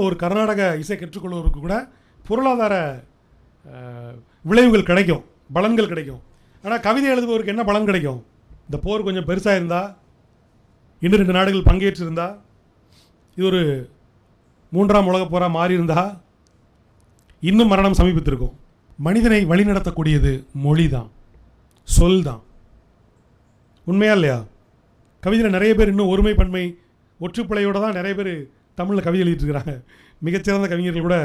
ஒரு கர்நாடக இசை கற்றுக்கொள்வதற்கு கூட பொருளாதார விளைவுகள் கிடைக்கும், பலன்கள் கிடைக்கும். ஆனால் கவிதை எழுதுபவருக்கு என்ன பலன் கிடைக்கும்? இந்த போர் கொஞ்சம் பெருசாக இருந்தால், இன்னும் 2 நாடுகள் பங்கேற்றிருந்தா, இது ஒரு 3ஆம் உலகப் போராக மாறி இருந்தால் இன்னும் மரணம் சமீபித்திருக்கும். மனிதனை வழிநடத்தக்கூடியது மொழி தான், சொல் தான். உண்மையா இல்லையா? கவிதையில் நிறைய பேர் இன்னும் ஒருமை பன்மை ஒற்றுப்படையோடு தான் நிறைய பேர் தமிழில் கவிதை எழுதிட்டுருக்கிறாங்க. மிகச்சிறந்த கவிஞர்கள் கூட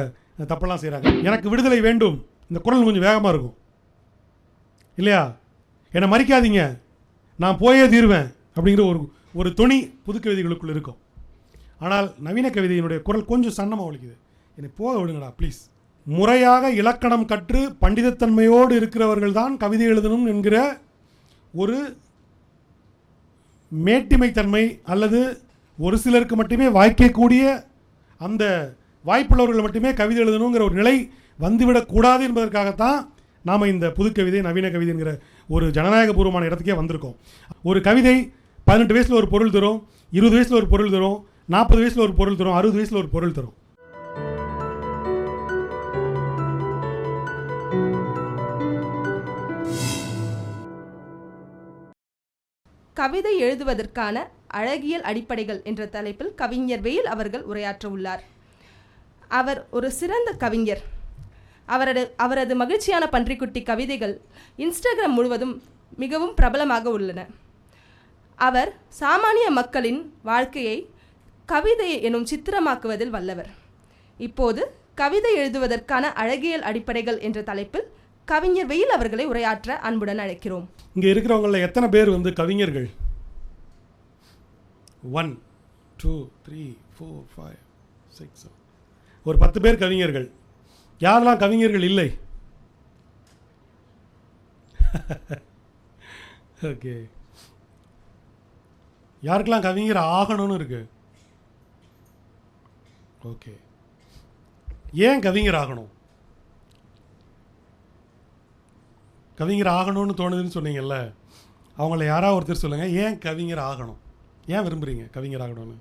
தப்பெல்லாம் செய்கிறாங்க. எனக்கு விடுதலை வேண்டும், இந்த குரல் கொஞ்சம் வேகமாக இருக்கும் இல்லையா? என்னை மறிக்காதீங்க, நான் போயே தீருவேன் அப்படிங்கிற ஒரு துணி புது கவிதைகளுக்குள் இருக்கும். ஆனால் நவீன கவிதையினுடைய குரல் கொஞ்சம் சன்னமாக ஒலிக்குது. என்னை போக விடுங்கடா ப்ளீஸ். முறையாக இலக்கணம் கற்று பண்டிதத்தன்மையோடு இருக்கிறவர்கள் தான் கவிதை எழுதணும் என்கிற ஒரு மேட்டிமைத்தன்மை, அல்லது ஒரு சிலருக்கு மட்டுமே வாய்க்கக்கூடிய அந்த வாய்ப்புள்ளவர்கள் மட்டுமே கவிதை எழுதணுங்கிற ஒரு நிலை வந்துவிடக்கூடாது என்பதற்காகத்தான் நாம் இந்த புது கவிதை நவீன கவிதை என்கிற ஒரு ஜனநாயகபூர்வமான இடத்துக்கே வந்திருக்கோம். ஒரு கவிதை 18 வயசில் ஒரு பொருள் தரும், 20 வயசில் ஒரு பொருள் தரும், 40 வயசில் ஒரு பொருள் தரும், 60 வயசில் ஒரு பொருள் தரும். கவிதை எழுதுவதற்கான அழகியல் அடிப்படைகள் என்ற தலைப்பில் கவிஞர் வெயில் அவர்கள் உரையாற்ற உள்ளார். அவர் ஒரு சிறந்த கவிஞர். அவரது மகிழ்ச்சியான பன்றிக்குட்டி கவிதைகள் இன்ஸ்டாகிராம் முழுவதும் மிகவும் பிரபலமாக உள்ளன. அவர் சாமானிய மக்களின் வாழ்க்கையை கவிதை எனும் சித்திரமாக்குவதில் வல்லவர். இப்போது கவிதை எழுதுவதற்கான அழகியல் அடிப்படைகள் என்ற தலைப்பில் கவிஞர் வெயில் அவர்களை உரையாற்ற அன்புடன் அழைக்கிறோம். இங்கே இருக்கிறவங்களில் எத்தனை பேர் கவிஞர்கள்? 1 2 3 4 5 6 ஒரு 10 பேர் கவிஞர்கள். யாரெல்லாம் கவிஞர்கள் இல்லை? ஓகே. யாருக்கெல்லாம் கவிஞர் ஆகணும்னு இருக்கு? ஓகே. ஏன் கவிஞர் ஆகணும்? கவிஞர் ஆகணும்னு தோணுதுன்னு சொன்னீங்கல்ல, அவங்கள யாராவது ஒருத்தர் சொல்லுங்கள், ஏன் கவிஞர் ஆகணும்? ஏன் விரும்புகிறீங்க கவிஞர் ஆகணும்னு?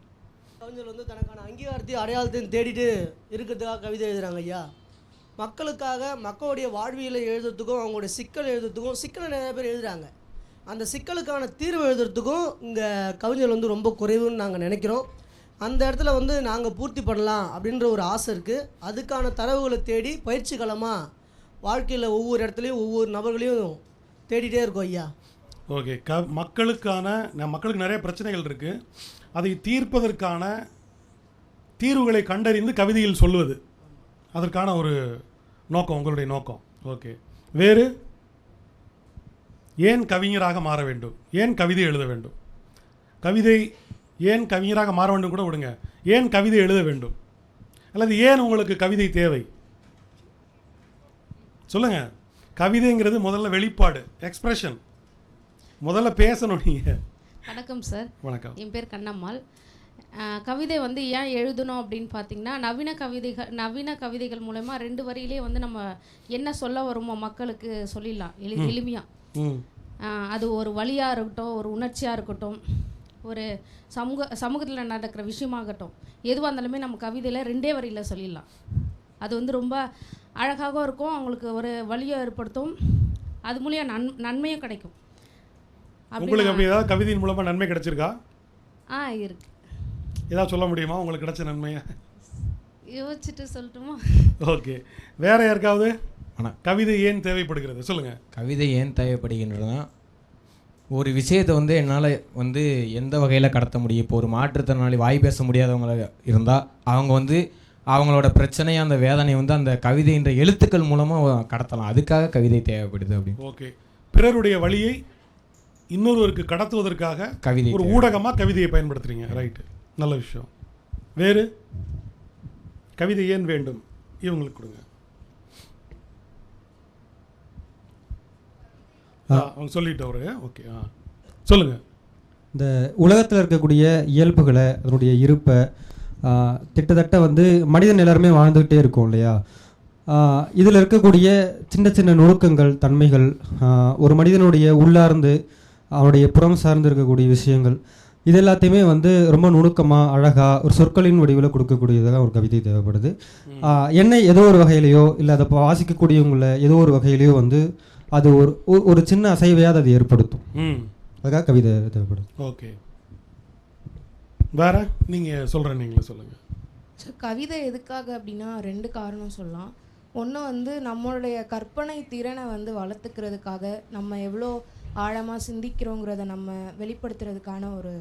கவிஞர் தனக்கான அங்கீகாரத்தையும் அடையாளத்தையும் தேடிட்டு இருக்கிறதுக்காக கவிதை எழுதுகிறாங்க ஐயா. மக்களுக்காக, மக்களுடைய வாழ்வியலை எழுதுறதுக்கும் அவங்களுடைய சிக்கல் எழுதுறதுக்கும், சிக்கலை நிறைய பேர் எழுதுகிறாங்க. அந்த சிக்கலுக்கான தீர்வு எழுதுறதுக்கும் இங்கே கவிஞர் ரொம்ப குறைவுன்னு நாங்கள் நினைக்கிறோம். அந்த இடத்துல நாங்கள் பூர்த்தி பண்ணலாம் அப்படின்ற ஒரு ஆசை இருக்குது. அதுக்கான தரவுகளை தேடி பயிற்சி களமாக வாழ்க்கையில் ஒவ்வொரு இடத்துலையும் ஒவ்வொரு நபர்களையும் தேடிட்டே இருக்கோம் ஐயா. ஓகே. மக்களுக்கு நிறைய பிரச்சனைகள் இருக்குது. அதை தீர்ப்பதற்கான தீர்வுகளை கண்டறிந்து கவிதையில் சொல்லுவது, அதற்கான ஒரு நோக்கம் உங்களுடைய நோக்கம். ஓகே. வேறு? ஏன் கவிஞராக மாற வேண்டும்? ஏன் கவிதை எழுத வேண்டும்? கவிதை ஏன் கவிஞராக மாற வேண்டும் கூட விடுங்க, ஏன் கவிதை எழுத வேண்டும்? அல்லது ஏன் உங்களுக்கு கவிதை தேவை? சொல்லுங்கள். கவிதைங்கிறது முதல்ல வெளிப்பாடு, எக்ஸ்பிரஷன். முதல்ல பேசணும் நீங்கள். வணக்கம் சார். வணக்கம். என் பேர் கண்ணம்மாள். கவிதை ஏன் எழுதணும் அப்படின்னு பார்த்தீங்கன்னா, நவீன கவிதைகள் மூலமா 2 வரியிலே நம்ம என்ன சொல்ல வருமோ மக்களுக்கு சொல்லிடலாம் எளிமையாக. அது ஒரு வழியாக இருக்கட்டும், ஒரு உணர்ச்சியாக இருக்கட்டும், ஒரு சமூகத்தில் நடக்கிற விஷயமாகட்டும், எதுவாக இருந்தாலுமே நம்ம கவிதையில் 2 வரியில் சொல்லிடலாம். அது ரொம்ப அழகாகவும் இருக்கும், அவங்களுக்கு ஒரு வழியை ஏற்படுத்தும், அது மூலியம் நன்மையும் கிடைக்கும். உங்களுக்கு அப்படி ஏதாவது கவிதையின் மூலமாக நன்மை கிடைச்சிருக்கா? இருக்கு. ஏதாவது சொல்ல முடியுமா உங்களுக்கு கிடைச்ச நன்மையை? யோசிச்சுட்டு சொல்லட்டுமா? ஓகே. வேற யாருக்காவது கவிதை ஏன் தேவைப்படுகிறது சொல்லுங்கள். கவிதை ஏன் தேவைப்படுகின்றதுனா, ஒரு விஷயத்தை என்னால் எந்த வகையில் கடத்த முடியும். இப்போ ஒரு மாற்றுத்திறனாளி வாய் பேச முடியாதவங்க இருந்தால் அவங்க அவங்களோட பிரச்சனையை, அந்த வேதனை அந்த கவிதைன்ற எழுத்துக்கள் மூலமாக கடத்தலாம். அதுக்காக கவிதை தேவைப்படுது அப்படின்னு. ஓகே. பிறருடைய வழியை இன்னொருவருக்கு கடத்துவதற்காக கவிதை ஒரு ஊடகமாக கவிதையை பயன்படுத்துகிறீங்க. ரைட்டு, நல்ல விஷயம். வேறு? கவிதை ஏன் வேண்டும்? இவங்களுக்கு கொடுங்க. அவங்க சொல்லிட்டு அவரு. ஓகே, சொல்லுங்கள். இந்த உலகத்தில் இருக்கக்கூடிய இயல்புகளை, அதனுடைய இருப்பை கிட்டத்தட்ட மனிதன் எல்லாருமே வாழ்ந்துக்கிட்டே இருக்கும் இல்லையா? இதில் இருக்கக்கூடிய சின்ன சின்ன நுணுக்கங்கள், தன்மைகள், ஒரு மனிதனுடைய உள்ளார்ந்து அவனுடைய புறம் சார்ந்து இருக்கக்கூடிய விஷயங்கள், இது எல்லாத்தையுமே வந்து ரொம்ப நுணுக்கமாக அழகாக ஒரு சொற்களின் வடிவில் கொடுக்கக்கூடியதாக ஒரு கவிதை தேவைப்படுது. என்னை ஏதோ ஒரு வகையிலையோ இல்லை அதை வாசிக்கக்கூடியவங்கள ஏதோ ஒரு வகையிலையோ வந்து அது ஒரு சின்ன அசைவையாவது அது ஏற்படுத்தும். அதுக்காக கவிதை தேவைப்படுது. ஓகே, வேற நீங்கள் நீங்களே சொல்லுங்கள். ஸோ கவிதை எதுக்காக அப்படின்னா 2 காரணம் சொல்லலாம். ஒன்று வந்து நம்மளுடைய கற்பனை திறனை வந்து வளர்த்துக்கிறதுக்காக, நம்ம எவ்வளோ ஆழமாக சிந்திக்கிறோங்கிறத நம்ம வெளிப்படுத்துறதுக்கான ஒரு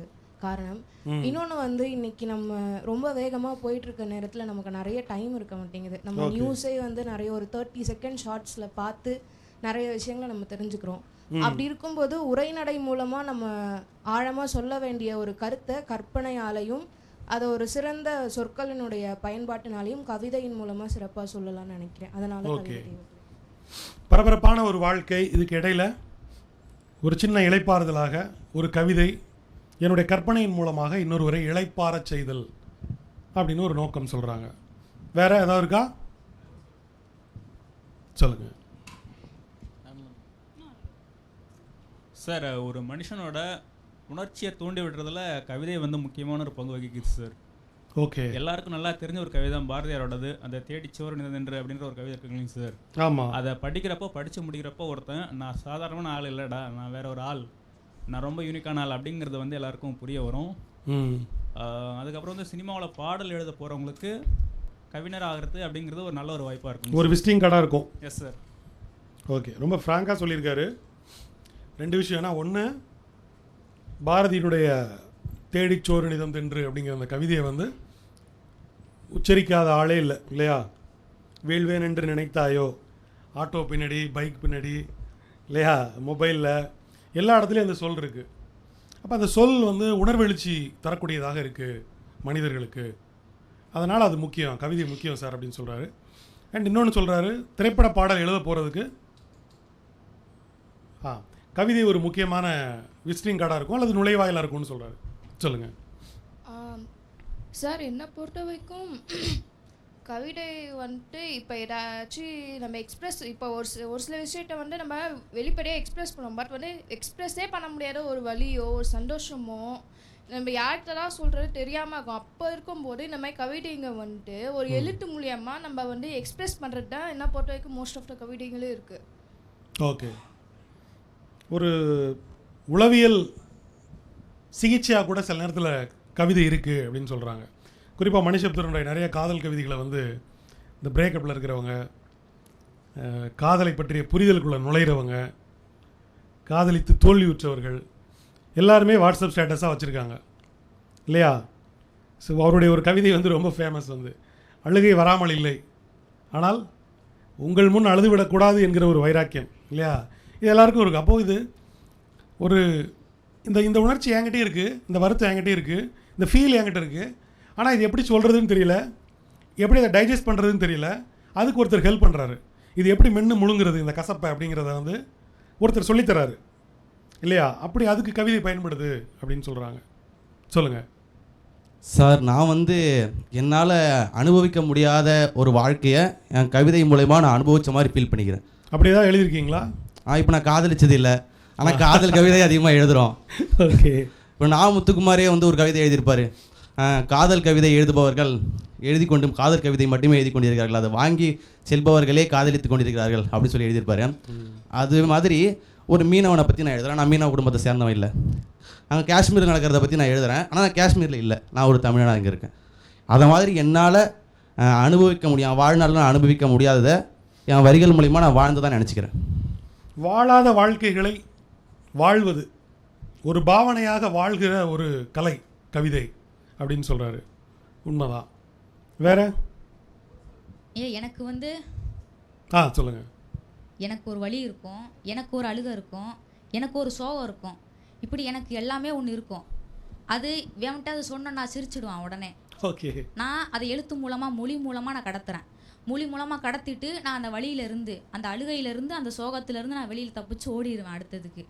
காரணம். இன்னொன்று வந்து இன்னைக்கு நம்ம ரொம்ப வேகமாக போயிட்டுருக்க நேரத்தில் நமக்கு நிறைய டைம் இருக்க மாட்டேங்குது. நம்ம நியூஸே வந்து நிறைய ஒரு 30 செகண்ட் ஷார்ட்ஸில் பார்த்து நிறைய விஷயங்களை நம்ம தெரிஞ்சுக்கிறோம். அப்படி இருக்கும்போது உரைநடை மூலமாக நம்ம ஆழமாக சொல்ல வேண்டிய ஒரு கருத்தை கற்பனையாலையும் அதை ஒரு சிறந்த சொற்களினுடைய பயன்பாட்டினாலையும் கவிதையின் மூலமாக சிறப்பாக சொல்லலாம்னு நினைக்கிறேன். அதனால பரபரப்பான ஒரு வாழ்க்கை, இதுக்கு இடையில ஒரு சின்ன இளைப்பாறுதலாக ஒரு கவிதை, என்னுடைய கற்பனையின் மூலமாக இன்னொருவரை இளைப்பாறச் செய்தல் அப்படின்னு ஒரு நோக்கம் சொல்கிறாங்க. வேற ஏதாவது இருக்கா? சொல்லுங்கள் சார். ஒரு மனுஷனோட உணர்ச்சியை தூண்டி விடுறதுல கவிதை வந்து முக்கியமான ஒரு பங்கு வகிக்குது சார். ஓகே, எல்லாருக்கும் நல்லா தெரிஞ்ச ஒரு கவிதை பாரதியாரோடது, அந்த தேடி சோறு நின்று அப்படின்ற ஒரு கவிதை இருக்குங்களேங்க சார். ஆமாம். அதை படித்து முடிக்கிறப்போ ஒருத்தன் நான் சாதாரணமான ஆள் இல்லைடா, நான் வேற ஒரு ஆள், நான் ரொம்ப யூனிக்கான ஆள் அப்படிங்கிறது வந்து எல்லாருக்கும் புரிய வரும். அதுக்கப்புறம் வந்து சினிமாவில் பாடல் எழுத போகிறவங்களுக்கு கவிஞர் ஆகிறது அப்படிங்கிறது ஒரு நல்ல ஒரு வாய்ப்பாக இருக்கும், ஒரு விசிட்டிங் கார்டாக இருக்கும். Yes sir. ஓகே, ரொம்ப ஃப்ராங்காக சொல்லியிருக்காரு. 2 விஷயம்னா, ஒன்று பாரதியினுடைய தேடிச்சோறு நிதம் தின்று அப்படிங்கிற அந்த கவிதையை வந்து உச்சரிக்காத ஆளே இல்லை இல்லையா? வீழ்வேன் என்று நினைத்தாயோ, ஆட்டோ பின்னாடி, பைக் பின்னாடி இல்லையா, மொபைலில் எல்லா இடத்துலையும் அந்த சொல் இருக்குது. அப்போ அந்த சொல் வந்து உணர்வெழுச்சி தரக்கூடியதாக இருக்குது மனிதர்களுக்கு. அதனால் அது முக்கியம், கவிதை முக்கியம் சார் அப்படின்னு சொல்கிறாரு. அண்ட் இன்னொன்று சொல்கிறாரு, திரைப்பட பாடல் எழுத போகிறதுக்கு கவிதை ஒரு முக்கியமான விசிட்டிங் கார்டாக இருக்கும் அல்லது நுழைவாயிலாக இருக்கும்னு சொல்கிறாரு. சொல்லுங்கள் சார். என்னை பொறுத்த வரைக்கும் கவிதை வந்துட்டு இப்போ ஏதாச்சும் நம்ம எக்ஸ்ப்ரெஸ், இப்போ ஒரு சில விஷயத்தை வந்து நம்ம வெளிப்படையாக எக்ஸ்ப்ரெஸ் பண்ணுவோம். பட் வந்து எக்ஸ்ப்ரெஸ்ஸே பண்ண முடியாத ஒரு வலியோ ஒரு சந்தோஷமோ நம்ம யார்கிட்ட தான் சொல்கிறது தெரியாமல் இருக்கும். அப்போ இருக்கும்போது இந்த மாதிரி கவிதைங்க வந்துட்டு ஒரு எழுத்து மூலியமாக நம்ம வந்து எக்ஸ்ப்ரெஸ் பண்ணுறது தான் என்னை பொறுத்த வரைக்கும் மோஸ்ட் ஆஃப் த கவிதைகளும் இருக்குது. ஓகே, ஒரு உளவியல் சிகிச்சையாக கூட சில நேரத்தில் கவிதை இருக்குது அப்படின்னு சொல்கிறாங்க. குறிப்பாக மணிசப்தருடைய நிறைய காதல் கவிதைகளை வந்து இந்த பிரேக்கப்பில் இருக்கிறவங்க, காதலை பற்றிய புரிதலுக்குள்ளே நுழையிறவங்க, காதலித்து தோல்வியுற்றவர்கள் எல்லாருமே வாட்ஸ்அப் ஸ்டேட்டஸாக வச்சுருக்காங்க இல்லையா? ஸோ அவருடைய ஒரு கவிதை வந்து ரொம்ப ஃபேமஸ், வந்து அழுகை வராமல் இல்லை, ஆனால் உங்கள் முன் அழுதுவிடக்கூடாது என்கிற ஒரு வைராக்கியம் இல்லையா? இது எல்லாருக்கும் இருக்குது. அப்போது இது ஒரு இந்த உணர்ச்சி என்கிட்டே இருக்குது, இந்த வருத்தம் என்கிட்டே இருக்குது, இந்த ஃபீல் என்கிட்ட இருக்குது, ஆனால் இது எப்படி சொல்கிறதுன்னு தெரியல, எப்படி அதை டைஜஸ்ட் பண்ணுறதுன்னு தெரியல. அதுக்கு ஒருத்தர் ஹெல்ப் பண்ணுறாரு. இது எப்படி மென்று முழுங்குறது இந்த கசப்பை அப்படிங்கிறத வந்து ஒருத்தர் சொல்லித்தராரு இல்லையா? அப்படி அதுக்கு கவிதை பயன்படுது அப்படின்னு சொல்கிறாங்க. சொல்லுங்கள் சார். நான் வந்து என்னால் அனுபவிக்க முடியாத ஒரு வாழ்க்கையை என் கவிதை மூலயமா நான் அனுபவித்த மாதிரி ஃபீல் பண்ணிக்கிறேன். அப்படி ஏதாவது எழுதியிருக்கீங்களா? இப்போ நான் காதலிச்சது இல்லை, ஆனால் காதல் கவிதை அதிகமாக எழுதுகிறோம். ஓகே, இப்போ நான் முத்துக்குமாரே வந்து ஒரு கவிதை எழுதியிருப்பார். காதல் கவிதை எழுதுபவர்கள் காதல் கவிதை மட்டுமே எழுதி கொண்டிருக்கிறார்கள், அதை வாங்கி செல்பவர்களே காதலித்து கொண்டிருக்கிறார்கள் அப்படின்னு சொல்லி எழுதியிருப்பார். அது மாதிரி ஒரு மீனவனை பற்றி நான் எழுதுகிறேன். நான் மீனவ குடும்பத்தை சேர்ந்தவன் இல்லை. அங்கே காஷ்மீர் நடக்கிறத பற்றி நான் எழுதுகிறேன், ஆனால் நான் காஷ்மீரில் இல்லை, நான் ஒரு தமிழனாக இங்கே இருக்கேன். அதை மாதிரி என்னால் அனுபவிக்க முடியும், வாழ்நாளில் நான் அனுபவிக்க முடியாததை என் வரிகள் மூலிமா நான் வாழ்ந்து தான் நினச்சிக்கிறேன். வாழாத வாழ்க்கைகளை வாழ்வது ஒரு பாவனையாக வாழ்கிற ஒரு கலை கவிதை அப்படின்னு சொல்கிறாரு. உண்மைதான். வேற எனக்கு வந்து சொல்லுங்கள். எனக்கு ஒரு வலி இருக்கும், எனக்கு ஒரு அழுகை இருக்கும், எனக்கு ஒரு சோகம் இருக்கும், இப்படி எனக்கு எல்லாமே ஒன்று இருக்கும். அது வேணும்ட்டு அதை சொன்ன நான் சிரிச்சிடுவேன் உடனே. ஓகே, நான் அதை எழுத்து மூலமாக மொழி மூலமாக நான் கடத்துறேன். மொழி மூலமாக கடத்திட்டு நான் அந்த வழியிலேருந்து, அந்த அழுகையிலேருந்து, அந்த சோகத்திலேருந்து நான் வெளியில் தப்பிச்சு ஓடிடுவேன் அடுத்ததுக்கு.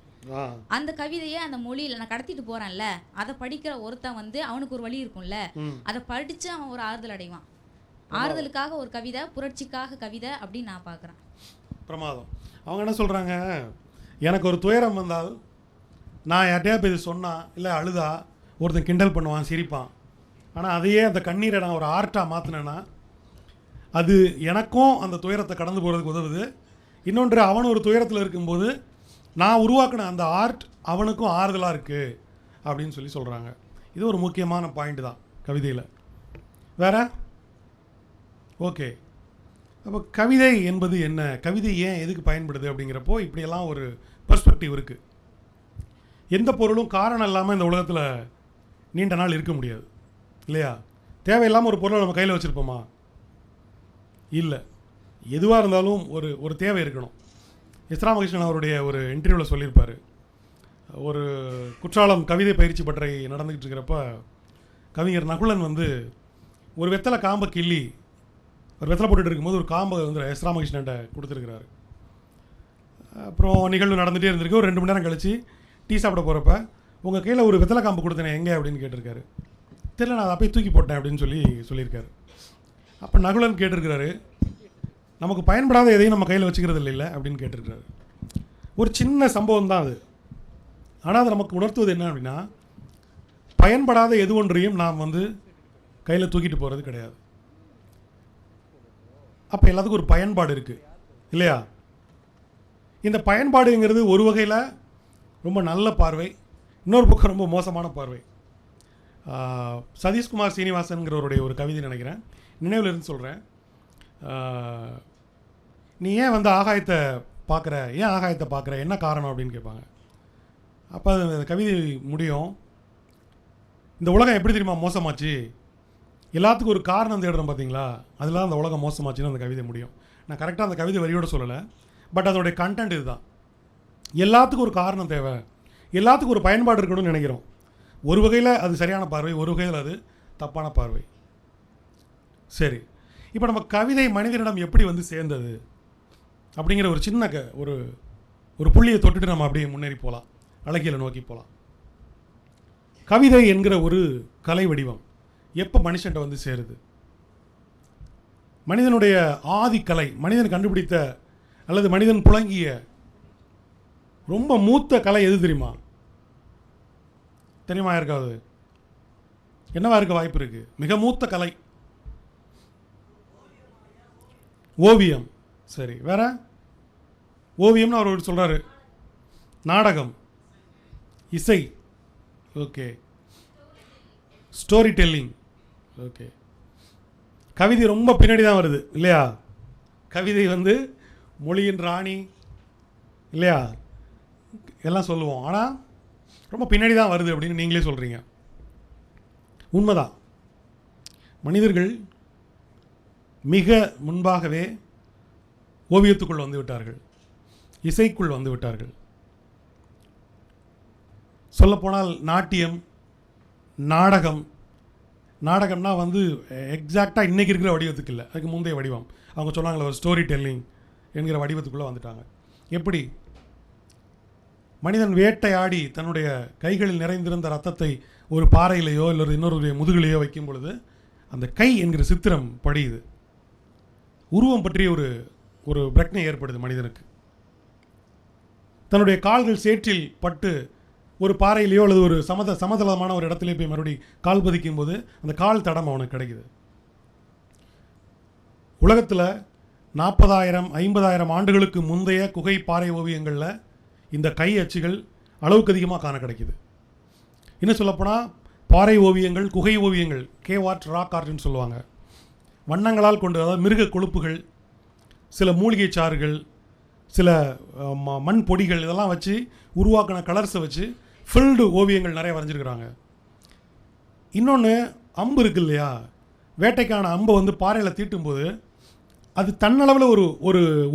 அந்த கவிதையை அந்த மொழியில் நான் கடத்திட்டு போகிறேன்ல, அதை படிக்கிற ஒருத்தன் வந்து அவனுக்கு ஒரு வழி இருக்கும்ல, அதை படித்து அவன் ஒரு ஆறுதல் அடைவான். ஆறுதலுக்காக ஒரு கவிதை, புரட்சிக்காக கவிதை அப்படின்னு நான் பார்க்குறேன். பிரமாதம். அவங்க என்ன சொல்கிறாங்க, எனக்கு ஒரு துயரம் வந்தால் நான் யார்ட்டையா போய் இது சொன்னா இல்லை அழுதா ஒருத்தன் கிண்டல் பண்ணுவான், சிரிப்பான். ஆனால் அதையே அந்த கண்ணீரை நான் ஒரு ஆர்ட்டாக மாற்றினேன்னா அது எனக்கும் அந்த துயரத்தை கடந்து போகிறதுக்கு உதவுது. இன்னொன்று, அவன் ஒரு துயரத்தில் இருக்கும்போது நான் உருவாக்கின அந்த ஆர்ட் அவனுக்கும் ஆறுதலாக இருக்குது அப்படின்னு சொல்கிறாங்க. இது ஒரு முக்கியமான பாயிண்ட் தான் கவிதையில். வேற ஓகே, அப்போ கவிதை என்பது என்ன, கவிதை ஏன் எதுக்கு பயன்படுது அப்படிங்கிறப்போ இப்படியெல்லாம் ஒரு பெர்ஸ்பெக்டிவ் இருக்குது. எந்த பொருளும் காரணம் இல்லாமல் இந்த உலகத்தில் நீண்ட நாள் இருக்க முடியாது இல்லையா? தேவையில்லாமல் ஒரு பொருளை நம்ம கையில் வச்சுருப்போமா? இல்லை. எதுவாக இருந்தாலும் ஒரு தேவை இருக்கணும். எஸ். ராமகிருஷ்ணன் அவருடைய ஒரு இன்டர்வியூவில் சொல்லியிருப்பார், ஒரு குற்றாலம் கவிதை பயிற்சி பற்றி நடந்துக்கிட்டு இருக்கிறப்ப கவிஞர் நகுலன் ஒரு வெத்தலை காம்பை கிள்ளி ஒரு வெத்தலை போட்டுட்டு இருக்கும்போது ஒரு காம்பை எஸ். ராமகிருஷ்ணன்ட்ட கொடுத்துருக்கிறாரு. அப்புறம் நிகழ்வு நடந்துகிட்டே இருந்திருக்கு. ஒரு 2 மணி நேரம் கழித்து டீ சாப்பிட போகிறப்ப உங்கள் கையில் ஒரு வெத்தலை காம்பு கொடுத்தேனே எங்கே அப்படின்னு கேட்டிருக்காரு. தெரியல, நான் அதை அப்படியே தூக்கி போட்டேன் அப்படின்னு சொல்லியிருக்காரு. அப்போ நகுலன் கேட்டிருக்கிறாரு, நமக்கு பயன்படாத எதையும் நம்ம கையில் வச்சுக்கிறது இல்லை அப்படின்னு கேட்டிருக்கிறாரு. ஒரு சின்ன சம்பவம் தான் அது. ஆனால் அது நமக்கு உணர்த்துவது என்ன அப்படின்னா, பயன்படாத எது ஒன்றையும் நாம் கையில் தூக்கிட்டு போகிறது கிடையாது. அப்போ எல்லாத்துக்கும் ஒரு பயன்பாடு இருக்குது இல்லையா? இந்த பயன்பாடுங்கிறது ஒரு வகையில் ரொம்ப நல்ல பார்வை, இன்னொரு பக்கம் ரொம்ப மோசமான பார்வை. சதீஷ்குமார் சீனிவாசன்கிறவருடைய ஒரு கவிதை நினைக்கிறேன், நினைவில் இருந்து சொல்கிறேன். நீ ஏன் ஆகாயத்தை பார்க்குற, என்ன காரணம் அப்படின்னு கேட்பாங்க. அப்போ அந்த கவிதை முடியும், இந்த உலகம் எப்படி தெரியுமா மோசமாச்சு, எல்லாத்துக்கும் ஒரு காரணம் தேடுறோம் பார்த்தீங்களா, அதெல்லாம் அந்த உலகம் மோசமாச்சுன்னு அந்த கவிதை முடியும். நான் கரெக்டாக அந்த கவிதை வரியோடு சொல்லலை, பட் அதனுடைய கண்டென்ட் இதுதான். எல்லாத்துக்கும் ஒரு காரணம் தேவை, எல்லாத்துக்கும் ஒரு பயன்பாடு இருக்கணும்னு நினைக்கிறோம். ஒரு வகையில் அது சரியான பார்வை, ஒரு வகையில் அது தப்பான பார்வை. சரி, இப்போ நம்ம கவிதை மனிதனிடம் எப்படி சேர்ந்தது அப்படிங்கிற ஒரு சின்ன ஒரு புள்ளியை தொட்டுட்டு நம்ம அப்படியே முன்னேறி போகலாம், அழகியலை நோக்கி போகலாம். கவிதை என்கிற ஒரு கலை வடிவம் எப்போ மனுஷன்ட்ட சேருது? மனிதனுடைய ஆதிக்கலை, மனிதன் கண்டுபிடித்த அல்லது மனிதன் புழங்கிய ரொம்ப மூத்த கலை எது தெரியுமா? தெரியுமா இருக்காது? என்னவா இருக்க வாய்ப்பு இருக்கு? மிக மூத்த கலை ஓவியம். சரி, வேற? ஓவியம்னு அவர் சொல்றாரு, நாடகம், இசை, ஓகே, ஸ்டோரி டெல்லிங், ஓகே. கவிதை ரொம்ப பின்னாடி தான் வருது இல்லையா? கவிதை மொழியின் ராணி இல்லையா, எல்லாம் சொல்லுவோம். ஆனால் ரொம்ப பின்னாடி தான் வருது அப்படின்னு நீங்களே சொல்கிறீங்க. உண்மைதான். மனிதர்கள் மிக முன்பாகவே ஓவியத்துக்குள் விட்டார்கள், இசைக்குள் விட்டார்கள். சொல்லப்போனால் நாட்டியம், நாடகம்னா எக்ஸாக்டாக இன்றைக்கி இருக்கிற வடிவத்துக்கு இல்லை, அதுக்கு முந்தைய வடிவம். அவங்க சொன்னாங்களே ஒரு ஸ்டோரி டெல்லிங் என்கிற வடிவத்துக்குள்ளே வந்துட்டாங்க. எப்படி? மனிதன் வேட்டையாடி தன்னுடைய கைகளில் நிறைந்திருந்த ரத்தத்தை ஒரு பாறையிலையோ இல்லை இன்னொரு முதுகிலையோ வைக்கும் பொழுது அந்த கை என்கிற சித்திரம் படியுது. உருவம் பற்றிய ஒரு பிரக்னை ஏற்படுது மனிதனுக்கு. தன்னுடைய கால்கள் சேற்றில் பட்டு ஒரு பாறையிலையோ அல்லது ஒரு சமதளமான ஒரு இடத்துல போய் மறுபடி கால் பதிக்கும் போது அந்த கால் தடம் அவனுக்கு கிடைக்குது. உலகத்தில் 40,000 50,000 ஆண்டுகளுக்கு முந்தைய குகை பாறை ஓவியங்களில் இந்த கை அச்சுகள் அளவுக்கு அதிகமாக காண கிடைக்குது. இன்னும் சொல்லப்போனால் பாறை ஓவியங்கள், குகை ஓவியங்கள், கேவ் ஆர்ட், ராக் ஆர்ட்னு சொல்லுவாங்க. வண்ணங்களால் கொண்டு, அதாவது மிருக கொழுப்புகள், சில மூலிகை சாறுகள், சில மண் பொடிகள், இதெல்லாம் வச்சு உருவாக்கின கலர்ஸை வச்சு ஃபில்டு ஓவியங்கள் நிறைய வரைஞ்சிருக்கிறாங்க. இன்னொன்று, அம்பு இருக்கு இல்லையா, வேட்டைக்கான அம்பை பாறையில் தீட்டும்போது அது தன்னளவில்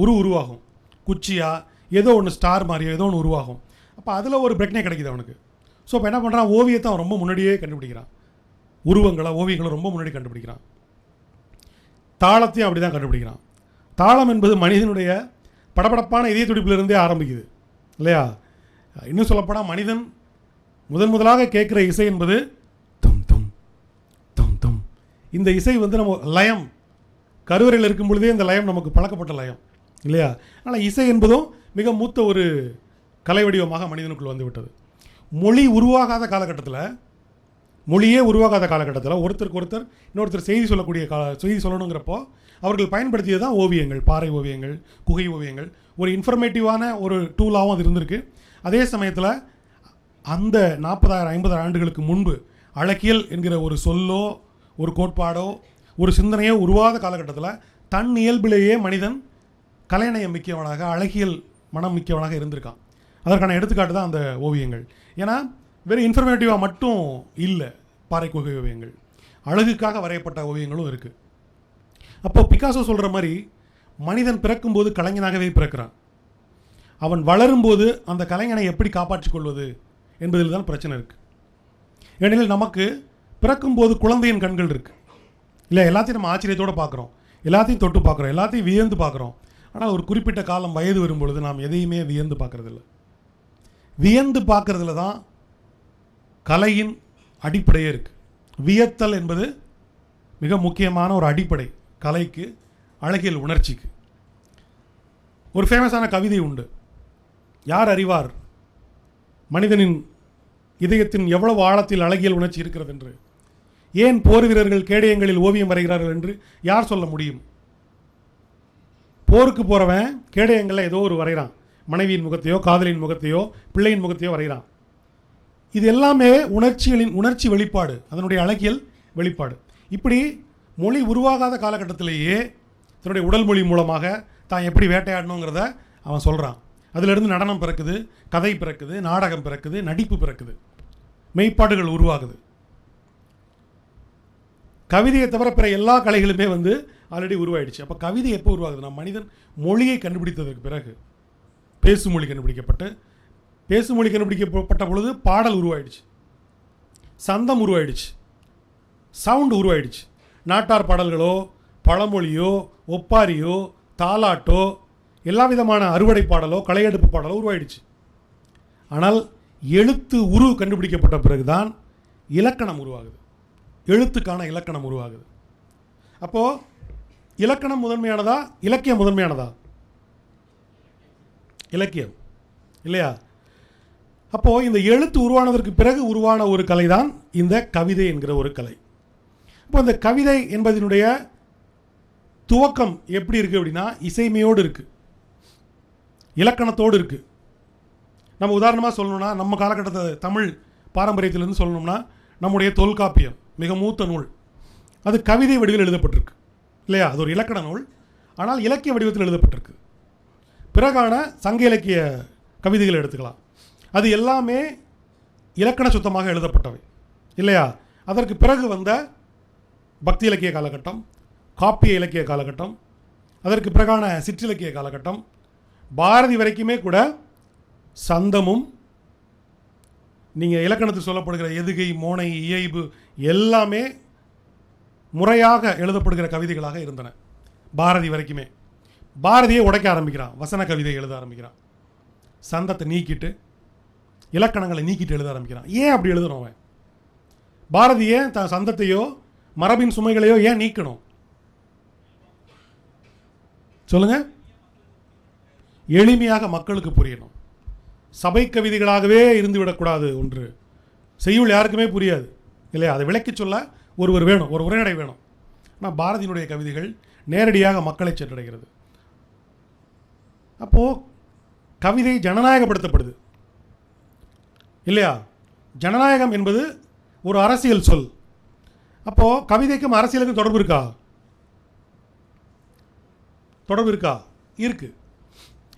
ஒரு உருவாகும். குச்சியாக ஏதோ ஒன்று, ஸ்டார் மாதிரியோ ஏதோ ஒன்று உருவாகும். அப்போ அதில் ஒரு பிரச்சனை கிடைக்குது அவனுக்கு. ஸோ இப்போ என்ன பண்ணுறான், ஓவியத்தை அவன் ரொம்ப முன்னாடியே கண்டுபிடிக்கிறான். ஓவியங்களை ரொம்ப முன்னாடி கண்டுபிடிக்கிறான். தாளத்தையும் அப்படி தான் கண்டுபிடிக்கிறான். தாளம் என்பது மனிதனுடைய படபடப்பான இதய துடிப்பிலிருந்தே ஆரம்பிக்குது இல்லையா? இன்னும் சொல்லப்போனால் மனிதன் முதலாக கேட்குற இசை என்பது தம் தம் தம் தம். இந்த இசை நம்ம லயம், கருவறையில் இருக்கும் பொழுதே இந்த லயம் நமக்கு பழக்கப்பட்ட லயம் இல்லையா? ஆனால் இசை என்பதும் மிக மூத்த ஒரு கலை வடிவமாக மனிதனுக்குள் விட்டது. மொழி உருவாகாத காலகட்டத்தில் மொழியே உருவாகாத காலகட்டத்தில் ஒருத்தருக்கு ஒருத்தர் இன்னொருத்தர் செய்தி சொல்லக்கூடிய செய்தி சொல்லணுங்கிறப்போ அவர்கள் பயன்படுத்தியது தான் ஓவியங்கள், பாறை ஓவியங்கள், குகை ஓவியங்கள். ஒரு இன்ஃபர்மேட்டிவான ஒரு டூலாகவும் அது இருந்திருக்கு. அதே சமயத்தில் அந்த 40,000-50,000 ஆண்டுகளுக்கு முன்பு அழகியல் என்கிற ஒரு சொல்லோ ஒரு கோட்பாடோ ஒரு சிந்தனையோ உருவாத காலகட்டத்தில் தன் இயல்பிலேயே மனிதன் கலைநயம் மிக்கவனாக, அழகியல் மனம் மிக்கவனாக இருந்திருக்கான். அதற்கான எடுத்துக்காட்டு தான் அந்த ஓவியங்கள். ஏன்னா வெறும் இன்ஃபர்மேட்டிவாக மட்டும் இல்லை பாறை குகை ஓவியங்கள், அழகுக்காக வரையப்பட்ட ஓவியங்களும் இருக்குது. அப்போது பிக்காசோ சொல்கிற மாதிரி மனிதன் பிறக்கும்போது கலைஞனாகவே பிறக்கிறான். அவன் வளரும்போது அந்த கலைஞனை எப்படி காப்பாற்றிக் கொள்வது என்பதில் தான் பிரச்சனை இருக்குது. ஏனெனில் நமக்கு பிறக்கும்போது குழந்தையின் கண்கள் இருக்குது இல்லை, எல்லாத்தையும் நம்ம ஆச்சரியத்தோடு பார்க்குறோம், எல்லாத்தையும் தொட்டு பார்க்குறோம், எல்லாத்தையும் வியந்து பார்க்குறோம். ஆனால் ஒரு குறிப்பிட்ட காலம் வயது வரும்பொழுது நாம் எதையுமே வியந்து பார்க்குறதில்ல. வியந்து பார்க்குறதுல தான் கலையின் அடிப்படையே இருக்குது. வியத்தல் என்பது மிக முக்கியமான ஒரு அடிப்படை கலைக்கு, அழகியல் உணர்ச்சிக்கு. ஒரு ஃபேமஸான கவிதை உண்டு, யார் அறிவார் மனிதனின் இதயத்தின் எவ்வளவு ஆழத்தில் அழகியல் உணர்ச்சி இருக்கிறது என்று, ஏன் போர் வீரர்கள் கேடயங்களில் ஓவியம் வரைகிறார்கள் என்று யார் சொல்ல முடியும்? போருக்கு போகிறவன் கேடயங்களில் ஏதோ ஒரு வரைகிறான், மனைவியின் முகத்தையோ காதலின் முகத்தையோ பிள்ளையின் முகத்தையோ வரைகிறான். இது எல்லாமே உணர்ச்சி வெளிப்பாடு, அதனுடைய அழகியல் வெளிப்பாடு. இப்படி மொழி உருவாகாத காலகட்டத்திலேயே தன்னுடைய உடல் மொழி மூலமாக தான் எப்படி வேட்டையாடணுங்கிறத அவன் சொல்கிறான். அதிலிருந்து நடனம் பிறக்குது, கதை பிறக்குது, நாடகம் பிறக்குது, நடிப்பு பிறக்குது, மெய்ப்பாடுகள் உருவாகுது. கவிதையை தவிர பிற எல்லா கலைகளுமே ஆல்ரெடி உருவாயிடுச்சு. அப்போ கவிதை எப்போ உருவாகுதுன்னா மனிதன் மொழியை கண்டுபிடித்ததற்கு பிறகு. பேசுமொழி கண்டுபிடிக்கப்பட்ட பொழுது பாடல் உருவாயிடுச்சு, சந்தம் உருவாயிடுச்சு, சவுண்டு உருவாயிடுச்சு. நாட்டார் பாடல்களோ பழமொழியோ ஒப்பாரியோ தாலாட்டோ எல்லா விதமான அறுவடை பாடலோ கலையெடுப்பு பாடலோ உருவாயிடுச்சு. ஆனால் எழுத்து கண்டுபிடிக்கப்பட்ட பிறகுதான் இலக்கணம் உருவாகுது, எழுத்துக்கான இலக்கணம் உருவாகுது. அப்போது இலக்கணம் முதன்மையானதா இலக்கியம் முதன்மையானதா? இலக்கியம் இல்லையா? அப்போது இந்த எழுத்து உருவானதற்கு பிறகு உருவான ஒரு கலை தான் இந்த கவிதை என்கிற ஒரு கலை. இப்போ இந்த கவிதை என்பதனுடைய துவக்கம் எப்படி இருக்குது அப்படின்னா இசைமையோடு இருக்குது, இலக்கணத்தோடு இருக்குது. நம்ம உதாரணமாக சொல்லணும்னா நம்ம காலகட்டத்தை தமிழ் பாரம்பரியத்திலேருந்து சொல்லணும்னா நம்முடைய தொல்காப்பியம் மிக மூத்த நூல், அது கவிதை வடிவில் எழுதப்பட்டிருக்கு இல்லையா? அது ஒரு இலக்கண நூல், ஆனால் இலக்கிய வடிவத்தில் எழுதப்பட்டிருக்கு. பிறகான சங்க இலக்கிய கவிதைகளை எடுத்துக்கலாம், அது எல்லாமே இலக்கண சுத்தமாக எழுதப்பட்டவை இல்லையா? அதற்கு பிறகு வந்த பக்தி இலக்கிய காலகட்டம், காப்பிய இலக்கிய காலகட்டம், அதற்கு பிறகான சிற்றிலக்கிய காலகட்டம், பாரதி வரைக்குமே கூட சந்தமும் நீங்கள் இலக்கணத்தில் சொல்லப்படுகிற எதுகை மோனை இயைபு எல்லாமே முறையாக எழுதப்படுகிற கவிதைகளாக இருந்தன. பாரதி வரைக்குமே பாரதியை உடைக்க ஆரம்பிக்கிறான், வசன கவிதை எழுத ஆரம்பிக்கிறான், சந்தத்தை நீக்கிட்டு இலக்கணங்களை நீக்கிட்டு எழுத ஆரம்பிக்கிறான். ஏன் அப்படி எழுதணும் அவன்? பாரதி ஏன் தான் சந்தத்தையோ மரபின் சுமைகளையோ ஏன் நீக்கணும் சொல்லுங்க? எளிமையாக மக்களுக்கு புரியணும். சபை கவிதைகளாகவே இருந்து விடக்கூடாது. ஒன்று செய்யுள் யாருக்குமே புரியாது இல்லையா? அதை விளக்கி சொல்ல ஒருவர் வேணும், ஒரு உரைநடை வேணும். ஆனால் பாரதியினுடைய கவிதைகள் நேரடியாக மக்களை சென்றடைகிறது. அப்போது கவிதை ஜனநாயகப்படுத்தப்படுது இல்லையா? ஜனநாயகம் என்பது ஒரு அரசியல் சொல். அப்போது கவிதைக்கும் அரசியலுக்கும் தொடர்பு இருக்கா? தொடர்பு இருக்கா? இருக்கு.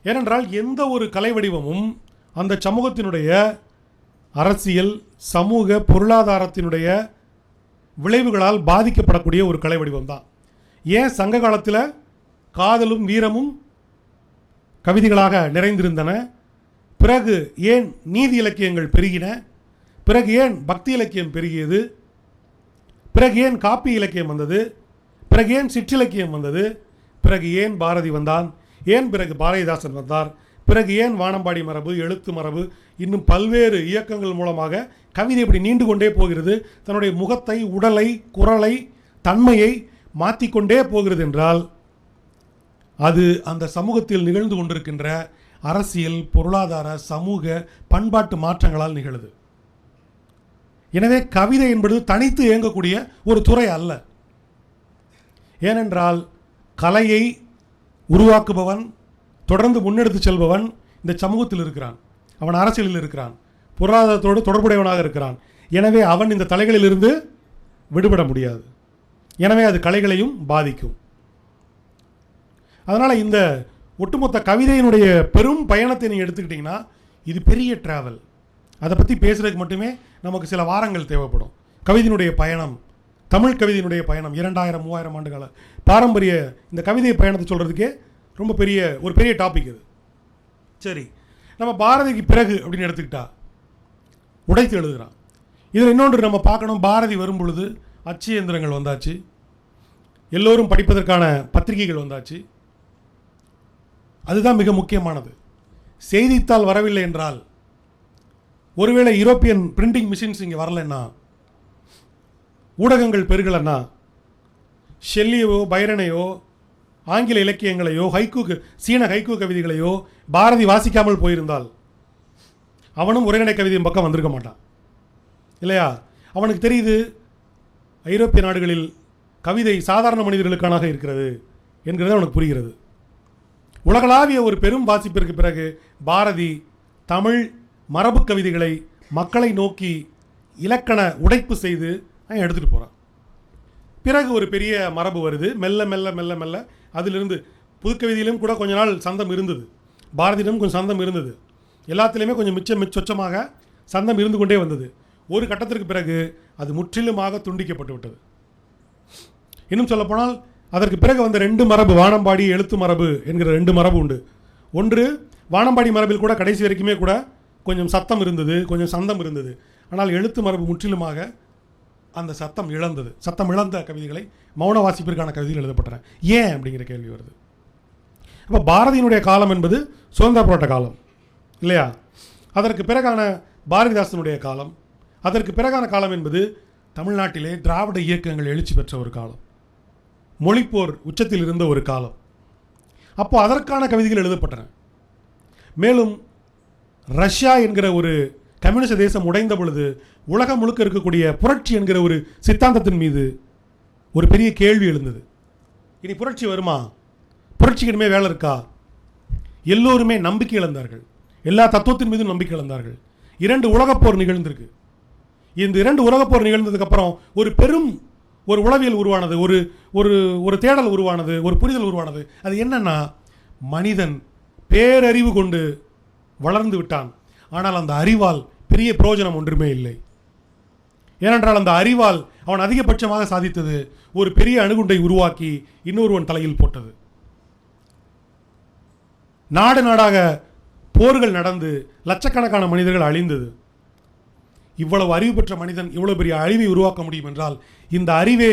ஏனென்றால் எந்த ஒரு கலை வடிவமும் அந்த சமூகத்தினுடைய அரசியல் சமூக பொருளாதாரத்தினுடைய விளைவுகளால் பாதிக்கப்படக்கூடிய ஒரு கலை வடிவம் தான். ஏன் சங்க காலத்தில் காதலும் வீரமும் கவிதைகளாக நிறைந்திருந்தன? பிறகு ஏன் நீதி இலக்கியங்கள் பெருகின? பிறகு ஏன் பக்தி இலக்கியம் பெருகியது? பிறகு ஏன் காப்பி இலக்கியம் வந்தது? பிறகு ஏன் சிற்றிலக்கியம் வந்தது? பிறகு ஏன் பாரதி வந்தான்? ஏன் பிறகு பாரதிதாசன் வந்தார்? பிறகு ஏன் வானம்பாடி மரபு, எழுத்து மரபு, இன்னும் பல்வேறு இயக்கங்கள் மூலமாக கவிதை இப்படி நீண்டு கொண்டே போகிறது. தன்னுடைய முகத்தை, உடலை, குரலை, தன்மையை மாற்றிக்கொண்டே போகிறது என்றால் அது அந்த சமூகத்தில் நிகழ்ந்து கொண்டிருக்கின்ற அரசியல், பொருளாதார, சமூக, பண்பாட்டு மாற்றங்களால் நிகழுது. எனவே கவிதை என்பது தனித்து இயங்கக்கூடிய ஒரு துறை அல்ல. ஏனென்றால் கலையை உருவாக்குபவன், தொடர்ந்து முன்னெடுத்து செல்பவன் இந்த சமூகத்தில் இருக்கிறான், அவன் அரசியலில் இருக்கிறான், பொருளாதாரத்தோடு தொடர்புடையவனாக இருக்கிறான். எனவே அவன் இந்த தலைகளிலிருந்து விடுபட முடியாது. எனவே அது கலைகளையும் பாதிக்கும். அதனால் இந்த ஒட்டுமொத்த கவிதையினுடைய பெரும் பயணத்தை நீங்கள் எடுத்துக்கிட்டிங்கன்னா இது பெரிய ட்ராவல். அதை பற்றி பேசுகிறதுக்கு மட்டுமே நமக்கு சில வாரங்கள் தேவைப்படும். கவிதையினுடைய பயணம், தமிழ் கவிதையினுடைய பயணம் 2000-3000 ஆண்டுகால பாரம்பரிய இந்த கவிதை பயணத்தை சொல்கிறதுக்கே ரொம்ப ஒரு பெரிய டாபிக் இது. சரி, நம்ம பாரதிக்கு பிறகு அப்படின்னு எடுத்துக்கிட்டா உடைத்து எழுதுகிறான். இதில் இன்னொன்று நம்ம பார்க்கணும். பாரதி வரும் பொழுது அச்சு இயந்திரங்கள் வந்தாச்சு, எல்லோரும் படிப்பதற்கான பத்திரிகைகள் வந்தாச்சு. அதுதான் மிக முக்கியமானது. செய்தித்தாள் வரவில்லை என்றால், ஒருவேளை யூரோப்பியன் பிரிண்டிங் மிஷின்ஸ் இங்கே வரலைன்னா, ஊடகங்கள் பெருகலைன்னா, ஷெல்லியோ பைரனையோ ஆங்கில இலக்கியங்களையோ சீன ஹைக்கூ கவிதைகளையோ பாரதி வாசிக்காமல் போயிருந்தால் அவனும் உரைநடை கவிதையின் பக்கம் வந்திருக்க மாட்டான் இல்லையா? அவனுக்கு தெரியுது ஐரோப்பிய நாடுகளில் கவிதை சாதாரண மனிதர்களுக்கான இருக்கிறது என்கிறது அவனுக்கு புரிகிறது. உலகளாவிய ஒரு பெரும் வாசிப்பிற்கு பிறகு பாரதி தமிழ் மரபு கவிதைகளை மக்களை நோக்கி இலக்கண உடைப்பு செய்து எடுத்துகிட்டு போகிறான். பிறகு ஒரு பெரிய மரபு வருது. மெல்ல மெல்ல மெல்ல மெல்ல அதிலிருந்து புதுக்கவிதையிலும் கூட கொஞ்ச நாள் சந்தம் இருந்தது, பாரதியிடம் கொஞ்சம் சந்தம் இருந்தது, எல்லாத்திலையுமே கொஞ்சம் மிச்சமாக சந்தம் இருந்து கொண்டே வந்தது. ஒரு கட்டத்திற்கு பிறகு அது முற்றிலுமாக துண்டிக்கப்பட்டு விட்டது. இன்னும் சொல்லப்போனால் அதற்கு பிறகு வந்த 2 மரபு, வானம்பாடி எழுத்து மரபு என்கிற 2 மரபு உண்டு. ஒன்று வானம்பாடி மரபில் கூட கடைசி வரைக்குமே கூட கொஞ்சம் சத்தம் இருந்தது, கொஞ்சம் சந்தம் இருந்தது. ஆனால் எழுத்து மரபு முற்றிலுமாக அந்த சத்தம் இழந்தது. சத்தம் இழந்த கவிதைகளை மௌன வாசிப்பிற்கான கவிதைகள் எழுதப்பட்டன. ஏன் அப்படிங்கிற கேள்வி வருது. அப்போ பாரதியினுடைய காலம் என்பது சுதந்திர போராட்ட காலம் இல்லையா? அதற்கு பிறகான பாரதிதாசனுடைய காலம், அதற்கு பிறகான காலம் என்பது தமிழ்நாட்டிலே திராவிட இயக்கங்கள் எழுச்சி பெற்ற ஒரு காலம், மொழிப்போர் உச்சத்தில் இருந்த ஒரு காலம். அப்போ அதற்கான கவிதைகள் எழுதப்பட்டன. மேலும் ரஷ்யா என்கிற ஒரு கம்யூனிச தேசம் உடைந்த பொழுது உலகம் முழுக்க இருக்கக்கூடிய புரட்சி என்கிற ஒரு சித்தாந்தத்தின் மீது ஒரு பெரிய கேள்வி எழுந்தது. இனி புரட்சி வருமா? புரட்சிக்கு இனிமே வேலை இருக்கா? எல்லோருமே நம்பிக்கை இழந்தார்கள், எல்லா தத்துவத்தின் மீதும் நம்பிக்கை இழந்தார்கள். 2 உலகப்போர் நிகழ்ந்திருக்கு. இந்த 2 உலகப்போர் நிகழ்ந்ததுக்கப்புறம் ஒரு பெரும் ஒரு உளவியல் உருவானது, ஒரு தேடல் உருவானது, ஒரு புரிதல் உருவானது. அது என்னன்னா, மனிதன் பேரறிவு கொண்டு வளர்ந்து விட்டான், ஆனால் அந்த அறிவால் பெரிய பிரயோஜனம் ஒன்றுமே இல்லை. ஏனென்றால் அந்த அறிவால் அவன் அதிகபட்சமாக சாதித்தது ஒரு பெரிய அணுகுண்டை உருவாக்கி இன்னொருவன் தலையில் போட்டது. நாடு நாடாக போர்கள் நடந்து லட்சக்கணக்கான மனிதர்கள் அழிந்தது. இவ்வளவு அறிவு பெற்ற மனிதன் இவ்வளவு பெரிய அழிவை உருவாக்க முடியும் என்றால் இந்த அறிவே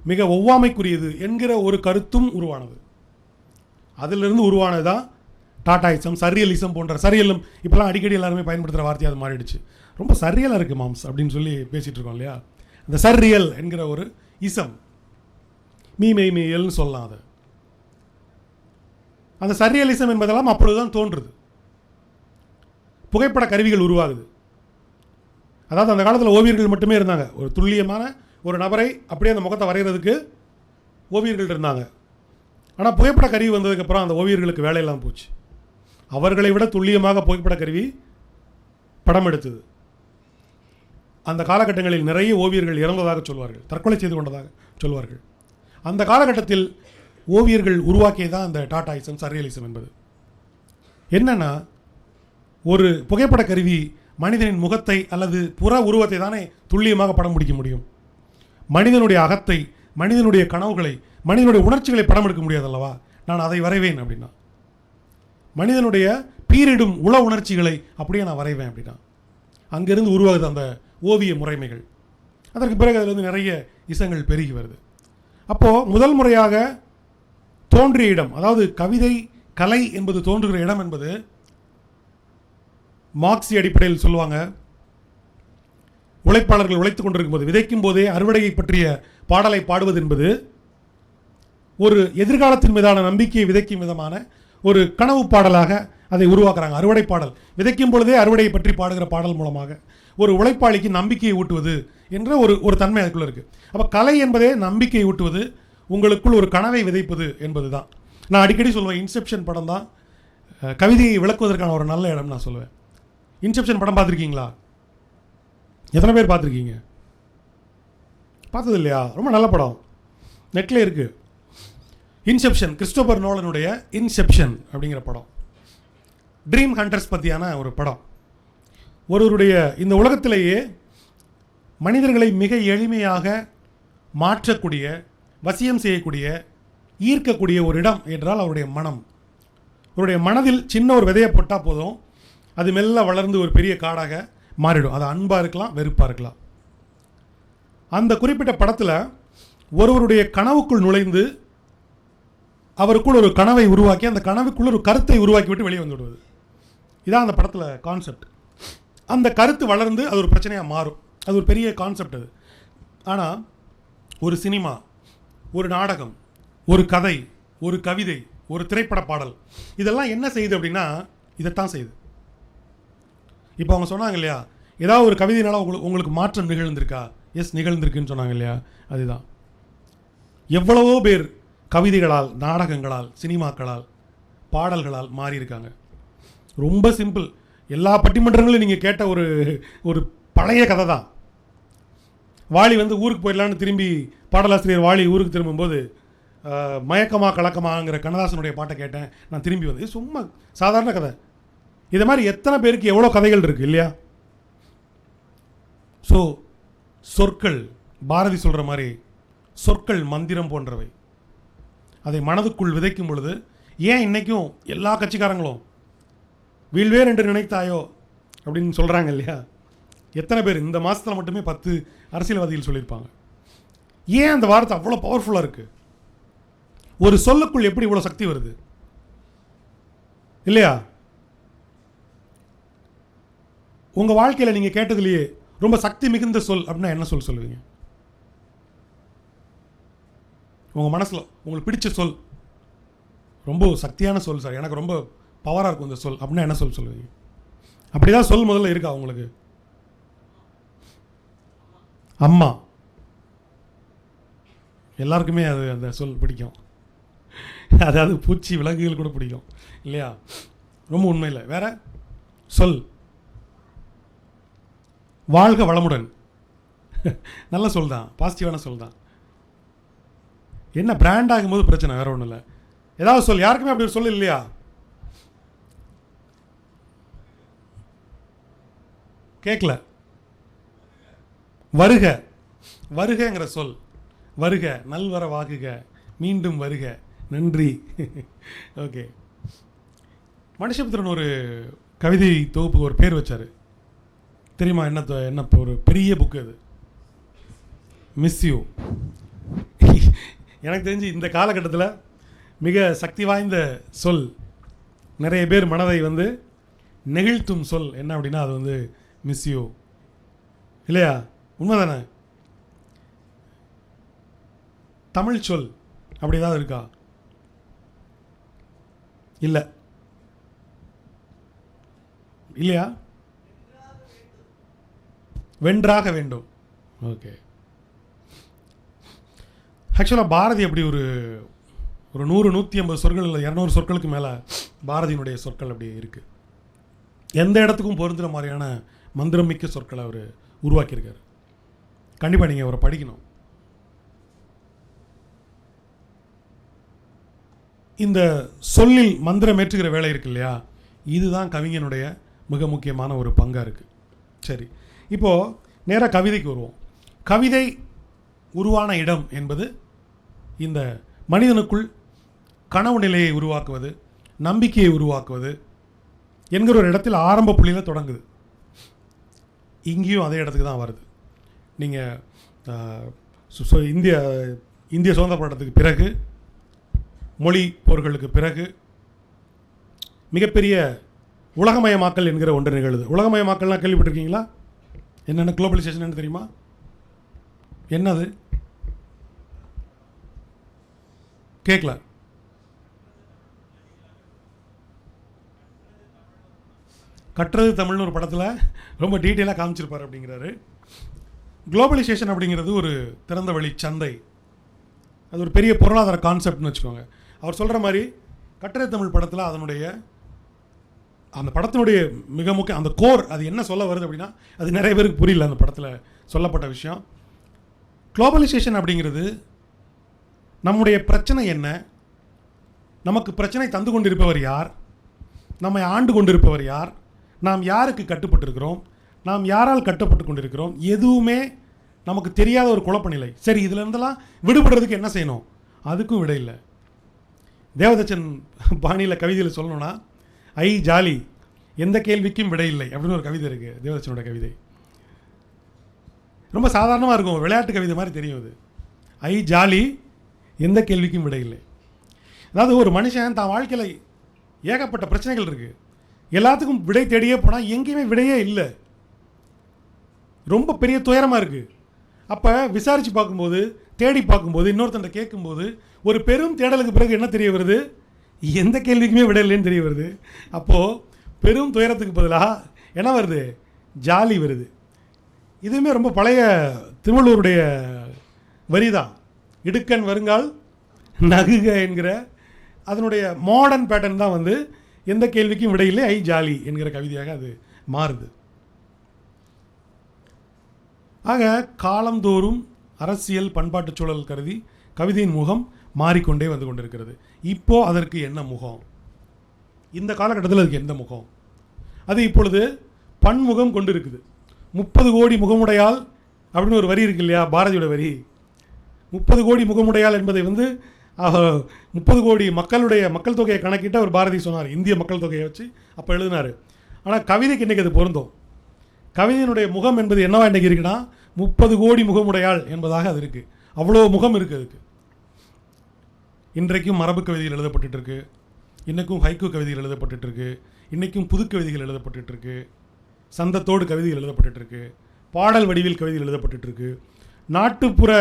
மிக ஒவ்வாமைக்குரியது என்கிற ஒரு கருத்தும் உருவானது. அதிலிருந்து உருவானதுதான் டாட்டாயிசம், சர்ரியலிசம் போன்ற. சர்ரியலும் இப்போலாம் அடிக்கடி எல்லாருமே பயன்படுத்துகிற வார்த்தையாக அது மாறிடுச்சு. ரொம்ப சர்ரியலாக இருக்குது மாம்ஸ் அப்படின்னு சொல்லி பேசிகிட்டு இருக்கோம் இல்லையா? இந்த சர்ரியல் என்கிற ஒரு இசம், மெய்மெய்மெய்யல்னு சொல்லலாம். அது அந்த சர்ரியலிசம் என்பதெல்லாம் அப்பொழுதுதான் தோன்றுது. புகைப்பட கருவிகள் உருவாகுது. அதாவது அந்த காலத்தில் ஓவியர்கள் மட்டுமே இருந்தாங்க. ஒரு துல்லியமான ஒரு நபரை அப்படியே அந்த முகத்தை வரைகிறதுக்கு ஓவியர்கள் இருந்தாங்க. ஆனால் புகைப்பட கருவி வந்ததுக்கப்புறம் அந்த ஓவியர்களுக்கு வேலையெல்லாம் போச்சு. அவர்களை விட துல்லியமாக புகைப்பட கருவி படம் எடுத்தது. அந்த காலகட்டங்களில் நிறைய ஓவியர்கள் இறந்ததாக சொல்வார்கள், தற்கொலை செய்து கொண்டதாக சொல்வார்கள். அந்த காலகட்டத்தில் ஓவியர்கள் உருவாக்கியதான் அந்த டாட்டாயிசம், சர்ரியலிசம் என்பது. என்னன்னா, ஒரு புகைப்பட கருவி மனிதனின் முகத்தை அல்லது புற உருவத்தை தானே துல்லியமாக படம் பிடிக்க முடியும். மனிதனுடைய அகத்தை, மனிதனுடைய கனவுகளை, மனிதனுடைய உணர்ச்சிகளை படம் எடுக்க முடியாது அல்லவா? நான் அதை வரைவேன் அப்படின்னா, மனிதனுடைய பீரிடும் உள உணர்ச்சிகளை அப்படியே நான் வரைவேன் அப்படின்னா, அங்கிருந்து உருவாகுது அந்த ஓவிய முறைமைகள். அதற்கு பிறகு அதிலிருந்து நிறைய இசங்கள் பெருகி வருது. அப்போது முதல் முறையாக தோன்றிய இடம், அதாவது கவிதை கலை என்பது தோன்றுகிற இடம் என்பது மார்க்சி அடிப்படையில் சொல்லுவாங்க. உழைப்பாளர்கள் உழைத்துக் கொண்டிருக்கும் போது, விதைக்கும் போதே அறுவடையை பற்றிய பாடலை பாடுவது என்பது ஒரு எதிர்காலத்தின் மீதான நம்பிக்கையை விதைக்கும் விதமான ஒரு கனவு பாடலாக அதை உருவாக்குறாங்க. அறுவடை பாடல், விதைக்கும் பொழுதே அறுவடையை பற்றி பாடுகிற பாடல் மூலமாக ஒரு உழைப்பாளிக்கு நம்பிக்கையை ஊட்டுவது என்ற ஒரு தன்மை அதுக்குள்ளே இருக்குது. அப்போ கலை என்பதே நம்பிக்கையை ஊட்டுவது, உங்களுக்குள் ஒரு கனவை விதைப்பது என்பது தான். நான் அடிக்கடி சொல்லுவேன், இன்செப்ஷன் படம் தான் கவிதையை விளக்குவதற்கான ஒரு நல்ல இடம் நான் சொல்லுவேன். இன்செப்ஷன் படம் பார்த்துருக்கீங்களா? எத்தனை பேர் பார்த்துருக்கீங்க? பார்த்தது இல்லையா? ரொம்ப நல்ல படம், நெட்டில் இருக்குது. இன்செப்ஷன், கிறிஸ்டோபர் நோலனுடைய இன்செப்ஷன் அப்படிங்கிற படம். ட்ரீம் ஹண்டர்ஸ் பற்றியான ஒரு படம். ஒருவருடைய இந்த உலகத்திலேயே மனிதர்களை மிக எளிமையாக மாற்றக்கூடிய, வசியம் செய்யக்கூடிய, ஈர்க்கக்கூடிய ஒரு இடம் என்றால் அவருடைய மனம். அவருடைய மனதில் சின்ன ஒரு விதையை போட்டால் போதும், அது மெல்ல வளர்ந்து ஒரு பெரிய காடாக மாறிடும். அது அன்பாக இருக்கலாம், வெறுப்பாக இருக்கலாம். அந்த குறிப்பிட்ட படத்தில் ஒருவருடைய கனவுக்குள் நுழைந்து அவருக்குள் ஒரு கனவை உருவாக்கி அந்த கனவுக்குள் ஒரு கருத்தை உருவாக்கி விட்டு வெளியே வந்து விடுவது. இதான் அந்த படத்தில் கான்செப்ட். அந்த கருத்து வளர்ந்து அது ஒரு பிரச்சனையாக மாறும். அது ஒரு பெரிய கான்செப்ட் அது. ஆனால் ஒரு சினிமா, ஒரு நாடகம், ஒரு கதை, ஒரு கவிதை, ஒரு திரைப்பட பாடல், இதெல்லாம் என்ன செய்யுது அப்படின்னா இதைத்தான் செய்யுது. இப்போ அவங்க சொன்னாங்க இல்லையா, ஏதாவது ஒரு கவிதையினால உங்களுக்கு மாற்றம் நிகழ்ந்திருக்கா? எஸ், நிகழ்ந்திருக்குன்னு சொன்னாங்க இல்லையா? அதுதான். எவ்வளவோ பேர் கவிதைகளால், நாடகங்களால், சினிமாக்களால், பாடல்களால் மாறியிருக்காங்க. ரொம்ப சிம்பிள். எல்லா பட்டிமன்றங்களும் நீங்கள் கேட்ட ஒரு பழைய கதை தான். வாலி வந்து ஊருக்கு போயிடலான்னு திரும்பி, பாடலாசிரியர் வாலி ஊருக்கு திரும்பும்போது மயக்கமா கலக்கமாங்கிற கண்ணதாசனுடைய பாட்டை கேட்டேன், நான் திரும்பி வந்து. சும்மா சாதாரண கதை. இதை மாதிரி எத்தனை பேருக்கு எவ்வளோ கதைகள் இருக்குது இல்லையா? ஸோ சொற்கள், பாரதி சொல்கிற மாதிரி சொற்கள் மந்திரம் போன்றவை. அதை மனதுக்குள் விதைக்கும் பொழுது, ஏன் இன்றைக்கும் எல்லா கட்சிக்காரங்களும் வீழ்வேர் என்று நினைத்தாயோ அப்படின்னு சொல்கிறாங்க இல்லையா? எத்தனை பேர் இந்த மாதத்தில் மட்டுமே 10 அரசியல்வாதிகள் சொல்லியிருப்பாங்க. ஏன் அந்த வார்த்தை அவ்வளோ பவர்ஃபுல்லாக இருக்குது? ஒரு சொல்லுக்குள் எப்படி இவ்வளோ சக்தி வருது இல்லையா? உங்கள் வாழ்க்கையில் நீங்கள் கேட்டதுலேயே ரொம்ப சக்தி மிகுந்த சொல் அப்படின்னா என்ன சொல் சொல்லுவீங்க? உங்கள் மனசில் உங்களுக்கு பிடிச்ச சொல், ரொம்ப சக்தியான சொல் சார், எனக்கு ரொம்ப பவராக இருக்கும் இந்த சொல் அப்படின்னா என்ன சொல் சொல்லுவீங்க? அப்படிதான் சொல் முதல்ல இருக்கா உங்களுக்கு? அம்மா. எல்லாருக்குமே அது அந்த சொல் பிடிக்கும். அதாவது பூச்சி விலங்குகள் கூட பிடிக்கும் இல்லையா? ரொம்ப உண்மையில். வேற சொல், வாழ்க வளமுடன், நல்ல சொல் தான், பாசிட்டிவான சொல் தான். என்ன பிராண்ட் ஆகும்போது பிரச்சனை, வேற ஒன்றும் இல்லை. ஏதாவது சொல், யாருக்குமே அப்படி ஒரு சொல் இல்லையா? கேட்கல. வருக, வருகங்கிற சொல். வருக, நல்வரவாகுக, மீண்டும் வருக, நன்றி. ஓகே. மனுஷபுத்திரன் ஒரு கவிதை தொகுப்புக்கு ஒரு பேர் வச்சார் தெரியுமா? என்ன ஒரு பெரிய புக்கு அது, மிஸ் யூ. எனக்கு தெரிஞ்சு இந்த காலகட்டத்தில் மிக சக்தி வாய்ந்த சொல், நிறைய பேர் மனதை வந்து நெகிழ்த்தும் சொல் என்ன அப்படின்னா அது வந்து மிஸ் யூ இல்லையா? உண்மைதானே? தமிழ் சொல் அப்படி ஏதாவது இருக்கா? இல்லை இல்லையா? வென்றாக வேண்டும். ஓகே. ஆக்சுவலாக பாரதி அப்படி ஒரு 100 150 சொற்கள் இல்லை 200 சொற்களுக்கு மேலே பாரதியினுடைய சொற்கள் அப்படி இருக்குது. எந்த இடத்துக்கும் பொருந்துகிற மாதிரியான மந்திரம் மிக்க சொற்களை அவர் உருவாக்கியிருக்காரு. கண்டிப்பாக நீங்கள் அவரை படிக்கணும். இந்த சொல்லில் மந்திரம் ஏற்றுகிற வேலை இருக்கு இல்லையா? இதுதான் கவிஞனுடைய மிக முக்கியமான ஒரு பங்காக இருக்குது. சரி, இப்போது நேராக கவிதைக்கு வருவோம். கவிதை உருவான இடம் என்பது இந்த மனிதனுக்குள் கனவு நிலையை உருவாக்குவது, நம்பிக்கையை உருவாக்குவது என்கிற ஒரு இடத்தில் ஆரம்ப புள்ளியில் தொடங்குது. இங்கேயும் அதே இடத்துக்கு தான் வருது. நீங்கள் இந்திய சுதந்திர போராட்டத்துக்கு பிறகு, மொழி போர்களுக்கு பிறகு மிகப்பெரிய உலகமயமாக்கல் என்கிற ஒன்று நிகழுது. உலகமயமாக்கல்னால் கேள்விப்பட்டிருக்கீங்களா? என்னென்ன குளோபலைசேஷன் என்ன தெரியுமா? என்னது? கேட்கல. கற்றது தமிழ்னு ஒரு படத்தில் ரொம்ப டீட்டெயிலாக காமிச்சிருப்பார் அப்படிங்கிறாரு. குளோபலைசேஷன் அப்படிங்கிறது ஒரு திறந்த வழி சந்தை, அது ஒரு பெரிய பொருளாதார கான்செப்ட்னு வச்சுக்கோங்க. அவர் சொல்கிற மாதிரி கற்றது தமிழ் படத்தில் அதனுடைய அந்த படத்தினுடைய மிக முக்கிய அந்த கோர் அது என்ன சொல்ல வருது அப்படின்னா அது நிறைய பேருக்கு புரியல அந்த படத்தில் சொல்லப்பட்ட விஷயம். குளோபலைசேஷன் அப்படிங்கிறது நம்முடைய பிரச்சனை என்ன, நமக்கு பிரச்சனை தந்து கொண்டிருப்பவர் யார், நம்மை ஆண்டு கொண்டிருப்பவர் யார், நாம் யாருக்கு கட்டுப்பட்டிருக்கிறோம், நாம் யாரால் கட்டுப்பட்டு கொண்டிருக்கிறோம், எதுவுமே நமக்கு தெரியாத ஒரு குழப்ப நிலை. சரி, இதில் இருந்தெல்லாம் விடுபடுறதுக்கு என்ன செய்யணும், அதுக்கும் விடை இல்லை. தேவதச்சன் பாணியில் கவிதையில் சொல்லணும்னா ஐ ஜாலி எந்த கேள்விக்கும் விடை இல்லை அப்படின்னு ஒரு கவிதை இருக்குது, தேவதச்சனோட கவிதை. ரொம்ப சாதாரணமாக இருக்கும், விளையாட்டு கவிதை மாதிரி தெரியும் அது. ஐ ஜாலி எந்த கேள்விக்கும் விடை இல்லை. அதாவது ஒரு மனுஷன் தான் வாழ்க்கையில் ஏகப்பட்ட பிரச்சனைகள் இருக்குது, எல்லாத்துக்கும் விடை தேடியே போனால் எங்கேயுமே விடையே இல்லை, ரொம்ப பெரிய துயரமாக இருக்குது. அப்போ விசாரித்து பார்க்கும்போது, தேடி பார்க்கும்போது, இன்னொருத்தன்ட்ட கேட்கும்போது ஒரு பெரும் தேடலுக்கு பிறகு என்ன தெரிய வருது, எந்த கேள்விக்குமே விடை இல்லைன்னு தெரிய வருது. அப்போது பெரும் துயரத்துக்கு பதிலாக என்ன வருது, ஜாலி வருது. இதுவுமே ரொம்ப பழைய திருவள்ளுவருடைய வரி தான், இடுக்கண் வருங்கால் நகுக என்கிற அதனுடைய மாடர்ன் பேட்டர்ன் தான் வந்து எந்த கேள்விக்கும் விடையில்லை ஐ ஜாலி என்கிற கவிதையாக அது மாறுது. ஆக காலந்தோறும் அரசியல் பண்பாட்டு சூழல் கருதி கவிதையின் முகம் மாறிக்கொண்டே வந்து கொண்டிருக்கிறது. இப்போது அதற்கு என்ன முகம், இந்த காலகட்டத்தில் அதுக்கு எந்த முகம், அது இப்பொழுது பன்முகம் கொண்டு இருக்குது. 30 கோடி முகமுடையால் அப்படின்னு ஒரு வரி இருக்கு இல்லையா, பாரதியோட வரி. 30 கோடி முகமுடையால் என்பதை வந்து 30 கோடி மக்கள் தொகையை கணக்கிட்டு அவர் பாரதி சொன்னார், இந்திய மக்கள் தொகையை வச்சு அப்போ எழுதினார். ஆனால் கவிதைக்கு இன்றைக்கி அது பொருந்தும். கவிதையினுடைய முகம் என்பது என்னவா இன்றைக்கி இருக்குன்னா 30 கோடி முகமுடையாள் என்பதாக அது இருக்குது. அவ்வளோ முகம் இருக்குது அதுக்கு. இன்றைக்கும் மரபு கவிதைகள் எழுதப்பட்டுருக்கு, இன்றைக்கும் ஹைக்கூ கவிதைகள் எழுதப்பட்டுருக்கு, இன்றைக்கும் புது கவிதைகள் எழுதப்பட்டுருக்கு, சந்தத்தோடு கவிதைகள் எழுதப்பட்டுருக்கு, பாடல் வடிவில் கவிதைகள் எழுதப்பட்டுருக்கு, நாட்டுப்புற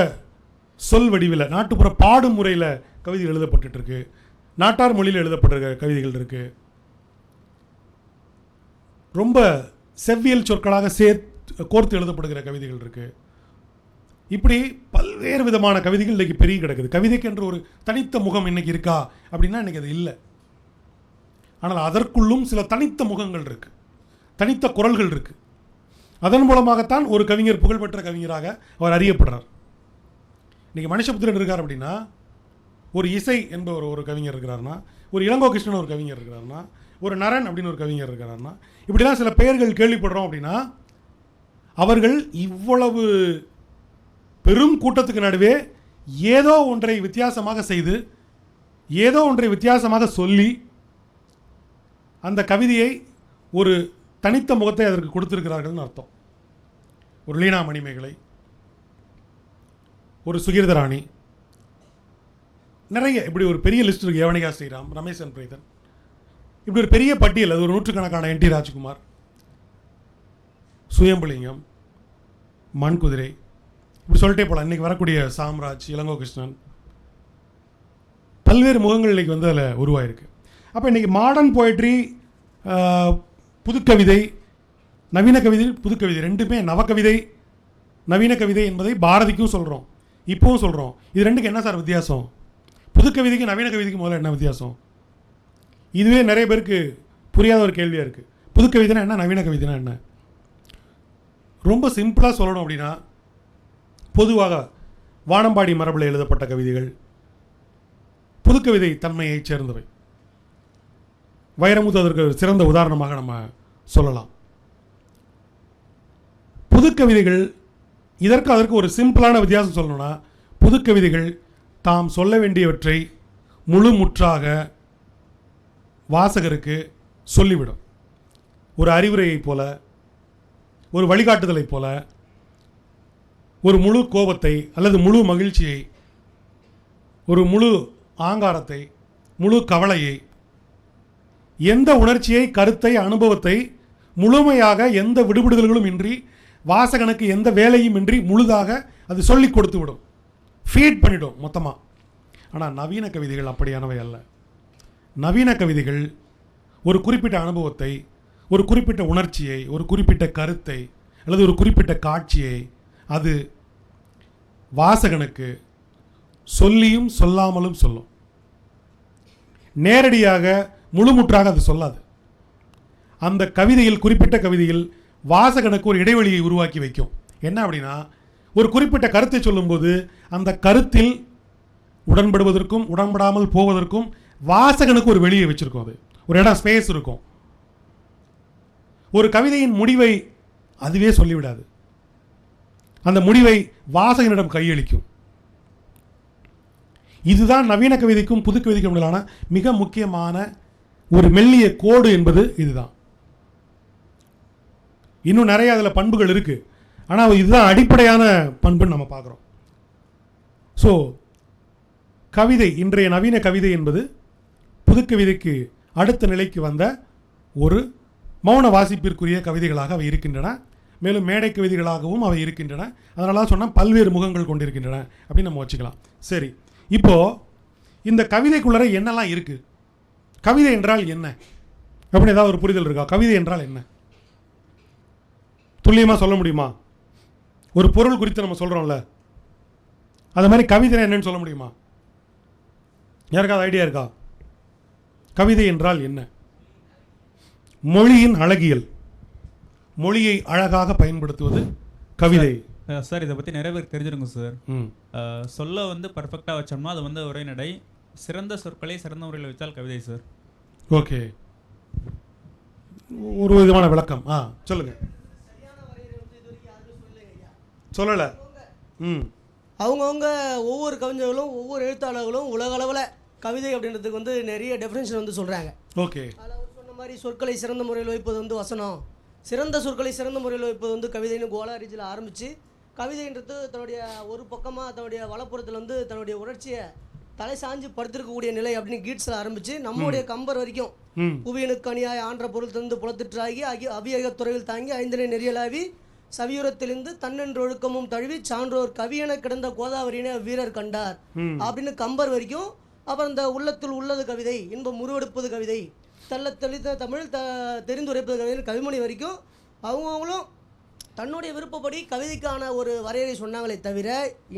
சொல் வடிவில் நாட்டுப்புற பாடும் முறையில் கவிதைகள் எழுதப்பட்டுருக்கு, நாட்டார் மொழியில் எழுதப்பட்டிருக்க கவிதைகள் இருக்குது, ரொம்ப செவ்வியல் சொற்களாக கோர்த்து எழுதப்படுகிற கவிதைகள் இருக்குது. இப்படி பல்வேறு விதமான கவிதைகள் இன்றைக்கி பெரிய கிடக்குது. கவிதைக்கு என்று ஒரு தனித்த முகம் இன்றைக்கி இருக்கா அப்படின்னா இன்றைக்கி அது இல்லை. ஆனால் அதற்குள்ளும் சில தனித்த முகங்கள் இருக்குது, தனித்த குரல்கள் இருக்குது. அதன் மூலமாகத்தான் ஒரு கவிஞர் புகழ்பெற்ற கவிஞராக அவர் அறியப்படுறார். இன்றைக்கி மனுஷபுத்திரன் இருக்கார் அப்படின்னா, ஒரு இசை என்பவர் ஒரு கவிஞர் இருக்கிறார்னா, ஒரு இளங்கோ கிருஷ்ணன் ஒரு கவிஞர் இருக்கிறார்னா, ஒரு நரன் அப்படின்னு ஒரு கவிஞர் இருக்கிறார்னா, இப்படிலாம் சில பெயர்கள் கேள்விப்படுறோம் அப்படின்னா அவர்கள் இவ்வளவு பெரும் கூட்டத்துக்கு நடுவே ஏதோ ஒன்றை வித்தியாசமாக செய்து, ஏதோ ஒன்றை வித்தியாசமாக சொல்லி அந்த கவிதையை ஒரு தனித்த முகத்தை அதற்கு கொடுத்திருக்கிறார்கள்னு அர்த்தம். ஒரு லீனா மணிமேகலை, ஒரு சுகீர்தராணி, நிறைய இப்படி ஒரு பெரிய லிஸ்ட் இருக்குது. யவனிகா ஸ்ரீராம், ரமேஷன் பிரீதன், இப்படி ஒரு பெரிய பட்டியல். அது ஒரு நூற்றுக்கணக்கான NT ராஜ்குமார், சுயம்புலிங்கம், மண்குதிரை, இப்படி சொல்லிட்டே போகலாம். இன்றைக்கி வரக்கூடிய சாம்ராஜ், இளங்கோ கிருஷ்ணன், பல்வேறு முகங்கள் இன்றைக்கி வந்து அதில் உருவாயிருக்கு. அப்போ இன்றைக்கி மாடர்ன் போய்ட்ரி, புதுக்கவிதை, நவீன கவிதை, புதுக்கவிதை ரெண்டுமே நவக்கவிதை, நவீன கவிதை என்பதை பாரதிக்கும் சொல்கிறோம், இப்போவும் சொல்கிறோம். இது ரெண்டுக்கு என்ன சார் வித்தியாசம்? புதுக்கவிதைக்கு நவீன கவிதைக்கு முதல்ல என்ன வித்தியாசம்? இதுவே நிறைய பேருக்கு புரியாத ஒரு கேள்வியாக இருக்குது. புதுக்கவிதைனா என்ன, நவீன கவிதைனா என்ன? ரொம்ப சிம்பிளாக சொல்லணும் அப்படின்னா, பொதுவாக வானம்பாடி மரபில் எழுதப்பட்ட கவிதைகள் புதுக்கவிதை தன்மையை சேர்ந்தவை. வைரமுத்து அதற்கு சிறந்த உதாரணமாக நம்ம சொல்லலாம். புதுக்கவிதைகள் இதற்கு அதற்கு ஒரு சிம்பிளான வித்தியாசம் சொல்லணும்னா, புதுக்கவிதைகள் தாம் சொல்ல வேண்டியவற்றை முழுமுற்றாக வாசகருக்கு சொல்லிவிடும். ஒரு அறிவுரையைப் போல, ஒரு வழிகாட்டுதலைப் போல, ஒரு முழு கோபத்தை அல்லது முழு மகிழ்ச்சியை, ஒரு முழு ஆங்காரத்தை, முழு கவலையை, எந்த உணர்ச்சியை, கருத்தை, அனுபவத்தை முழுமையாக எந்த விடுபடுதல்களும் இன்றி, வாசகனுக்கு எந்த வேலையும் இன்றி முழுதாக அது சொல்லி கொடுத்து விடும், ஃபீட் பண்ணிடும் மொத்தமாக. ஆனால் நவீன கவிதைகள் அப்படியானவை அல்ல. நவீன கவிதைகள் ஒரு குறிப்பிட்ட அனுபவத்தை, ஒரு குறிப்பிட்ட உணர்ச்சியை, ஒரு குறிப்பிட்ட கருத்தை அல்லது ஒரு குறிப்பிட்ட காட்சியை அது வாசகனுக்கு சொல்லியும் சொல்லாமலும் சொல்லும். நேரடியாக முழுமுற்றாக அது சொல்லாது. அந்த கவிதையில், குறிப்பிட்ட கவிதையில் வாசகனுக்கு ஒரு இடைவெளியை உருவாக்கி வைக்கும். என்ன அப்படின்னா, ஒரு குறிப்பிட்ட கருத்தை சொல்லும்போது அந்த கருத்தில் உடன்படுவதற்கும் உடன்படாமல் போவதற்கும் வாசகனுக்கு ஒரு வெளியை வச்சிருக்கும். அது ஒரு இடம், ஸ்பேஸ் இருக்கும். ஒரு கவிதையின் முடிவை அதுவே சொல்லிவிடாது. அந்த முடிவை வாசகனிடம் கையளிக்கும். இதுதான் நவீன கவிதைக்கும் புது கவிதைக்கும் இடையிலான மிக முக்கியமான ஒரு மெல்லிய கோடு என்பது இதுதான். இன்னும் நிறைய அதில் பண்புகள் இருக்கு, ஆனால் இதுதான் அடிப்படையான பண்புன்னு நம்ம பார்க்குறோம். ஸோ கவிதை, இன்றைய நவீன கவிதை என்பது புதுக்கவிதைக்கு அடுத்த நிலைக்கு வந்த ஒரு மௌன வாசிப்பிற்குரிய கவிதைகளாக அவை இருக்கின்றன. மேலும் மேடை கவிதைகளாகவும் அவை இருக்கின்றன. அதனால தான் சொன்னால் பல்வேறு முகங்கள் கொண்டிருக்கின்றன அப்படின்னு நம்ம வச்சுக்கலாம். சரி, இப்போது இந்த கவிதைக்குள்ளே என்னெல்லாம் இருக்குது? கவிதை என்றால் என்ன அப்படின்னு ஏதாவது ஒரு புரிதல் இருக்கா? கவிதை என்றால் என்ன துல்லியமாக சொல்ல முடியுமா? ஒரு பொருள் குறித்து நம்ம சொல்கிறோம்ல, அது மாதிரி கவிதை என்னன்னு சொல்ல முடியுமா? யாருக்காவது ஐடியா இருக்கா? கவிதை என்றால் என்ன? மொழியின் அழகியல், மொழியை அழகாக பயன்படுத்துவது கவிதை. சார், இதை பற்றி நிறைய பேருக்கு தெரிஞ்சிருங்க சார். சொல்ல வந்து பர்ஃபெக்டாக வச்சோம்னா அது வந்து உரைநடை. சிறந்த சொற்களை சிறந்த முறையில் வச்சால் கவிதை சார். ஓகே, ஒரு விதமான விளக்கம். சொல்லுங்க. சொல்லலை. அவங்கவுங்க ஒவ்வொரு கவிஞர்களும் ஒவ்வொரு எழுத்தாளர்களும் உலகளவில் கவிதை அப்படின்றதுக்கு வந்து நிறைய டெஃபினேஷன் வந்து சொல்கிறாங்க. ஓகே, அதில் அவர் சொன்ன மாதிரி சொற்களை சிறந்த முறையில் வைப்பது வந்து வசனம், சிறந்த சொற்களை சிறந்த முறையில் வைப்பது வந்து கவிதைன்னு கோலாரிஜில் ஆரம்பித்து, கவிதைன்றது தன்னுடைய ஒரு பக்கமாக தன்னுடைய வலப்புறத்தில் வந்து தன்னுடைய உணர்ச்சியை தலை சாஞ்சு படுத்திருக்கக்கூடிய நிலை அப்படின்னு கீட்ஸில் ஆரம்பித்து நம்முடைய கம்பர் வரைக்கும் புவியனுக்கு அணியாய் ஆன்ற பொருள் தந்து புலத்திற்றாகி அபியக துறையில் தாங்கி ஐந்தனை நெறியலாவி சவியுரத்திலிருந்து தன்னென்று ஒழுக்கமும் தழுவி சான்றோர் கவியென கிடந்த கோதாவரியினை வீரர் கண்டார் அப்படின்னு கம்பர் வரைக்கும். அப்புறம் இந்த உள்ளத்தில் உள்ளது கவிதை, இன்பம் உருவெடுப்பது கவிதை, தெல்ல தெளித்த தமிழ் தெரிந்துரைப்பது கவிதை, கவிமணி வரைக்கும் அவங்கவுங்களும் தன்னுடைய விருப்பப்படி கவிதைக்கான ஒரு வரையறை சொன்னாங்களே தவிர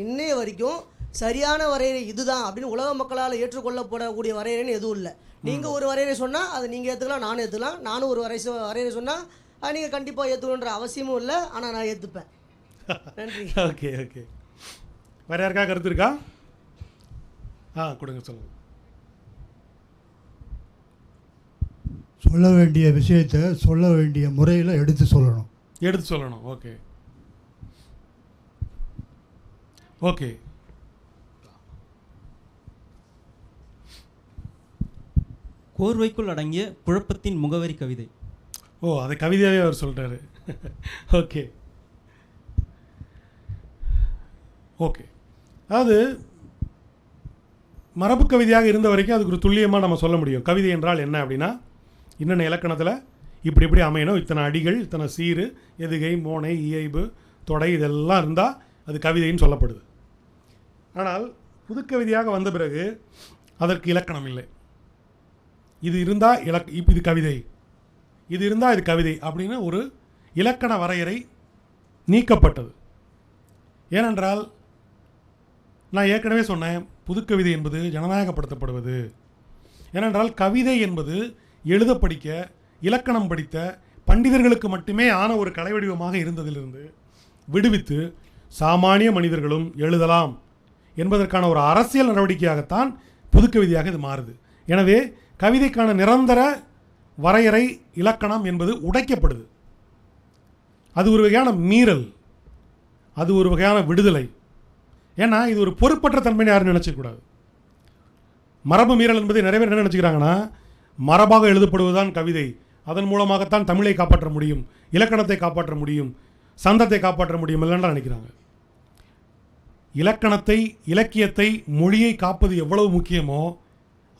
இன்னைய வரைக்கும் சரியான வரையறை இதுதான் அப்படின்னு உலக மக்களால் ஏற்றுக்கொள்ளப்படக்கூடிய வரையறைன்னு எதுவும் இல்லை. நீங்கள் ஒரு வரையறை சொன்னால் அதை நீங்கள் ஏற்றுக்கலாம், நானும் ஏற்றுக்கலாம். நானும் ஒரு வரையறை சொன்னால் அது நீங்கள் கண்டிப்பாக ஏற்றுக்கணுன்ற அவசியமும் இல்லை, ஆனால் நான் ஏற்றுப்பேன். நன்றி. ஓகே ஓகே, வேறு யாருக்கா கருத்து இருக்கா? கொடுங்க, சொல்லுங்கள். சொல்ல வேண்டிய விஷயத்தை சொல்ல வேண்டிய முறையில் எடுத்து சொல்லணும். Okay okay. கோர்வைக்குள் அடங்கிய குழப்பத்தின் முகவரி கவிதை. அதை கவிதையாகவே அவர் சொல்கிறாரு. Okay okay. அதாவது மரபு கவிதையாக இருந்த வரைக்கும் அதுக்கு ஒரு துல்லியமாக நம்ம சொல்ல முடியும். கவிதை என்றால் என்ன அப்படின்னா, இன்னென்ன இலக்கணத்தில் இப்படி இப்படி அமையணும், இத்தனை அடிகள், இத்தனை சீரு, எதுகை, மோனை, இயைபு, தொடை, இதெல்லாம் இருந்தால் அது கவிதைன்னு சொல்லப்படுது. ஆனால் புதுக்கவிதையாக வந்த பிறகு அதற்கு இலக்கணம் இல்லை. இது இருந்தால் இது கவிதை, இது இருந்தால் இது கவிதை அப்படின்னு ஒரு இலக்கண வரையறை நீக்கப்பட்டது. ஏனென்றால் நான் ஏற்கனவே சொன்னேன், புதுக்கவிதை என்பது ஜனநாயகப்படுத்தப்படுவது. ஏனென்றால் கவிதை என்பது எழுத படிக்க இலக்கணம் படித்த பண்டிதர்களுக்கு மட்டுமே ஆன ஒரு கலை வடிவமாக இருந்ததிலிருந்து விடுவித்து சாமானிய மனிதர்களும் எழுதலாம் என்பதற்கான ஒரு அரசியல் நடவடிக்கையாகத்தான் புதுக்கவிதையாக இது மாறுது. எனவே கவிதைக்கான நிரந்தர வரையறை இலக்கணம் என்பது உடைக்கப்படுது. அது ஒரு வகையான மீறல், அது ஒரு வகையான விடுதலை. ஏன்னா இது ஒரு பொறுப்பற்ற தன்மையை யாரும் நினச்சிக்கூடாது. மரபு மீறல் என்பதை நிறைய பேர் என்ன நினச்சிக்கிறாங்கன்னா, மரபாக எழுதப்படுவதுதான் கவிதை, அதன் மூலமாகத்தான் தமிழை காப்பாற்ற முடியும், இலக்கணத்தை காப்பாற்ற முடியும், சந்தத்தை காப்பாற்ற முடியும் இல்லைன்னா நினைக்கிறாங்க. இலக்கணத்தை, இலக்கியத்தை, மொழியை காப்பது எவ்வளவு முக்கியமோ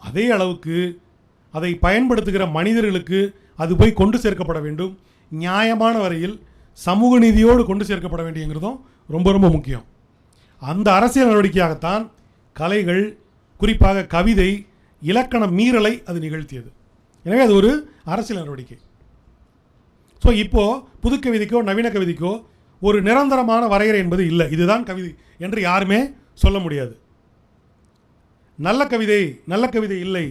அதே அளவுக்கு அதை பயன்படுத்துகிற மனிதர்களுக்கு அது போய் கொண்டு சேர்க்கப்பட வேண்டும். நியாயமான வரையில் சமூக நீதியோடு கொண்டு சேர்க்கப்பட வேண்டியங்கிறதும் ரொம்ப ரொம்ப முக்கியம். அந்த அரசியல் நடவடிக்கையாகத்தான் கலைகள், குறிப்பாக கவிதை, இலக்கண மீறலை அது நிகழ்த்தியது. எனவே அது ஒரு அரசியல் நடவடிக்கை. ஸோ இப்போது புது கவிதைக்கோ நவீன கவிதைக்கோ ஒரு நிரந்தரமான வரையறை என்பது இல்லை. இதுதான் கவிதை என்று யாருமே சொல்ல முடியாது. நல்ல கவிதை இல்லை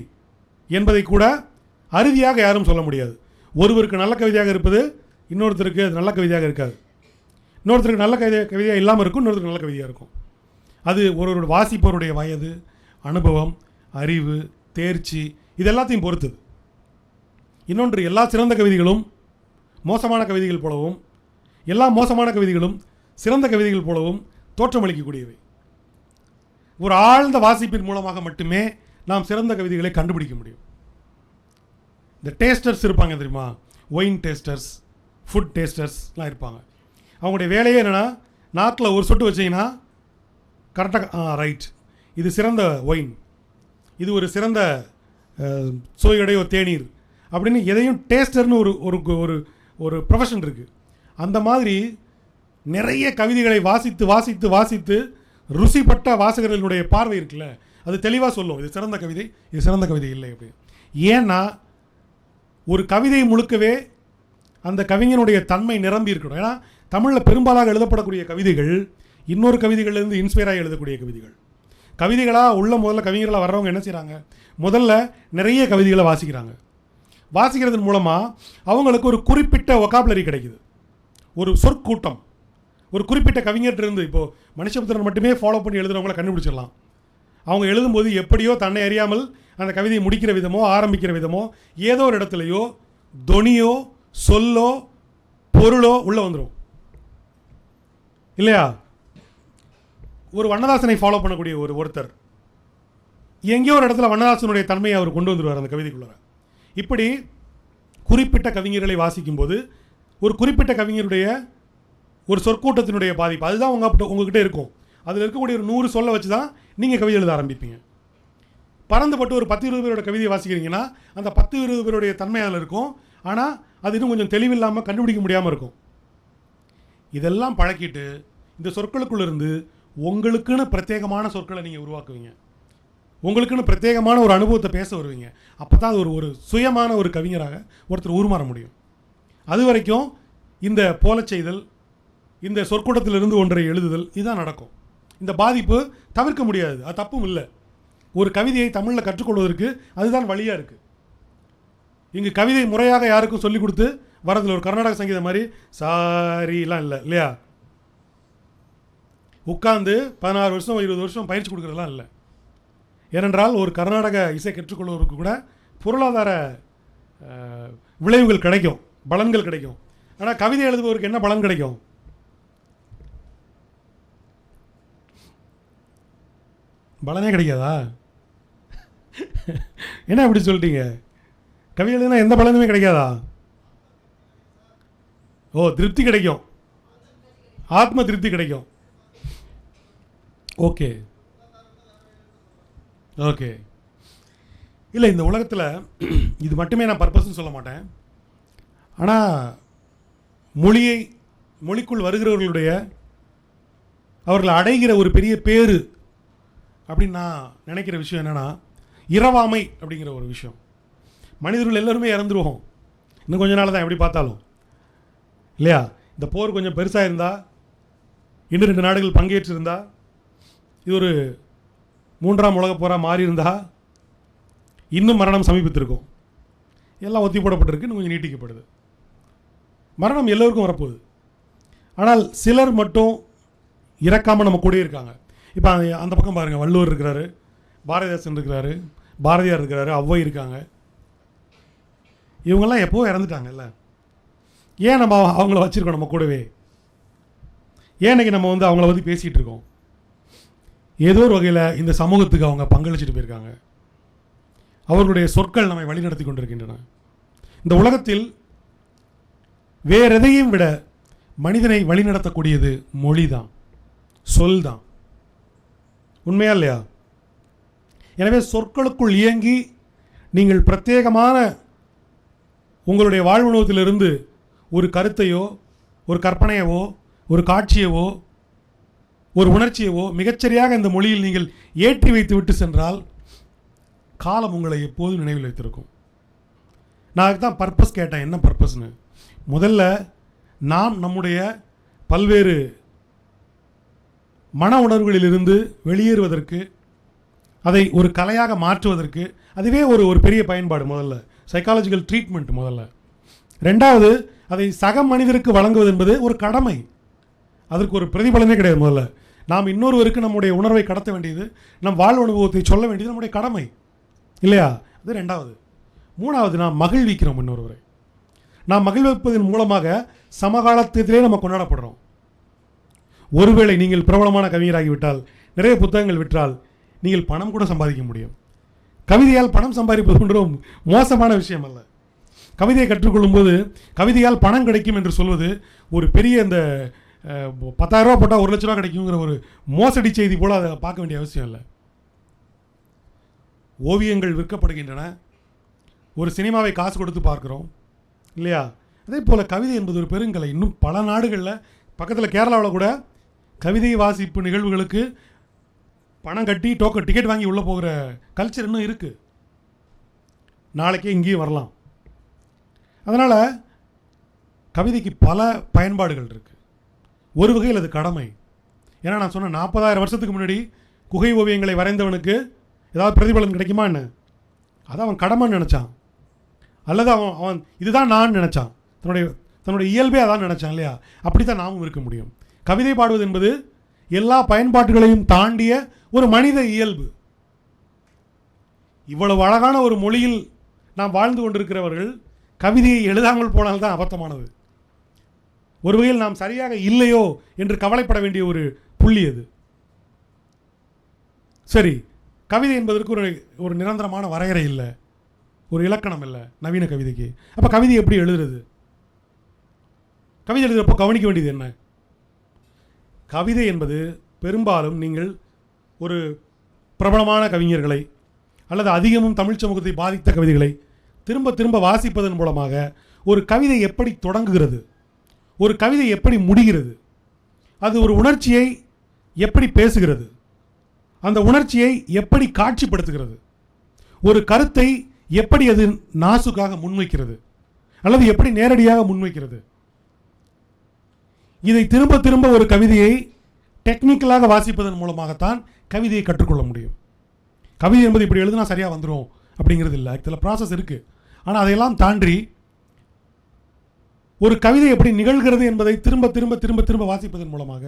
என்பதை கூட அறுதியாக யாரும் சொல்ல முடியாது. ஒருவருக்கு நல்ல கவிதையாக இருப்பது இன்னொருத்தருக்கு அது நல்ல கவிதையாக இருக்காது. இன்னொருத்தருக்கு நல்ல கவிதையாக இல்லாமல் இருக்கும், இன்னொருத்தருக்கு நல்ல கவிதையாக இருக்கும். அது ஒரு வாசிப்பவருடைய வயது, அனுபவம், அறிவு, தேர்ச்சி இது எல்லாத்தையும் பொறுத்தது. இன்னொன்று, எல்லா சிறந்த கவிதைகளும் மோசமான கவிதைகள் போலவும் எல்லா மோசமான கவிதைகளும் சிறந்த கவிதைகள் போலவும் தோற்றமளிக்கக்கூடியவை. ஒரு ஆழ்ந்த வாசிப்பின் மூலமாக மட்டுமே நாம் சிறந்த கவிதைகளை கண்டுபிடிக்க முடியும். இந்த டேஸ்டர்ஸ் இருப்பாங்க தெரியுமா, ஒயின் டேஸ்டர்ஸ், ஃபுட் டேஸ்டர்ஸ்லாம் இருப்பாங்க. அவங்களுடைய வேலையே என்னென்னா, நாக்கில் ஒரு சொட்டு வச்சிங்கன்னா கரெக்டாக ரைட், இது சிறந்த ஒயின், இது ஒரு சிறந்த சுவையுடைய ஒரு தேநீர் அப்படின்னு எதையும் டேஸ்டர்னு ஒரு ஒரு ஒரு ப்ரொஃபஷன் இருக்குது. அந்த மாதிரி நிறைய கவிதைகளை வாசித்து வாசித்து வாசித்து ருசிப்பட்ட வாசகர்களுடைய பார்வை இருக்குல்ல, அது தெளிவாக சொல்லும் இது சிறந்த கவிதை, இது சிறந்த கவிதை இல்லை அப்படின்னு. ஏன்னா ஒரு கவிதை முழுக்கவே அந்த கவிஞனுடைய தன்மை நிரம்பி இருக்கணும். ஏன்னா தமிழில் பெரும்பாலாக எழுதப்படக்கூடிய கவிதைகள் இன்னொரு கவிதைகள்லேருந்து இன்ஸ்பயராக எழுதக்கூடிய கவிதைகளாக உள்ள முதல்ல கவிஞர்களாக வர்றவங்க என்ன செய்கிறாங்க, முதல்ல நிறைய கவிதைகளை வாசிக்கிறதன் மூலமாக அவங்களுக்கு ஒரு குறிப்பிட்ட ஒகாபுலரி கிடைக்குது, ஒரு சொற்கூட்டம். ஒரு குறிப்பிட்ட கவிஞர்கிட்ட இப்போது மனுஷபுத்திரன் மட்டுமே ஃபாலோ பண்ணி எழுதுறவங்கள கண்டுபிடிச்சிடலாம். அவங்க எழுதும்போது எப்படியோ தன்னை அறியாமல் அந்த கவிதையை முடிக்கிற விதமோ ஆரம்பிக்கிற விதமோ ஏதோ ஒரு இடத்துலையோ தொனியோ சொல்லோ பொருளோ உள்ளே வந்துடும் இல்லையா. ஒரு வண்ணதாசனை ஃபாலோ பண்ணக்கூடிய ஒருத்தர் எங்கேயோ ஒரு இடத்துல வண்ணதாசனுடைய தன்மையை அவர் கொண்டு வந்துடுவார் அந்த கவிதைக்குள்ளார. இப்படி குறிப்பிட்ட கவிஞர்களை வாசிக்கும்போது ஒரு குறிப்பிட்ட கவிஞருடைய ஒரு சொற்கூட்டத்தினுடைய பாதிப்பு அதுதான் உங்ககிட்ட இருக்கும். அதில் இருக்கக்கூடிய ஒரு 100 சொல்ல வச்சு தான் நீங்கள் கவிதை எழுத ஆரம்பிப்பீங்க. பறந்துபட்டு ஒரு 10-20 பேரோட கவிதையை வாசிக்கிறீங்கன்னா அந்த 10-20 பேருடைய தன்மை அதில் இருக்கும். ஆனால் அது இன்னும் கொஞ்சம் தெளிவில்லாமல் கண்டுபிடிக்க முடியாமல் இருக்கும். இதெல்லாம் பழக்கிட்டு இந்த சொற்களுக்குள்ளேருந்து உங்களுக்குன்னு பிரத்யேகமான சொற்களை நீங்கள் உருவாக்குவீங்க, உங்களுக்குன்னு பிரத்யேகமான ஒரு அனுபவத்தை பேச வருவீங்க. அப்போ தான் அது ஒரு சுயமான ஒரு கவிஞராக ஒருத்தர் உருமாற முடியும். அது வரைக்கும் இந்த போலச் செய்தல், இந்த சொற்கூட்டத்திலிருந்து ஒன்றை எழுதுதல் இதுதான் நடக்கும். இந்த பாதிப்பு தவிர்க்க முடியாது, அது தப்பும் இல்லை. ஒரு கவிதையை தமிழில் கற்றுக்கொள்வதற்கு அதுதான் வழியாக இருக்குது. இங்கு கவிதை முறையாக யாருக்கும் சொல்லிக் கொடுத்து வரதில் ஒரு கர்நாடக சங்கீதம் மாதிரி சாரிலாம் இல்லை இல்லையா. உட்கார்ந்து 16 வருஷம் 20 வருஷம் பயிற்சி கொடுக்குறதுலாம் இல்லை. ஏனென்றால் ஒரு கர்நாடக இசை கற்றுக்கொள்வதற்கு கூட பொருளாதார விளைவுகள் கிடைக்கும், பலன்கள் கிடைக்கும். ஆனால் கவிதை எழுதுபவருக்கு என்ன பலன் கிடைக்கும்? பலனே கிடைக்காதா? என்ன அப்படி சொல்லிட்டீங்க? கவிதை எழுதுனா எந்த பலனுமே கிடைக்காதா? திருப்தி கிடைக்கும், ஆத்ம திருப்தி கிடைக்கும். ஓகே இல்லை, இந்த உலகத்தில் இது மட்டுமே நான் பர்பஸ்ன்னு சொல்ல மாட்டேன். ஆனால் மொழிக்குள் வருகிறவர்களுடைய அவர்கள் அடைகிற ஒரு பெரிய பேரு அப்படின்னு நான் நினைக்கிற விஷயம் என்னென்னா இரவாமை அப்படிங்கிற ஒரு விஷயம். மனிதர்கள் எல்லோருமே இறந்துருவோம் இன்னும் கொஞ்ச நாள் தான் எப்படி பார்த்தாலும் இல்லையா. இந்த போர் கொஞ்சம் பெருசாக இருந்தால், இன்னும் 2 நாடுகள் பங்கேற்றிருந்தா, இது ஒரு 3ஆம் உலகப் போராக மாறி இருந்தால் இன்னும் மரணம் சமீபத்திருக்கும். எல்லாம் ஒத்தி போடப்பட்டிருக்கு, இன்னும் கொஞ்சம் நீட்டிக்கப்படுது. மரணம் எல்லோருக்கும் வரப்போகுது. ஆனால் சிலர் மட்டும் இறக்காமல் நம்ம கூட இருக்காங்க. இப்போ அந்த பக்கம் பாருங்கள், வள்ளுவர் இருக்கிறாரு, பாரதிதாசன் இருக்கிறாரு, பாரதியார் இருக்கிறாரு, ஔவை இருக்காங்க. இவங்கெல்லாம் எப்போது இறந்துட்டாங்கல்ல. ஏன் நம்ம அவங்கள வச்சுருக்கோம் நம்ம கூடவே? ஏன் இன்றைக்கி நம்ம அவங்கள பற்றி பேசிகிட்டு இருக்கோம்? ஏதோ ஒரு வகையில் இந்த சமூகத்துக்கு அவங்க பங்களிச்சுட்டு போயிருக்காங்க. அவர்களுடைய சொற்கள் நம்மை வழிநடத்தி கொண்டிருக்கின்றன. இந்த உலகத்தில் வேற எதையும் விட மனிதனை வழிநடத்தக்கூடியது மொழி தான், சொல் தான். உண்மையா இல்லையா? எனவே சொற்களுக்குள் இயங்கி நீங்கள் பிரத்யேகமான உங்களுடைய வாழ்வுணவத்திலிருந்து ஒரு கருத்தையோ ஒரு கற்பனையவோ ஒரு காட்சியவோ ஒரு உணர்ச்சியவோ மிகச்சரியாக இந்த மொழியில் நீங்கள் ஏற்றி வைத்து விட்டு சென்றால் காலம் உங்களை எப்போதும் நினைவில் வைத்திருக்கும். நான் அதுக்கு தான் பர்பஸ் கேட்டேன், என்ன பர்பஸ்னு. முதல்ல நாம் நம்முடைய பல்வேறு மன உணர்வுகளிலிருந்து வெளியேறுவதற்கு, அதை ஒரு கலையாக மாற்றுவதற்கு அதுவே ஒரு பெரிய பயன்பாடு. முதல்ல சைக்காலஜிக்கல் ட்ரீட்மெண்ட் முதல்ல. ரெண்டாவது, அதை சக மனிதருக்கு வழங்குவது என்பது ஒரு கடமை. அதற்கு ஒரு பிரதிபலனே கிடையாது. முதல்ல நாம் இன்னொருவருக்கு நம்முடைய உணர்வை கடத்த வேண்டியது, நம் வாழ்வு அனுபவத்தை சொல்ல வேண்டியது நம்முடைய கடமை இல்லையா? அது ரெண்டாவது. மூணாவது, நாம் மகிழ்விக்கிறோம் இன்னொருவரை. நாம் மகிழ்விப்பதன் மூலமாக சமகாலத்திலே நம்ம கொண்டாடப்படுறோம். ஒருவேளை நீங்கள் பிரபலமான கவிஞராகிவிட்டால், நிறைய புத்தகங்கள் விற்றால், நீங்கள் பணம் கூட சம்பாதிக்க முடியும். கவிதையால் பணம் சம்பாதிப்பது ஒன்றும் மோசமான விஷயம் அல்ல. கவிதையை கற்றுக்கொள்ளும்போது கவிதையால் பணம் கிடைக்கும் என்று சொல்வது ஒரு பெரிய இந்த 10,000 ரூபா போட்டால் 1 லட்ச ரூபா கிடைக்குங்கிற ஒரு மோசடி செய்தி போல் அதை பார்க்க வேண்டிய அவசியம் இல்லை. ஓவியங்கள் விற்கப்படுகின்றன, ஒரு சினிமாவை காசு கொடுத்து பார்க்குறோம் இல்லையா? அதே போல் கவிதை என்பது ஒரு பெருங்கலை. இன்னும் பல நாடுகளில், பக்கத்தில் கேரளாவில் கூட கவிதை வாசிப்பு நிகழ்வுகளுக்கு பணம் கட்டி டிக்கெட் வாங்கி உள்ளே போகிற கல்ச்சர் இன்னும் இருக்குது. நாளைக்கே இங்கேயும் வரலாம். அதனால் கவிதைக்கு பல பயன்பாடுகள் இருக்குது. ஒரு வகையில் அது கடமை. ஏன்னா நான் சொன்ன 40,000 வருஷத்துக்கு முன்னாடி குகை ஓவியங்களை வரைந்தவனுக்கு ஏதாவது பிரதிபலன் கிடைக்குமா என்ன? அதை அவன் கடமைன்னு நினச்சான், அல்லது அவன் இதுதான் நான் நினச்சான். தன்னுடைய இயல்பே அதான் நினச்சான் இல்லையா? அப்படி தான் நாமும் இருக்க முடியும். கவிதை பாடுவது என்பது எல்லா பயன்பாடுகளையும் தாண்டிய ஒரு மனித இயல்பு. இவ்வளவு அழகான ஒரு மொழியில் நாம் வாழ்ந்து கொண்டிருக்கிறவர்கள் கவிதையை எழுதாமல் போனால்தான் அபத்தமானது. ஒரு வகையில் நாம் சரியாக இல்லையோ என்று கவலைப்பட வேண்டிய ஒரு புள்ளி அது. சரி, கவிதை என்பதற்கு ஒரு நிரந்தரமான வரையறை இல்லை, ஒரு இலக்கணம் இல்லை நவீன கவிதைக்கு. அப்போ கவிதை எப்படி எழுதுறது? கவிதை எழுதுறப்போ கவனிக்க வேண்டியது என்ன? கவிதை என்பது பெரும்பாலும் நீங்கள் ஒரு பிரபலமான கவிஞர்களை அல்லது அதிகமும் தமிழ் சமூகத்தை பாதித்த கவிதைகளை திரும்ப திரும்ப வாசிப்பதன் மூலமாக ஒரு கவிதை எப்படி தொடங்குகிறது, ஒரு கவிதை எப்படி முடிகிறது, அது ஒரு உணர்ச்சியை எப்படி பேசுகிறது, அந்த உணர்ச்சியை எப்படி காட்சிப்படுத்துகிறது, ஒரு கருத்தை எப்படி அது நாசுக்காக முன்வைக்கிறது அல்லது எப்படி நேரடியாக முன்வைக்கிறது. இதை திரும்ப திரும்ப ஒரு கவிதையை டெக்னிக்கலாக வாசிப்பதன் மூலமாகத்தான் கவிதையை கற்றுக்கொள்ள முடியும். கவிதை என்பது இப்படி எழுதுனா சரியாக வந்துடும் அப்படிங்கிறது இல்லை. சில ப்ராசஸ் இருக்குது. ஆனால் அதையெல்லாம் தாண்டி ஒரு கவிதை எப்படி நிகழ்கிறது என்பதை திரும்ப திரும்ப திரும்ப திரும்ப வாசிப்பதன் மூலமாக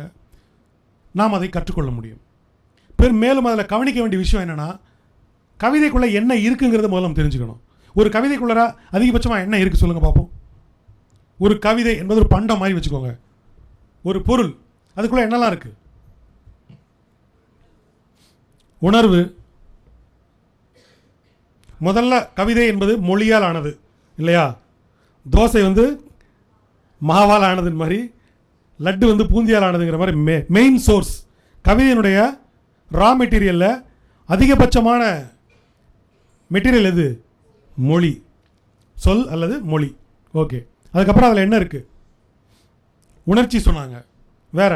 நாம் அதை கற்றுக்கொள்ள முடியும். மேலும் அதில் கவனிக்க வேண்டிய விஷயம் என்னென்னா, கவிதைக்குள்ளே என்ன இருக்குங்கிறத முதல்ல நம்ம தெரிஞ்சுக்கணும். ஒரு கவிதைக்குள்ளே அதிகபட்சமாக என்ன இருக்குது சொல்லுங்கள் பார்ப்போம். ஒரு கவிதை என்பது ஒரு பண்டம் மாதிரி வச்சுக்கோங்க, ஒரு பொருள். அதுக்குள்ளே என்னெல்லாம் இருக்குது? உணர்வு. முதல்ல கவிதை என்பது மொழியால் ஆனது இல்லையா? தோசை மாவால் ஆனதுன்னு மாதிரி, லட்டு பூந்தியால் ஆனதுங்கிற மாதிரி மெயின் சோர்ஸ் கவிதையினுடைய ரா மெட்டீரியலில் அதிகபட்சமான மெட்டீரியல் எது? மொழி, சொல் அல்லது மொழி. ஓகே, அதுக்கப்புறம் அதில் என்ன இருக்குது? உணர்ச்சி சொன்னாங்க. வேற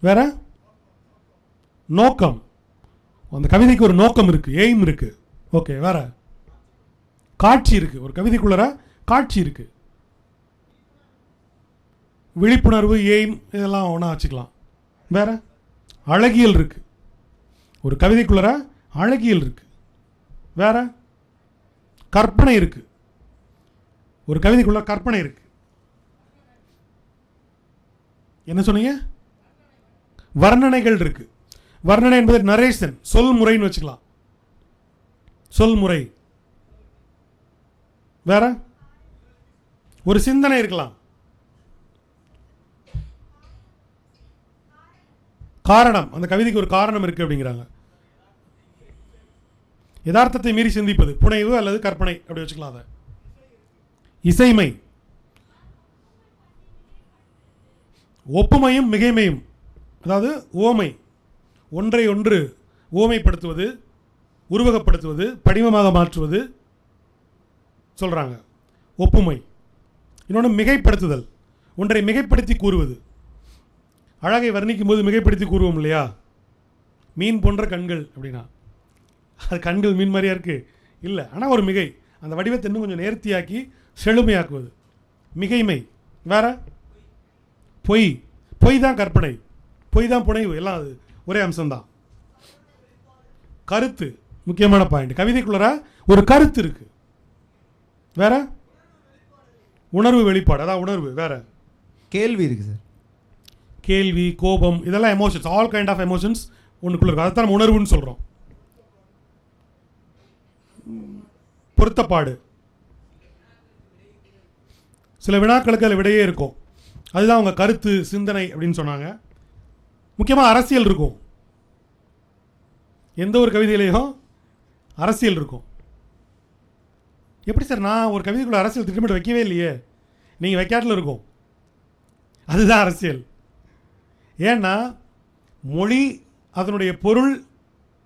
வேற நோக்கம். அந்த கவிதைக்கு ஒரு நோக்கம் இருக்குது, எய்ம் இருக்குது. ஓகே, வேற காட்சி இருக்குது. ஒரு கவிதைக்குள்ளே காட்சி இருக்குது. விழிப்புணர்வு, எய்ம், இதெல்லாம் ஒன்றா வச்சுக்கலாம். வேற அழகியல் இருக்குது. ஒரு கவிதைக்குள்ளே அழகியல் இருக்குது. வேற கற்பனை இருக்குது. ஒரு கவிதைக்குள்ள கற்பனை இருக்குது. என்ன சொன்னீங்க? வர்ணனைகள் இருக்குது. வர்ணனை என்பது நரேஷன், சொல் முறைன்னு வச்சுக்கலாம். சொல் முறை. வேற ஒரு சிந்தனை இருக்கலாம். காரணம், அந்த கவிதைக்கு ஒரு காரணம் இருக்குது அப்படிங்கிறாங்க. யதார்த்தத்தை மீறி சிந்திப்பது, புனைவு அல்லது கற்பனை அப்படி வச்சுக்கலாம். அதை இசைமை, ஒப்புமையும் மிகைமையும், அதாவது ஓமை, ஒன்றை ஒன்று ஓமைப்படுத்துவது, உருவகப்படுத்துவது, படிமமாக மாற்றுவது சொல்கிறாங்க ஒப்புமை. இன்னொன்று மிகைப்படுத்துதல், ஒன்றை மிகைப்படுத்தி கூறுவது. அழகை வர்ணிக்கும் போது மிகைப்படுத்தி கூறுவோம் இல்லையா? மீன் போன்ற கண்கள் அப்படின்னா அது கண்கள் மீன் மாதிரியா இருக்குது இல்லை, ஆனால் ஒரு மிகை. அந்த வடிவத்தை இன்னும் கொஞ்சம் நேர்த்தியாக்கி செழுமையாக்குவது. மிகைமை வேற, பொய். பொய் தான் கற்பனை, பொய் தான் புனைவு, எல்லாம் அது ஒரே அம்சம்தான். கருத்து முக்கியமான பாயிண்ட். கவிதைக்குள்ள ஒரு கருத்து இருக்கு. வேற உணர்வு வெளிப்பாடு, அதான் உணர்வு. வேற கேள்வி இருக்கு சார். கேள்வி, கோபம், இதெல்லாம் emotions. All kind of emotions ஒன்றுக்குள்ள இருக்கு. அதைத்தான் நம்ம உணர்வுன்னு சொல்கிறோம். பொருத்தப்பாடு, சில வினாக்களுக்கு அதில் விடையே இருக்கும். அதுதான் அவங்க கருத்து, சிந்தனை அப்படின்னு சொன்னாங்க. முக்கியமாக அரசியல் இருக்கும். எந்த ஒரு கவிதையிலையும் அரசியல் இருக்கும். எப்படி சார், நான் ஒரு கவிதைக்குள்ள அரசியல் திட்டமிட்டு வைக்கவே இல்லையே. நீங்கள் வைக்காட்டில் இருக்கும். அதுதான் அரசியல். ஏன்னா மொழி, அதனுடைய பொருள்,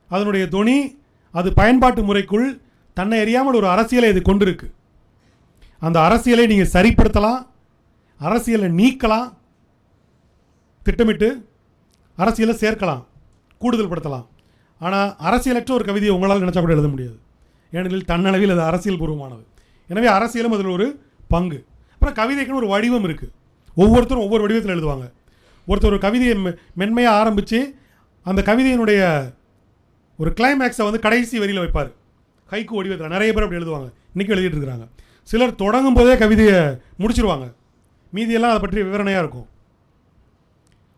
அதனுடைய தொனி, அது பயன்பாட்டு முறைக்குள் தன்னை அறியாமல் ஒரு அரசியலை இது கொண்டிருக்கு. அந்த அரசியலை நீங்கள் சரிப்படுத்தலாம், அரசியலை நீக்கலாம், திட்டமிட்டு அரசியலை சேர்க்கலாம், கூடுதல் படுத்தலாம். ஆனால் அரசியலற்ற ஒரு கவிதையை உங்களால் நினச்சா கூட எழுத முடியாது. ஏனெனில் தன்னளவில் அது அரசியல் பூர்வமானது. எனவே அரசியலும் அதில் ஒரு பங்கு. அப்புறம் கவிதைக்குன்னு ஒரு வடிவம் இருக்குது. ஒவ்வொருத்தரும் ஒவ்வொரு வடிவத்தில் எழுதுவாங்க. ஒருத்தர் ஒரு கவிதையை மென்மையாக ஆரம்பித்து அந்த கவிதையினுடைய ஒரு கிளைமேக்ஸை வந்து கடைசி வரியில் வைப்பார். ஹைக்கூ வடிவத்தில் நிறைய பேர் அப்படி எழுதுவாங்க. இன்றைக்கி எழுதிட்டு இருக்கிறாங்க. சிலர் தொடங்கும் போதே கவிதையை முடிச்சிருவாங்க. மீதியெல்லாம் அதை பற்றிய விவரணையாக இருக்கும்.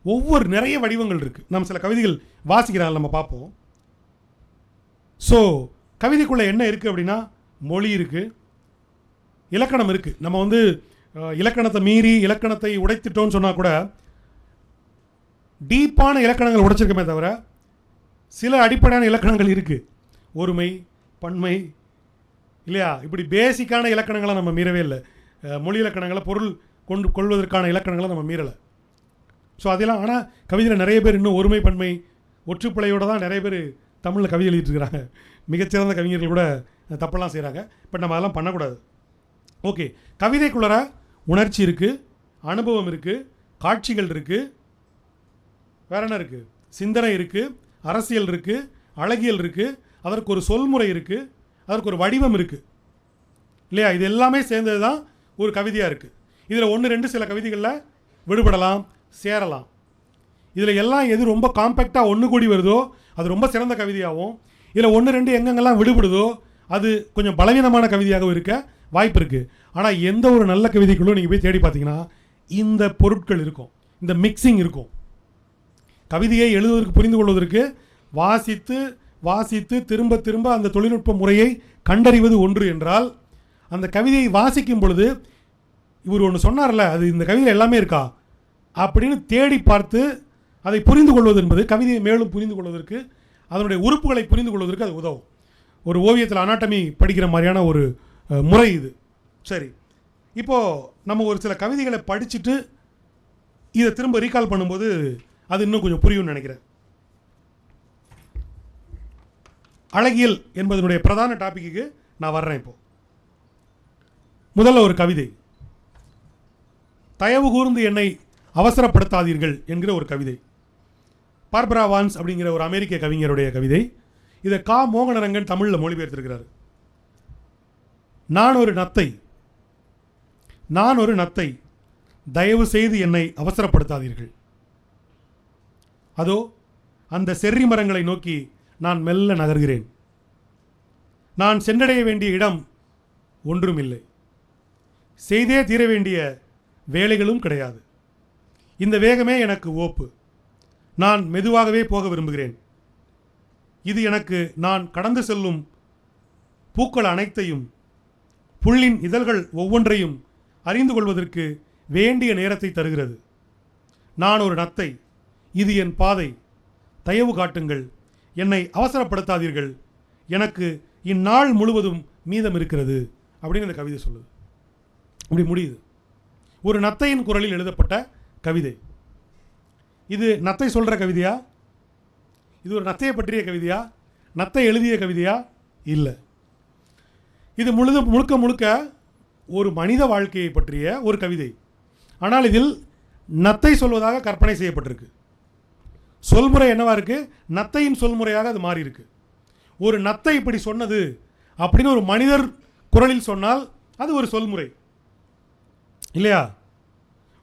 ஒவ்வொரு நிறைய வடிவங்கள் இருக்குது. நம்ம சில கவிதைகள் வாசிக்கிறாங்க, நம்ம பார்ப்போம். ஸோ கவிதைக்குள்ளே என்ன இருக்குது அப்படின்னா, மொழி இருக்குது, இலக்கணம் இருக்குது. நம்ம வந்து இலக்கணத்தை மீறி இலக்கணத்தை உடைத்துட்டோன்னு சொன்னால் கூட டீப்பான இலக்கணங்கள் உடைச்சிருக்கமே தவிர சில அடிப்படையான இலக்கணங்கள் இருக்குது. ஒருமை, பன்மை, இல்லையா? இப்படி பேசிக்கான இலக்கணங்களை நம்ம மீறவே இல்லை. மொழி இலக்கணங்களை, பொருள் கொள்வதற்கான இலக்கணங்களை நம்ம மீறலை. ஸோ அதெல்லாம். ஆனால் கவிதையில் நிறைய பேர் இன்னும் ஒருமை, பன்மை, ஒற்றுப்பிழையோடு தான் நிறைய பேர் தமிழில் கவிதை எழுதிட்டுருக்கிறாங்க. மிகச்சிறந்த கவிஞர்கள் கூட தப்பெல்லாம் செய்கிறாங்க. பட் நம்ம அதெல்லாம் பண்ணக்கூடாது. ஓகே, கவிதைக்குள்ளர உணர்ச்சி இருக்குது, அனுபவம் இருக்குது, காட்சிகள் இருக்குது, வேற என்ன இருக்குது? சிந்தனை இருக்குது, அரசியல் இருக்குது, அழகியல் இருக்குது, அதற்கு ஒரு சொல்முறை இருக்குது, அதற்கு ஒரு வடிவம் இருக்குது, இல்லையா? இது எல்லாமே சேர்ந்தது தான் ஒரு கவிதையாக இருக்குது. இதில் 1-2 சில கவிதைகளில் விடுபடலாம், சேரலாம். இதில் எல்லாம் எது ரொம்ப காம்பேக்டாக ஒன்று கூடி வருதோ அது ரொம்ப சிறந்த கவிதையாகவும், இதில் 1-2 எங்கெங்கெல்லாம் விடுபடுதோ அது கொஞ்சம் பலவீனமான கவிதையாகவும் இருக்க வாய்ப்பு இருக்குது. ஆனால் எந்த ஒரு நல்ல கவிதைக்குள்ளும் நீங்கள் போய் தேடி பார்த்தீங்கன்னா இந்த பொருட்கள் இருக்கும், இந்த மிக்சிங் இருக்கும். கவிதையை எழுதுவதற்கு, புரிந்து கொள்வதற்கு வாசித்து வாசித்து திரும்ப திரும்ப அந்த தொழில்நுட்ப முறையை கண்டறிவது ஒன்று என்றால், அந்த கவிதையை வாசிக்கும் பொழுது இவர் ஒன்று சொன்னார்ல, அது இந்த கவிதையில் எல்லாமே இருக்கா அப்படின்னு தேடி பார்த்து அதை புரிந்து கொள்வது என்பது கவிதையை மேலும் புரிந்து கொள்வதற்கு, அதனுடைய உறுப்புகளை புரிந்து கொள்வதற்கு அது உதவும். ஒரு ஓவியத்தில் அனாட்டமி படிக்கிற மாதிரியான ஒரு முறை இது. சரி, இப்போது நம்ம ஒரு சில கவிதைகளை படிச்சுட்டு இதை திரும்ப ரீகால் பண்ணும்போது அது இன்னும் கொஞ்சம் புரியும்னு நினைக்கிறேன். அழகியல் என்பதனுடைய பிரதான டாபிக்கு நான் வர்றேன். இப்போ முதல்ல ஒரு கவிதை, தயவு கூர்ந்து என்னை அவசரப்படுத்தாதீர்கள் என்கிற ஒரு கவிதை. பார்பரா வான்ஸ் அப்படிங்கிற ஒரு அமெரிக்க கவிஞருடைய கவிதை. இதை கா மோகனரங்கன் தமிழில் மொழிபெயர்த்திருக்கிறார். நான் ஒரு நத்தை, தயவு செய்து என்னை அவசரப்படுத்தாதீர்கள். அதோ அந்த செர்ரி மரங்களை நோக்கி நான் மெல்ல நகர்கிறேன். நான் சென்றடைய வேண்டிய இடம் ஒன்றுமில்லை, செய்தே தீர வேண்டிய வேலைகளும் கிடையாது. இந்த வேகமே எனக்கு ஓப்பு. நான் மெதுவாகவே போக விரும்புகிறேன். இது எனக்கு நான் கடந்து செல்லும் பூக்கள் அனைத்தையும், புல்லின் இதழ்கள் ஒவ்வொன்றையும் அறிந்து கொள்வதற்கு வேண்டிய நேரத்தை தருகிறது. நான் ஒரு நத்தை, இது என் பாதை, தயவு காட்டுங்கள், என்னை அவசரப்படுத்தாதீர்கள், எனக்கு இந்நாள் முழுவதும் மீதம் இருக்கிறது அப்படின்னு இந்த கவிதை சொல்லுது. இப்படி முடியுது. ஒரு நத்தையின் குரலில் எழுதப்பட்ட கவிதை. இது நத்தை சொல்கிற கவிதையா? இது ஒரு நத்தையை பற்றிய கவிதையா? நத்தை எழுதிய கவிதையா? இல்லை. இது முழுக்க முழுக்க ஒரு மனித வாழ்க்கையை பற்றிய ஒரு கவிதை. ஆனால் இதில் நத்தை சொல்வதாக கற்பனை செய்யப்பட்டிருக்கு. சொல்முறை என்னவா இருக்குது? நத்தையின் சொல்முறையாக அது மாறி இருக்கு. ஒரு நத்தை இப்படி சொன்னது அப்படின்னு ஒரு மனிதர் குரலில் சொன்னால் அது ஒரு சொல்முறை. இல்லையா?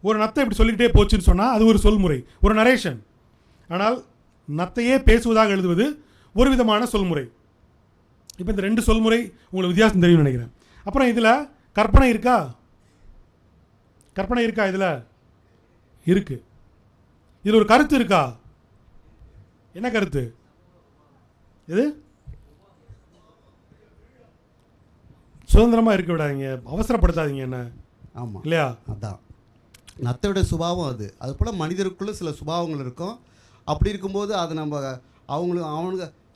ஒரு நத்தை இப்படி சொல்லிக்கிட்டே போச்சுன்னு சொன்னால் அது ஒரு சொல்முறை, ஒரு நரேஷன். ஆனால் நத்தையே பேசுவதாக எழுதுவது ஒரு விதமான சொல்முறை. இப்போ இந்த 2 சொல்முறை உங்களுக்கு வித்தியாசம் தெரியும்னு நினைக்கிறேன். அப்புறம் இதில் கற்பனை இருக்கா? கற்பனை இருக்கா? இதில் இருக்குது. இதில் ஒரு கருத்து இருக்கா? என்ன கருத்து? இது சுதந்திரமாக இருக்க விடாதீங்க, அவசரப்படுத்தாதீங்க என்ன. ஆமாம் இல்லையா? அதான் நத்தையோட சுபாவம் அது. அது போல் மனிதருக்குள்ளே சில சுபாவங்கள் இருக்கும். அப்படி இருக்கும்போது அது நம்ம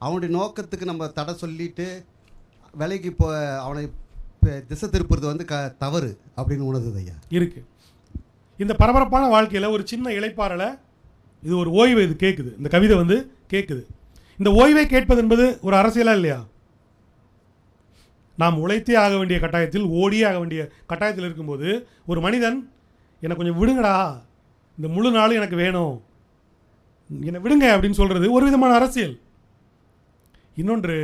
அவனுடைய நோக்கத்துக்கு நம்ம தடை சொல்லிட்டு விலைக்கு இப்போ அவனை திசை திருப்புறது வந்து தவறு அப்படின்னு உணர்ந்தது ஐயா. இருக்குது. இந்த பரபரப்பான வாழ்க்கையில் ஒரு சின்ன இளைப்பாறலை, இது ஒரு ஓய்வு, இது கேட்குது. இந்த கவிதை வந்து கேட்குது. இந்த ஓய்வை கேட்பது என்பது ஒரு அரசியலா இல்லையா? நாம் உழைத்தே ஆக வேண்டிய கட்டாயத்தில், ஓடியே ஆக வேண்டிய கட்டாயத்தில் இருக்கும்போது ஒரு மனிதன் என்னை கொஞ்சம் விடுங்கடா, இந்த முழு நாளும் எனக்கு வேணும், என்னை விடுங்க அப்படின்னு சொல்கிறது ஒரு விதமான அரசியல். இன்னொன்று,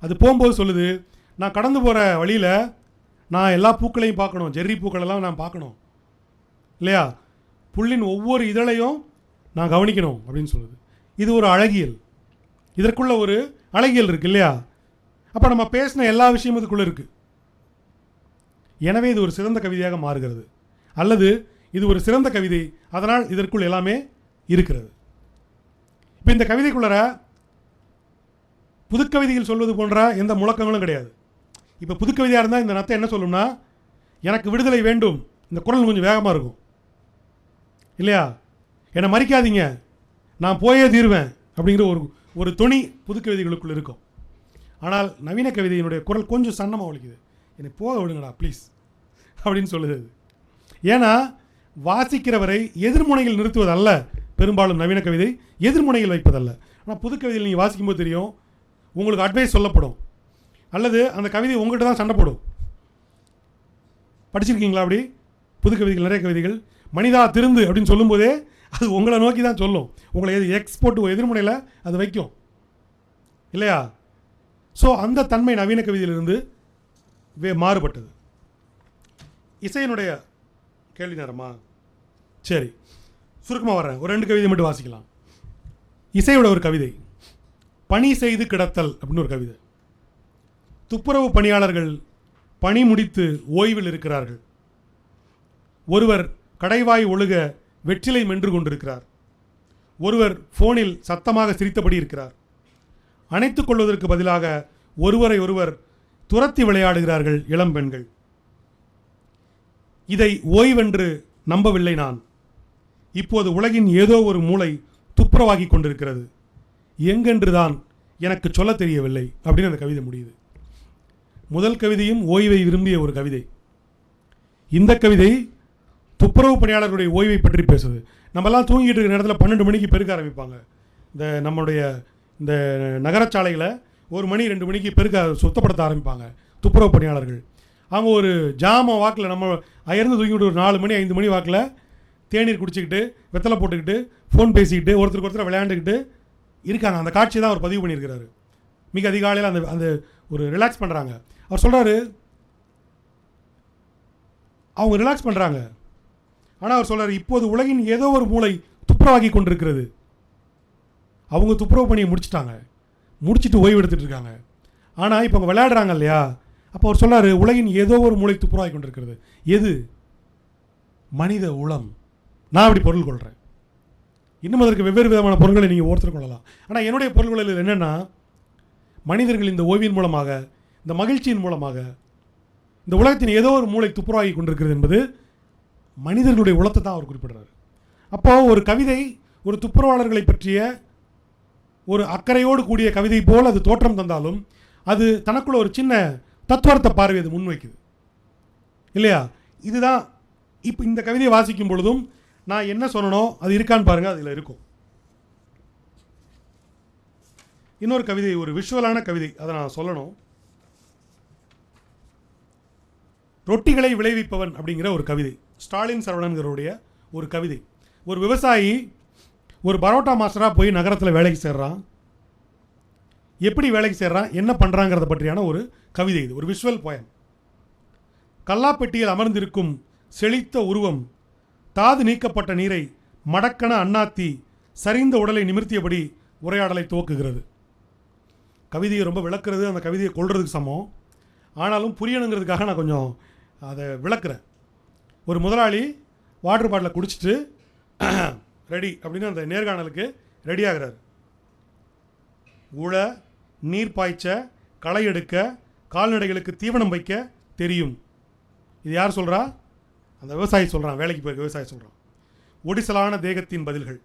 அது போகும்போது சொல்லுது, நான் கடந்து போகிற வழியில் நான் எல்லா பூக்களையும் பார்க்கணும், ஜெர்ரி பூக்களெல்லாம் நான் பார்க்கணும் இல்லையா? புல்லின் ஒவ்வொரு இதழையும் நான் கவனிக்கணும் அப்படின்னு சொல்லுது. இது ஒரு அழகியல், இதற்குள்ள ஒரு அழகியல் இருக்குது இல்லையா? அப்போ நம்ம பேசின எல்லா விஷயமும் இதுக்குள்ளே இருக்குது. எனவே இது ஒரு சிறந்த கவிதையாக மாறுகிறது. அல்லது இது ஒரு சிறந்த கவிதை, அதனால் இதற்குள் எல்லாமே இருக்கிறது. இப்போ இந்த கவிதைக்குள்ளற புதுக்கவிதைகள் சொல்வது போன்ற எந்த முழக்கங்களும் கிடையாது. இப்போ புதுக்கவிதையாக இருந்தால் இந்த நத்தை என்ன சொல்லும்னா, எனக்கு விடுதலை வேண்டும், இந்த குரல் கொஞ்சம் வேகமாக இருக்கும் இல்லையா? என்னை மறிக்காதீங்க, நான் போயே தீருவேன் அப்படிங்கிற ஒரு துணி புதுக்கவிதைகளுக்குள் இருக்கும். ஆனால் நவீன கவிதையினுடைய குரல் கொஞ்சம் சன்னமாக ஒலிக்குது, என்னை போக விடுங்கடா ப்ளீஸ் அப்படின்னு சொல்லுது. ஏன்னா வாசிக்கிறவரை எதிர்முனையில் நிறுத்துவதல்ல பெரும்பாலும் நவீன கவிதை, எதிர்முனையில் வைப்பதல்ல. ஆனால் புதுக்கவிதையில் நீங்கள் வாசிக்கும்போது தெரியும், உங்களுக்கு அட்வைஸ் சொல்லப்படும், அல்லது அந்த கவிதை உங்கள்கிட்ட தான் சண்டை போடும். படிச்சிருக்கீங்களா அப்படி? புதுக்கவிதைகள், நிறைய கவிதைகள் மனிதா திருந்து அப்படின்னு சொல்லும்போதே அது உங்களை நோக்கி தான் சொல்லும், உங்களை எக்ஸ்போர்ட் எதிர்முனையில் அது வைக்கும் இல்லையா? ஸோ அந்த தன்மை நவீன கவிதையிலிருந்து மாறுபட்டது. இசையினுடைய கேள்வி நேரமா? சரி, சுருக்கமாக வர்றேன், ஒரு 2 கவிதை மட்டும் வாசிக்கலாம். இசையோட ஒரு கவிதை, பணி செய்து கிடத்தல் அப்படின்னு ஒரு கவிதை. துப்புரவு பணியாளர்கள் பணி முடித்து ஓய்வில் இருக்கிறார்கள். ஒருவர் கடைவாய் ஒழுக வெற்றிலை மென்று கொண்டிருக்கிறார். ஒருவர் ஃபோனில் சத்தமாக சிரித்தபடி இருக்கிறார். அணைத்துக் கொள்வதற்கு பதிலாக ஒருவரை ஒருவர் துரத்தி விளையாடுகிறார்கள் இளம் பெண்கள். இதை ஓய்வென்று நம்பவில்லை நான். இப்போது உலகின் ஏதோ ஒரு மூளை துப்புரவாகி கொண்டிருக்கிறது, எங்கென்றுதான் எனக்கு சொல்ல தெரியவில்லை அப்படின்னு அந்த கவிதை முடியுது. முதல் கவிதையும் ஓய்வை விரும்பிய ஒரு கவிதை. இந்த கவிதை துப்புரவு பணியாளர்களுடைய ஓய்வை பற்றி பேசுது. நம்மலாம் தூங்கிட்டு இருக்கிற நேரத்தில் 12 மணிக்கு பெருக்க ஆரம்பிப்பாங்க. நம்மளுடைய இந்த நகரச்சாலைகளை 1 மணி 2 மணிக்கு பெருக்க சுத்தப்படுத்த ஆரம்பிப்பாங்க துப்புரவு பணியாளர்கள். அவங்க ஒரு ஜாம வாக்கில் நம்ம அயர்ந்து தூங்கிட்டு ஒரு 4 மணி 5 மணி வாக்கில் தேநீர் குடிச்சிக்கிட்டு வெத்தலை போட்டுக்கிட்டு ஃபோன் பேசிக்கிட்டு ஒருத்தருக்கு ஒருத்தர் விளையாண்டுக்கிட்டு இருக்காங்க. அந்த காட்சி தான் அவர் பதிவு பண்ணியிருக்கிறாரு. மிக அதிகாலையில் அந்த ஒரு ரிலாக்ஸ் பண்ணுறாங்க. அவர் சொல்கிறாரு, அவங்க ரிலாக்ஸ் பண்ணுறாங்க. ஆனால் அவர் சொல்கிறார், இப்போது உலகின் ஏதோ ஒரு மூளை துப்புரவாகி கொண்டிருக்கிறது. அவங்க துப்புரவு பணியை முடிச்சுட்டு ஓய்வு எடுத்துகிட்டு இருக்காங்க. ஆனால் இப்போ அவங்க விளையாடுறாங்க இல்லையா? அப்போ அவர் சொல்கிறார், உலகின் ஏதோ ஒரு மூளை துப்புரவாகி கொண்டிருக்கிறது. எது? மனித உளம். நான் அப்படி பொருள் கொள்கிறேன். இன்னும் அதற்கு வெவ்வேறு விதமான பொருள்களை நீங்கள் ஒருத்தர் கொள்ளலாம். ஆனால் என்னுடைய பொருள்களில் என்னென்னா, மனிதர்கள் இந்த ஓய்வின் மூலமாக, இந்த மகிழ்ச்சியின் மூலமாக இந்த உலகத்தின் ஏதோ ஒரு மூளை துப்புரவாகி கொண்டிருக்கிறது என்பது மனிதர்களுடைய உலகத்தை தான் அவர் குறிப்பிடுறாரு. அப்போது ஒரு கவிதை ஒரு துப்புரவாளர்களை பற்றிய ஒரு அக்கறையோடு கூடிய கவிதை போல் அது தோற்றம் தந்தாலும் அது தனக்குள்ள ஒரு சின்ன தத்துவார்த்த பார்வை அது முன்வைக்குது இல்லையா? இதுதான் இப்போ இந்த கவிதையை வாசிக்கும் பொழுதும் நான் என்ன சொல்லணும் அது இருக்கான்னு பாருங்கள், அதில் இருக்கும். இன்னொரு கவிதை, ஒரு விஷுவலான கவிதை, அதை நான் சொல்லணும். ரொட்டிகளை விளைவிப்பவன் அப்படிங்கிற ஒரு கவிதை, ஸ்டாலின் சரவணன்கிறவுடைய ஒரு கவிதை. ஒரு விவசாயி ஒரு பரோட்டா மாஸ்டராக போய் நகரத்தில் வேலைக்கு சேர்றான். எப்படி வேலைக்கு சேர்றான், என்ன பண்ணுறாங்கிறத பற்றியான ஒரு கவிதை. இது ஒரு விஷுவல் போயம். கல்லாப்பெட்டியில் அமர்ந்திருக்கும் செழித்த உருவம், தாது நீக்கப்பட்ட நீரை மடக்கன அண்ணாத்தி சரிந்த உடலை நிமிர்த்தியபடி உரையாடலை துவக்குகிறது. கவிதையை ரொம்ப விளக்குறது அந்த கவிதையை கொள்றதுக்கு சமம். ஆனாலும் புரியணுங்கிறதுக்காக நான் கொஞ்சம் அதை விளக்குறேன். ஒரு முதலாளி வாட்டர் பாட்டிலை குடிச்சிட்டு ரெடி அப்படின்னு அந்த நேர்காணலுக்கு ரெடி ஆகிறார். உழ, நீர் பாய்ச்ச, களை எடுக்க, கால்நடைகளுக்கு தீவனம் வைக்க தெரியும். இது யார் சொல்கிறா? அந்த விவசாயி சொல்கிறான், வேலைக்கு போயிருக்க விவசாயி சொல்கிறான். ஒடிசலான தேகத்தின் பதில்கள்.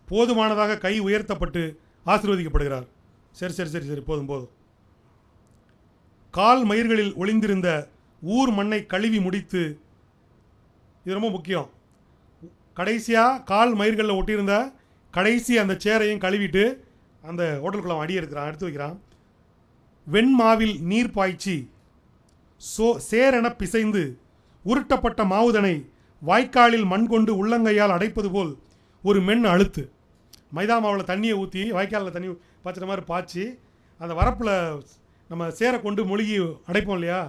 போதுமானதாக கை உயர்த்தப்பட்டு ஆசீர்வதிக்கப்படுகிறார். சரி சரி சரி சரி போதும் போதும். கால் மயிர்களில் ஒளிந்திருந்த ஊர் மண்ணை கழுவி முடித்து, இது ரொம்ப முக்கியம், கடைசியாக கால் மயிர்களில் ஒட்டியிருந்த கடைசி அந்த சேரையும் கழுவிட்டு அந்த ஹோட்டலுக்குள்ள அடி எடுத்து வைக்கிறான். வெண்மாவில் நீர் பாய்ச்சி சேரென பிசைந்து உருட்டப்பட்ட மாவுதனை வாய்க்காலில் மண் கொண்டு உள்ளங்கையால் அடைப்பது போல் ஒரு மென் அழுத்து. மைதா மாவில் தண்ணியை ஊற்றி வாய்க்காலில் தண்ணி பாய்ச்சுற மாதிரி பாய்ச்சி அந்த வரப்பில் நம்ம சேரை கொண்டு மொழிகி அடைப்போம் இல்லையா,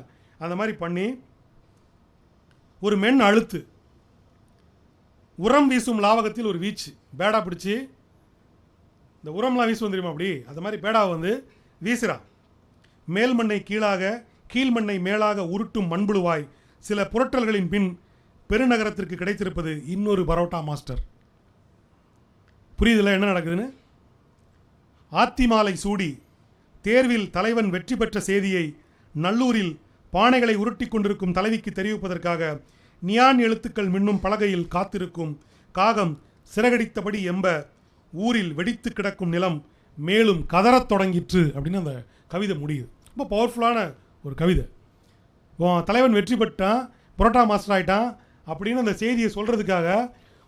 அந்த மாதிரி பண்ணி ஒரு மென் அழுத்து. உரம் வீசும் லாவகத்தில் ஒரு வீச்சு, பேடா பிடிச்சி இந்த உரம்லாம் வீசுவோம் தெரியுமா, அப்படி அந்த மாதிரி பேடாவை வந்து வீசுகிறான். மேல் மண்ணை கீழாக, கீழ் மண்ணை மேலாக உருட்டும் மண்புழுவாய் சில புரட்டல்களின் பின் பெருநகரத்திற்கு கிடைத்திருப்பது இன்னொரு பரோட்டா மாஸ்டர். புரியுதுல என்ன நடக்குதுன்னு? ஆத்திமாலை சூடி தேர்வில் தலைவன் வெற்றி பெற்ற செய்தியை நல்லூரில் பானைகளை உருட்டி கொண்டிருக்கும் தலைவிக்கு தெரிவிப்பதற்காக நியான் எழுத்துக்கள் மின்னும் பலகையில் காத்திருக்கும் காகம் சிறகடித்தபடி எம்ப ஊரில் வெடித்து கிடக்கும் நிலம் மேலும் கதறத் தொடங்கிற்று அப்படின்னு அந்த கவிதை முடியுது. ரொம்ப பவர்ஃபுல்லான ஒரு கவிதை. தலைவன் வெற்றி பெற்றான், புரோட்டா மாஸ்டர் ஆகிட்டான் அப்படின்னு அந்த செய்தியை சொல்கிறதுக்காக,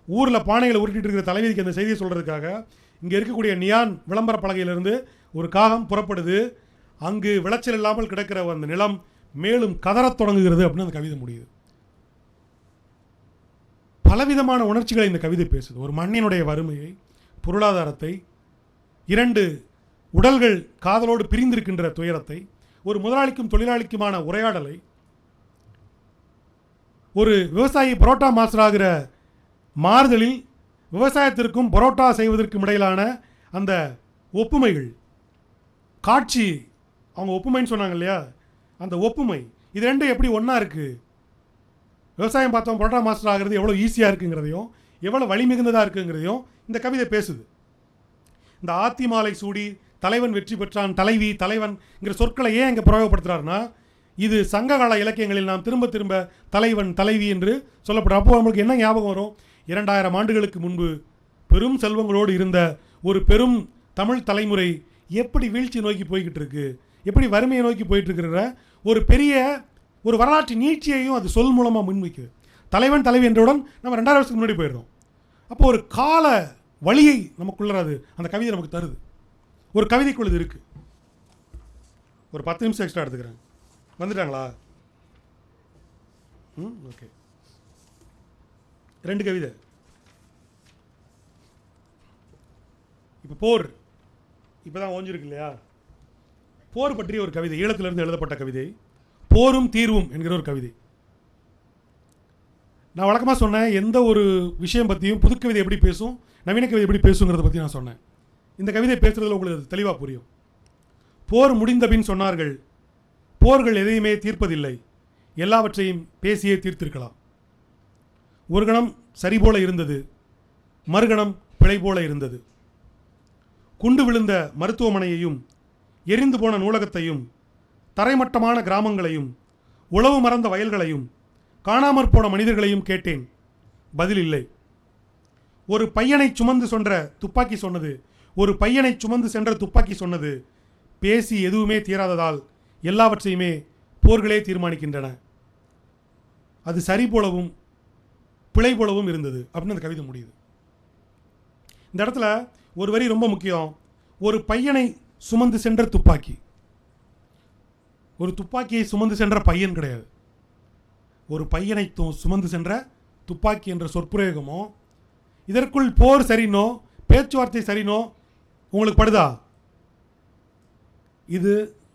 ஊரில் பானைகளை உருட்டிட்டு இருக்கிற தலைவிக்கு அந்த செய்தியை சொல்கிறதுக்காக இங்கே இருக்கக்கூடிய நியான் விளம்பர பலகையிலிருந்து ஒரு காகம் புறப்படுது. அங்கு விளைச்சல் இல்லாமல் கிடக்கிற அந்த நிலம் மேலும் கதறத் தொடங்குகிறது அப்படின்னு அந்த கவிதை முடியுது. பலவிதமான உணர்ச்சிகளை இந்த கவிதை பேசுது. ஒரு மண்ணினுடைய வறுமையை, பொருளாதாரத்தை, இரண்டு உடல்கள் காதலோடு பிரிந்திருக்கின்ற துயரத்தை, ஒரு முதலாளிக்கும் தொழிலாளிக்குமான உரையாடலை, ஒரு விவசாயி பரோட்டா மாஸ்டர் ஆகிற மாறுதலில் விவசாயத்திற்கும் பரோட்டா செய்வதற்கும் இடையிலான அந்த ஒப்புமைகள், காட்சி, அவங்க ஒப்புமைன்னு சொன்னாங்க இல்லையா, அந்த ஒப்புமை, இது ரெண்டும் எப்படி ஒன்றா இருக்குது? விவசாயம் பார்த்தோம், பரோட்டா மாஸ்டர் ஆகிறது எவ்வளோ ஈஸியாக இருக்குங்கிறதையும் எவ்வளோ வலி மிகுந்ததாக இருக்குங்கிறதையும் இந்த கவிதை பேசுது. இந்த ஆத்திமாலை சூடி தலைவன் வெற்றி பெற்றான், தலைவி, தலைவன்ங்கிற சொற்களை ஏன் இங்கே பிரயோகப்படுத்துகிறாருன்னா, இது சங்ககால இலக்கியங்களில் நாம் திரும்ப திரும்ப தலைவன் தலைவி என்று சொல்லப்படுற. அப்போ நம்மளுக்கு என்ன ஞாபகம் வரும்? 2000 ஆண்டுகளுக்கு முன்பு பெரும் செல்வங்களோடு இருந்த ஒரு பெரும் தமிழ் தலைமுறை எப்படி வீழ்ச்சி நோக்கி போய்கிட்டு இருக்கு, எப்படி வறுமையை நோக்கி போயிட்டு இருக்கிற ஒரு பெரிய ஒரு வரலாற்று நீட்சியையும் அது சொல் மூலமாக முன்வைக்குது. தலைவன் தலைவி என்றவுடன் நம்ம 2000 வருஷத்துக்கு முன்னாடி போயிடுறோம். அப்போ ஒரு கால வழியை நமக்குள்ளது அந்த கவிதை நமக்கு தருது. ஒரு கவிதைக்குள்ளது இருக்குது. ஒரு 10 நிமிஷம் எக்ஸ்ட்ரா எடுத்துக்கிறேன். வந்துட்டாங்களா? ஓகே. 2 கவிதை. இப்போ போர் இப்போ தான் ஓஞ்சிருக்கு இல்லையா? போர் பற்றிய ஒரு கவிதை, ஈழத்திலிருந்து எழுதப்பட்ட கவிதை, போரும் தீர்வும் என்கிற ஒரு கவிதை. நான் வழக்கமாக சொன்னேன், எந்த ஒரு விஷயம் பற்றியும் புது கவிதை எப்படி பேசும், நவீன கவிதை எப்படி பேசுங்கிறத பற்றி நான் சொன்னேன். இந்த கவிதை பேசுகிறதுல உங்களுக்கு தெளிவாக புரியும். போர் முடிந்த பின் சொன்னார்கள், போர்கள் எதையுமே தீர்ப்பதில்லை, எல்லாவற்றையும் பேசியே தீர்த்திருக்கலாம். ஒரு கணம் சரி போல இருந்தது, மறுகணம் பிழை போல இருந்தது. குண்டு விழுந்த மருத்துவமனையையும், எரிந்து போன நூலகத்தையும், தரைமட்டமான கிராமங்களையும், உழவு மறந்த வயல்களையும், காணாமற் போன மனிதர்களையும் கேட்டேன். பதில் இல்லை. ஒரு பையனை சுமந்து சென்ற துப்பாக்கி சொன்னது, ஒரு பையனை சுமந்து சென்ற துப்பாக்கி சொன்னது, பேசி எதுவுமே தீராததால் எல்லாவற்றையுமே போர்களே தீர்மானிக்கின்றன. அது சரி போலவும் பிழை போலவும் இருந்தது அப்படின்னு அந்த கவிதை முடியுது. இந்த இடத்துல ஒரு வரி ரொம்ப முக்கியம். ஒரு பையனை சுமந்து சென்ற துப்பாக்கி, ஒரு துப்பாக்கியை சுமந்து சென்ற பையன் கிடையாது, ஒரு பையனை சுமந்து சென்ற துப்பாக்கி என்ற சொற்பிரயோகமோ, இதற்குள் போர் சரினோ பேச்சுவார்த்தை சரினோ உங்களுக்கு படுதா? இது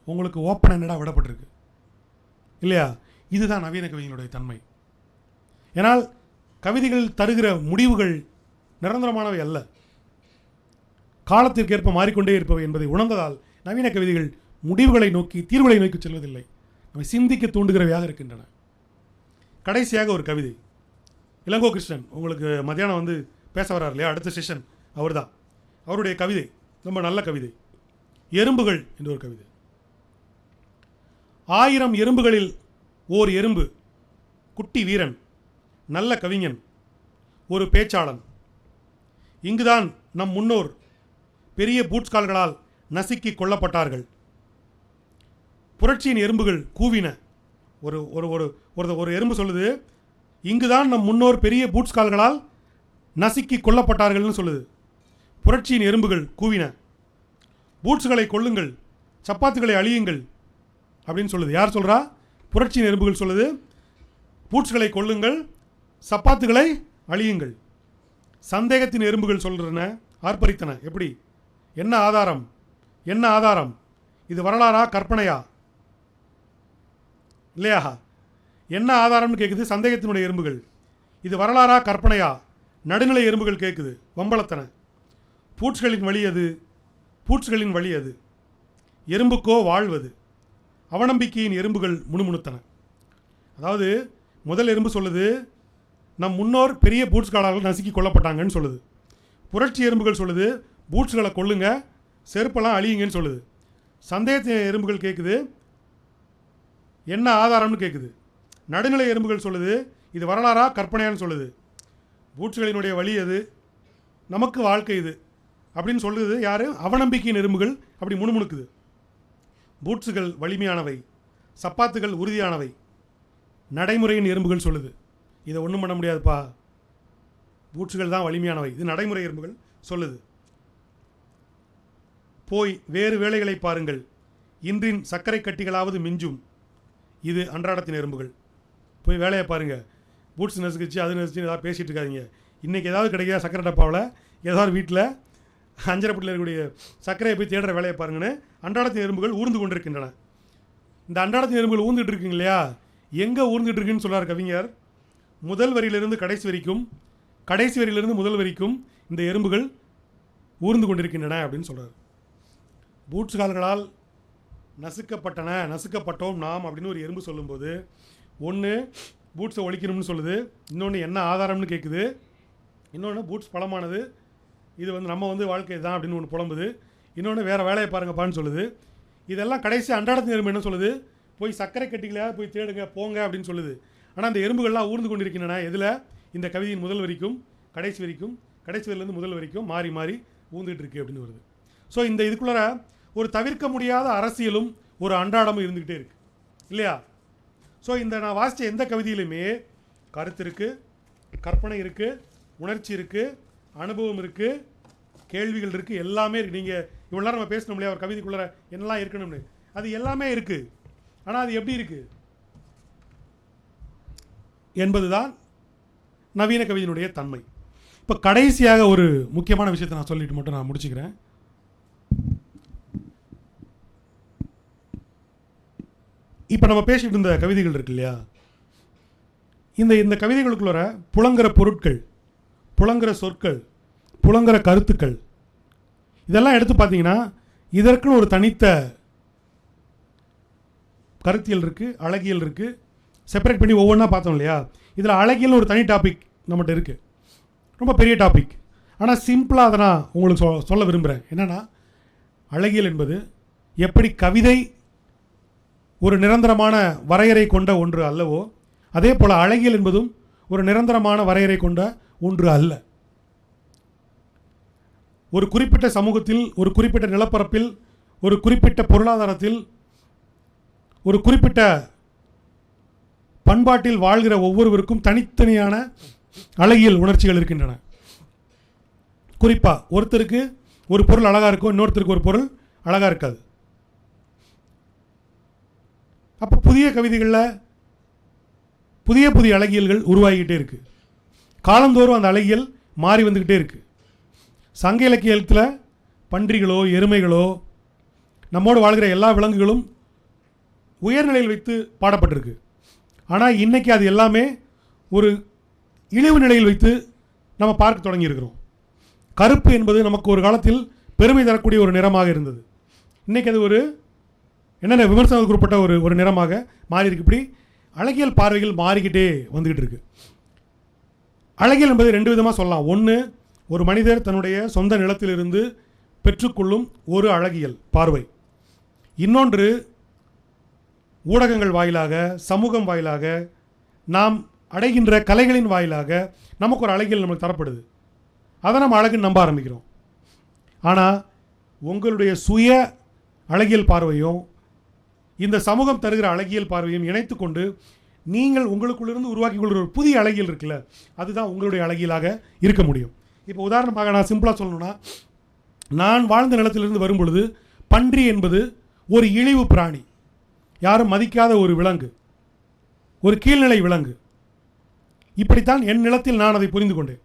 உங்களுக்கு ஓப்பன் என்னடா விடப்பட்டிருக்கு இல்லையா? இதுதான் நவீன கவிதையினுடைய தன்மை. ஏனால் கவிதைகள் தருகிற முடிவுகள் நிரந்தரமானவை அல்ல, காலத்திற்கேற்ப மாறிக்கொண்டே இருப்பவை என்பதை உணர்ந்ததால் நவீன கவிதைகள் முடிவுகளை நோக்கி தீர்வுகளை நோக்கி செல்வதில்லை, நம்மை சிந்திக்க தூண்டுகிறவையாக இருக்கின்றன. கடைசியாக ஒரு கவிதை, இளங்கோ கிருஷ்ணன் உங்களுக்கு மத்தியானம் வந்து பேச வர்றார் இல்லையா, அடுத்த செஷன் அவர் தான். அவருடைய கவிதை ரொம்ப நல்ல கவிதை, எறும்புகள் என்ற ஒரு கவிதை. 1000 எறும்புகளில் ஓர் எறும்பு, குட்டி வீரன், நல்ல கவிஞன், ஒரு பேச்சாளன். இங்குதான் நம் முன்னோர் பெரிய பூட்ஸ் கால்களால் நசுக்கி கொல்லப்பட்டார்கள். புரட்சியின் எறும்புகள் கூவின. ஒரு ஒரு ஒரு ஒரு எறும்பு சொல்லுது, இங்குதான் நம் முன்னோர் பெரிய பூட்ஸ் கால்களால் நசுக்கி கொல்லப்பட்டார்கள்னு சொல்லுது. புரட்சியின் எறும்புகள் கூவின, பூட்ஸ்களை கொள்ளுங்கள், சப்பாத்துகளை அழியுங்கள் அப்படின்னு சொல்லுது. யார் சொல்கிறா? புரட்சியின் எறும்புகள் சொல்லுது, பூட்ஸ்களை கொள்ளுங்கள், சப்பாத்துகளை அழியுங்கள். சந்தேகத்தின் எறும்புகள் சொல்கிறன, ஆர்ப்பரித்தன. எப்படி? என்ன ஆதாரம்? என்ன ஆதாரம்? இது வரலாறா கற்பனையா? இல்லையா? என்ன ஆதாரம்னு கேட்குது சந்தேகத்தினுடைய எறும்புகள். இது வரலாறா கற்பனையா? நடுநிலை எறும்புகள் கேட்குது, வம்பளத்தன. பூட்ஸ்களின் வழி அது, பூட்ஸ்களின் வழி அது, எறும்புக்கோ வாழ்வது. அவநம்பிக்கையின் எறும்புகள் முணுமுணுத்தன. அதாவது முதல் எறும்பு சொல்லுது, நம் முன்னோர் பெரிய பூட்ஸ் காலாளர்கள் நசுக்கி கொல்லப்பட்டாங்கன்னு சொல்லுது. புரட்சி எறும்புகள் சொல்லுது, பூட்ஸ்களை கொள்ளுங்க, செருப்பெல்லாம் அழியுங்கன்னு சொல்லுது. சந்தேகத்தின் எறும்புகள் கேட்குது, என்ன ஆதாரம்னு கேட்குது. நடுநிலை எறும்புகள் சொல்லுது, இது வரலாறா கற்பனையான்னு சொல்லுது. பூட்ஸ்களினுடைய வழி அது, நமக்கு வாழ்க்கை இது அப்படின்னு சொல்லுது. யார்? அவநம்பிக்கையின் எறும்புகள் அப்படி முணுமுணுக்குது. பூட்ஸுகள் வலிமையானவை, சப்பாத்துகள் உறுதியானவை. நடைமுறையின் எறும்புகள் சொல்லுது, இதை ஒன்றும் பண்ண முடியாதுப்பா, பூட்ஸுகள் தான் வலிமையானவை. இது நடைமுறை எறும்புகள் சொல்லுது. போய் வேறு வேலைகளை பாருங்கள், இன்றின் சர்க்கரை கட்டிகளாவது மிஞ்சும். இது அன்றாடத்தின் எறும்புகள். போய் வேலையை பாருங்கள், பூட்ஸ் நசுக்கிச்சு அது நசுச்சு ஏதாவது பேசிகிட்டு இருக்காதிங்க. இன்றைக்கி ஏதாவது கிடைக்கிதா சர்க்கரை டப்பாவில், ஏதாவது வீட்டில் அஞ்சரைப்பட்டில் இருக்கக்கூடிய சர்க்கரையை போய் தேடுற வேலையை பாருங்கன்னு அன்றாடத்தின் எறும்புகள் ஊர்ந்து கொண்டிருக்கின்றன. இந்த அன்றாடத்தின் எறும்புகள் ஊர்ந்துட்டு இருக்குங்க இல்லையா, எங்கே ஊர்ந்துட்டு இருக்குன்னு சொல்கிறார் கவிஞர். முதல் வரியிலிருந்து கடைசி வரைக்கும், கடைசி வரியிலிருந்து முதல் வரைக்கும் இந்த எறும்புகள் ஊர்ந்து கொண்டிருக்கின்றன அப்படின்னு சொல்கிறார். பூட்ஸ் கால்களால் நசுக்கப்பட்டன, நசுக்கப்பட்டோம் நாம் அப்படின்னு ஒரு எறும்பு சொல்லும்போது, ஒன்று பூட்ஸை ஒழிக்கணும்னு சொல்லுது, இன்னொன்று என்ன ஆதாரம்னு கேட்குது, இன்னொன்று பூட்ஸ் பலமானது, இது வந்து நம்ம வந்து வாழ்க்கை தான் அப்படின்னு ஒன்று புலம்புது, இன்னொன்று வேறு வேலையை பாருங்கப்பான்னு சொல்லுது. இதெல்லாம் கடைசி அன்றாடத்தின் எறும்பு என்ன சொல்லுது? போய் சர்க்கரை கட்டிகளையாக போய் தேடுங்க போங்க அப்படின்னு சொல்லுது. ஆனால் அந்த எறும்புகள்லாம் ஊர்ந்து கொண்டிருக்கின்றன. இதில் இந்த கவிதையின் முதல் வரைக்கும் கடைசி வரைக்கும், கடைசி வரியிலேருந்து முதல் வரைக்கும் மாறி மாறி ஊந்துகிட்டு இருக்கு அப்படின்னு வருது. ஸோ இந்த இதுக்குள்ளார ஒரு தவிர்க்க முடியாத அரசியலும் ஒரு அன்றாடமும் இருந்துக்கிட்டே இருக்குது இல்லையா? ஸோ இந்த நான் வாசித்த எந்த கவிதையிலுமே கருத்து இருக்குது, கற்பனை இருக்குது, உணர்ச்சி இருக்குது, அனுபவம் இருக்குது, கேள்விகள் இருக்குது, எல்லாமே இருக்குது. நீங்கள் இவ்வளோ நேரம் நம்ம பேசணும் இல்லையா ஒரு கவிதைக்குள்ளார என்னெல்லாம் இருக்கணும்னு, அது எல்லாமே இருக்குது. ஆனால் அது எப்படி இருக்குது என்பது தான் நவீன கவிதையினுடைய தன்மை. இப்போ கடைசியாக ஒரு முக்கியமான விஷயத்தை நான் சொல்லிட்டு மட்டும் நான் முடிச்சுக்கிறேன். இப்போ நம்ம பேசிகிட்டு இருந்த கவிதைகள் இருக்கு இல்லையா, இந்த கவிதைகளுக்குள்ள புலங்கிற பொருட்கள், புலங்கிற சொற்கள், புலங்கிற கருத்துக்கள், இதெல்லாம் எடுத்து பார்த்தீங்கன்னா இதற்குன்னு ஒரு தனித்த கருத்தியல் இருக்குது, அழகியல் இருக்குது. செப்பரேட் பண்ணி ஒவ்வொன்றா பார்த்தோம் இல்லையா. இதில் அழகியல்னு ஒரு தனி டாபிக் நம்மகிட்ட இருக்குது, ரொம்ப பெரிய டாபிக். ஆனால் சிம்பிளாக அதை நான் உங்களுக்கு சொல்ல விரும்புகிறேன். என்னென்னா, அழகியல் என்பது எப்படி கவிதை ஒரு நிரந்தரமான வரையறை கொண்ட ஒன்று அல்லவோ, அதே போல் அழகியல் என்பதும் ஒரு நிரந்தரமான வரையறை கொண்ட ஒன்று அல்ல. ஒரு குறிப்பிட்ட சமூகத்தில், ஒரு குறிப்பிட்ட நிலப்பரப்பில், ஒரு குறிப்பிட்ட பொருளாதாரத்தில், ஒரு குறிப்பிட்ட பண்பாட்டில் வாழ்கிற ஒவ்வொருவருக்கும் தனித்தனியான அழகியல் உணர்ச்சிகள் இருக்கின்றன. குறிப்பாக ஒருத்தருக்கு ஒரு பொருள் அழகாக இருக்கும், இன்னொருத்தருக்கு ஒரு பொருள் அழகாக இருக்காது. அப்போ புதிய கவிதைகளில் புதிய புதிய அழகியல்கள் உருவாகிக்கிட்டே இருக்குது. காலந்தோறும் அந்த அழகியல் மாறி வந்துக்கிட்டே இருக்குது. சங்க இலக்கியத்தில் பன்றிகளோ எருமைகளோ நம்மோடு வாழ்கிற எல்லா விலங்குகளும் உயர்நிலையில் வைத்து பாடப்பட்டிருக்கு. ஆனால் இன்றைக்கி அது எல்லாமே ஒரு இழிவு நிலையில் வைத்து நம்ம பார்க்க தொடங்கியிருக்கிறோம். கருப்பு என்பது நமக்கு ஒரு காலத்தில் பெருமை தரக்கூடிய ஒரு நிறமாக இருந்தது. இன்றைக்கி அது ஒரு என்னென்ன விமர்சனத்துக்கு உட்பட்ட ஒரு நிறமாக மாறி இருக்கு. இப்படி அழகியல் பார்வைகள் மாறிக்கிட்டே வந்துக்கிட்டு இருக்கு. அழகியல் என்பது 2 விதமாக சொல்லலாம். ஒன்று, ஒரு மனிதர் தன்னுடைய சொந்த நிலத்திலிருந்து பெற்றுக்கொள்ளும் ஒரு அழகியல் பார்வை. இன்னொன்று, ஊடகங்கள் வாயிலாக, சமூகம் வாயிலாக, நாம் அடைகின்ற கலைகளின் வாயிலாக நமக்கு ஒரு அழகியல் நம்மளுக்கு தரப்படுது. அதை நம்ம அழகுன்னு நம்ப ஆரம்பிக்கிறோம். ஆனால் உங்களுடைய சுய அழகியல் பார்வையும் இந்த சமூகம் தருகிற அழகியல் பார்வையும் இணைத்து கொண்டு நீங்கள் உங்களுக்குள்ளிருந்து உருவாக்கி கொள்கிற ஒரு புதிய அழகியல் இருக்குல்ல, அதுதான் உங்களுடைய அழகியலாக இருக்க முடியும். இப்போ உதாரணமாக நான் சிம்பிளாக சொல்லணும்னா, நான் வாழ்ந்த நிலத்திலிருந்து வரும்பொழுது பன்றி என்பது ஒரு இழிவு பிராணி, யாரும் மதிக்காத ஒரு விலங்கு, ஒரு கீழ்நிலை விலங்கு. இப்படித்தான் என் நிலத்தில் நான் அதை புரிந்து கொண்டேன்.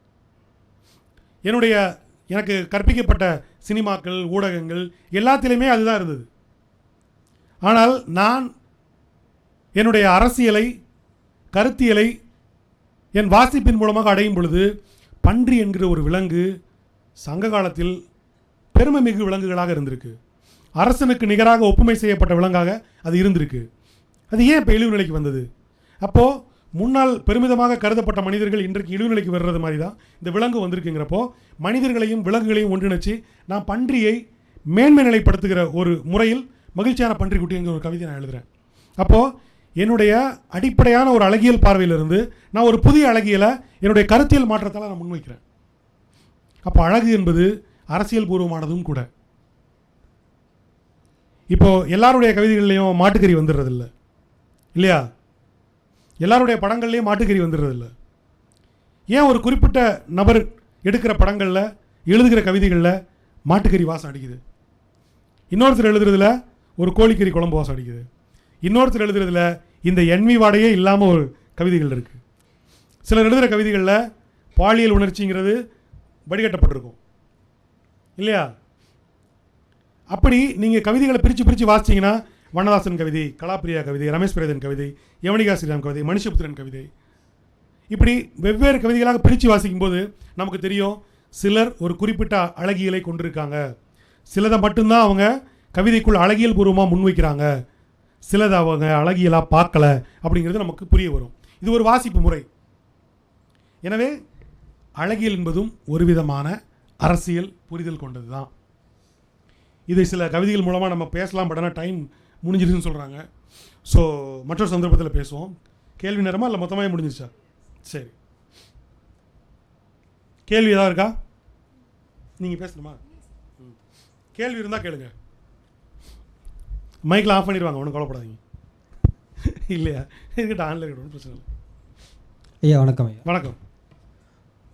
எனக்கு கற்பிக்கப்பட்ட சினிமாக்கள், ஊடகங்கள் எல்லாத்திலையுமே அதுதான் இருந்தது. ஆனால் நான் என்னுடைய அரசியலை, கருத்தியலை என் வாசிப்பின் மூலமாக அடையும் பொழுது பன்றி என்கிற ஒரு விலங்கு சங்க காலத்தில் பெருமை மிகு விலங்குகளாக இருந்திருக்கு. அரசனுக்கு நிகராக ஒப்புமை செய்யப்பட்ட விலங்காக அது இருந்திருக்கு. அது ஏன் இப்போ இழிவு நிலைக்கு வந்தது? அப்போது முன்னால் பெருமிதமாக கருதப்பட்ட மனிதர்கள் இன்றைக்கு இழிவு நிலைக்கு வர்றது மாதிரி தான் இந்த விலங்கு வந்திருக்குங்கிறப்போ மனிதர்களையும் விலங்குகளையும் ஒன்றிணைச்சு நான் பன்றியை மேன்மை நிலைப்படுத்துகிற ஒரு முறையில் மகிழ்ச்சியான பன்றி குட்டிங்கிற ஒரு கவிதை நான் எழுதுகிறேன். அப்போது என்னுடைய அடிப்படையான ஒரு அழகியல் பார்வையிலிருந்து நான் ஒரு புதிய அழகியலை என்னுடைய கருத்தியல் மாற்றத்தால் நான் முன்வைக்கிறேன். அப்போ அழகு என்பது அரசியல் பூர்வமானதும் கூட. இப்போது எல்லாருடைய கவிதைகள்லையும் மாட்டுக்கறி வந்துடுறதில்ல இல்லையா? எல்லாருடைய படங்கள்லேயும் மாட்டுக்கறி வந்துடுறதில்ல. ஏன் ஒரு குறிப்பிட்ட நபர் எடுக்கிற படங்களில், எழுதுகிற கவிதைகளில் மாட்டுக்கறி வாசம் அடிக்குது, இன்னொருத்தர் எழுதுறதுல ஒரு கோழிக்கறி குழம்பு வாசம் அடிக்குது, இன்னொருத்தர் எழுதுறதுல இந்த என்வி வாடையே இல்லாமல் ஒரு கவிதைகள் இருக்குது. சிலர் எழுதுகிற கவிதைகளில் பாலியல் உணர்ச்சிங்கிறது வடிகட்டப்பட்டிருக்கும் இல்லையா? அப்படி நீங்கள் கவிதைகளை பிரித்து வாசிச்சிங்கன்னா வண்ணதாசன் கவிதை, கலாப்பிரியா கவிதை, ரமேஷ் பிரேதன் கவிதை, யவனிகா ஸ்ரீராம் கவிதை, மனுஷபுத்திரன் கவிதை, இப்படி வெவ்வேறு கவிதைகளாக பிரித்து வாசிக்கும்போது நமக்கு தெரியும் சிலர் ஒரு குறிப்பிட்ட அழகியலை கொண்டிருக்காங்க, சிலதை மட்டும்தான் அவங்க கவிதைக்குள் அழகியல் பூர்வமாக முன்வைக்கிறாங்க, சிலதை அவங்க அழகியலாக பார்க்கல அப்படிங்கிறது நமக்கு புரிய வரும். இது ஒரு வாசிப்பு முறை. எனவே அழகியல் என்பதும் ஒரு விதமான அரசியல் புரிதல் கொண்டது தான். இதை சில கவிதைகள் மூலமாக நம்ம பேசலாம், பட் ஆனால் டைம் முடிஞ்சிருச்சுன்னு சொல்கிறாங்க. ஸோ மற்றொரு சந்தர்ப்பத்தில் பேசுவோம். கேள்வி நேரமா இல்லை மொத்தமாக முடிஞ்சிருச்சா? சரி, கேள்வி ஏதாவது இருக்கா? நீங்கள் பேசணுமா? கேள்வி இருந்தால் கேளுங்க. மைக்கில் ஆஃப் பண்ணிடுவாங்க, ஒன்றும் கவலைப்படாதீங்க. இல்லையா? இருக்கட்டும், ஆன்லைன் இருக்கட்டும், பிரச்சனை இல்லை. ஐயா வணக்கம். ஐயா வணக்கம்.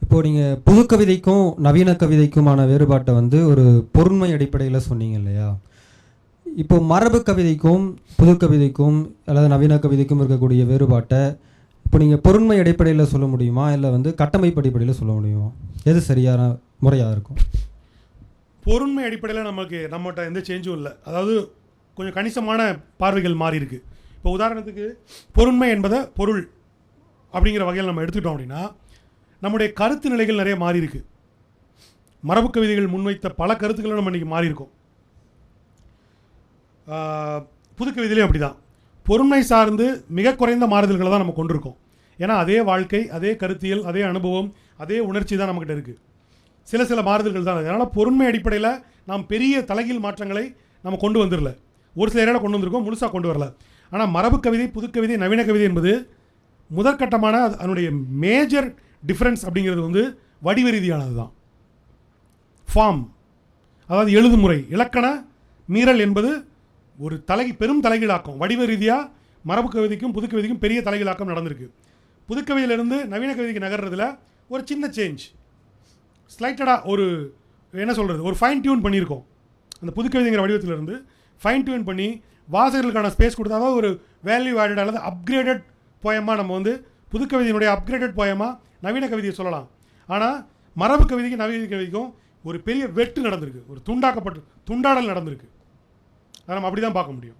இப்போது நீங்கள் புது கவிதைக்கும் நவீன கவிதைக்குமான வேறுபாட்டை வந்து ஒரு பொருண்மை அடிப்படையில் சொன்னீங்க இல்லையா? இப்போ மரபு கவிதைக்கும் புது கவிதைக்கும் அல்லது நவீன கவிதைக்கும் இருக்கக்கூடிய வேறுபாட்டை இப்போ நீங்கள் பொருண்மை அடிப்படையில் சொல்ல முடியுமா, இல்லை வந்து கட்டமைப்பு அடிப்படையில் சொல்ல முடியுமா? எது சரியான முறையாக இருக்கும்? பொருண்மை அடிப்படையில் நம்மகிட்ட எந்த சேஞ்சும் இல்லை. அதாவது கொஞ்சம் கணிசமான பார்வைகள் மாறி இருக்கு. இப்போ உதாரணத்துக்கு பொருண்மை என்பதை பொருள் அப்படிங்கிற வகையில் நம்ம எடுத்துக்கிட்டோம் அப்படின்னா நம்முடைய கருத்து நிலைகள் நிறைய மாறி இருக்கு. மரபு கவிதைகள் முன்வைத்த பல கருத்துக்களை நம்ம இன்றைக்கி மாறி இருக்கோம். புது கவிதையிலையும் அப்படி தான் பொருண்மை சார்ந்து மிக குறைந்த மாறுதல்களை தான் நம்ம கொண்டிருக்கோம். ஏன்னா அதே வாழ்க்கை, அதே கருத்தியல், அதே அனுபவம், அதே உணர்ச்சி தான் நம்மகிட்ட இருக்குது. சில மாறுதல்கள் தான். அதனால் பொருண்மை அடிப்படையில் நாம் பெரிய தலைகீழ் மாற்றங்களை நம்ம கொண்டு வந்துடல. ஒரு சில ஏரியாவில் கொண்டு வந்திருக்கோம், முழுசாக கொண்டு வரல. ஆனால் மரபு கவிதை, புது கவிதை, நவீன கவிதை என்பது முதற்கட்டமான அதனுடைய மேஜர் டிஃப்ரென்ஸ் அப்படிங்கிறது வந்து வடிவ ரீதியானது தான். ஃபார்ம், அதாவது எழுதுமுறை, இலக்கண மீறல் என்பது ஒரு பெரும் தலைகீழாக்கம். வடிவ ரீதியாக மரபு கவிதைக்கும் புது கவிதைக்கும் பெரிய தலைகீழாக்கம் நடந்திருக்கு. புது கவிதையிலிருந்து நவீன கவிதைக்கு நகர்றதுல ஒரு சின்ன சேஞ்ச், ஸ்லைட்டடாக ஒரு என்ன சொல்கிறது, ஒரு ஃபைன் டியூன் பண்ணியிருக்கோம். அந்த புது கவிதைங்கிற வடிவத்திலிருந்து ஃபைன் டியூன் பண்ணி வாசகர்களுக்கான ஸ்பேஸ் கொடுத்தா, அதாவது ஒரு வேல்யூ ஆடட் அல்லது அப்கிரேடட் போயமாக நம்ம வந்து புது கவிதையினுடைய அப்கிரேடட் போயமாக நவீன கவிதையை சொல்லலாம். ஆனால் மரபு கவிதைக்கும் நவீன கவிதைக்கும் ஒரு பெரிய வெட்டு நடந்திருக்கு, ஒரு துண்டாடல் நடந்திருக்கு. அதை நம்ம அப்படி தான் பார்க்க முடியும்.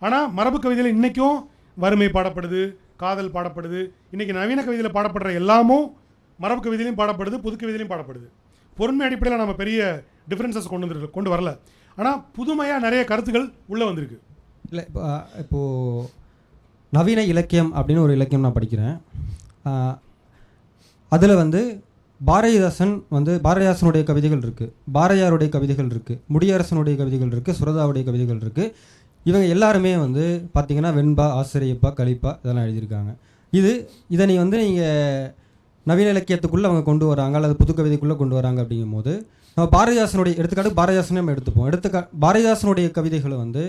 ஆனால் மரபு கவிதையில் இன்றைக்கும் வறுமை பாடப்படுது, காதல் பாடப்படுது. இன்றைக்கி நவீன கவிதையில் பாடப்படுற எல்லாமும் மரபு கவிதையிலையும் பாடப்படுது, புது கவிதையிலையும் பாடப்படுது. பொறுமை அடிப்படையில் நம்ம பெரிய டிஃப்ரென்சஸ் கொண்டு வரல. ஆனால் புதுமையாக நிறைய கருத்துக்கள் உள்ளே வந்திருக்கு. இல்லை இப்போது நவீன இலக்கியம் அப்படின்னு ஒரு இலக்கியம் நான் படிக்கிறேன். அதில் வந்து பாரதிதாசனுடைய கவிதைகள் இருக்குது, பாரதியாருடைய கவிதைகள் இருக்குது, முடியரசனுடைய கவிதைகள் இருக்குது, சுரதாவுடைய கவிதைகள் இருக்குது. இவங்க எல்லாருமே வந்து பார்த்திங்கன்னா வெண்பா, ஆசிரியப்பா, கலிப்பா இதெல்லாம் எழுதியிருக்காங்க. இதை நீங்கள் நவீன இலக்கியத்துக்குள்ளே அவங்க கொண்டு வராங்க அல்லது புது கவிதைக்குள்ளே கொண்டு வராங்க. அப்படிங்கும்போது நம்ம பாரதிதாசனுடைய எடுத்துக்காட்டு பாரதிதாசனே நம்ம எடுத்துப்போம். பாரதிதாசனுடைய கவிதைகளை வந்து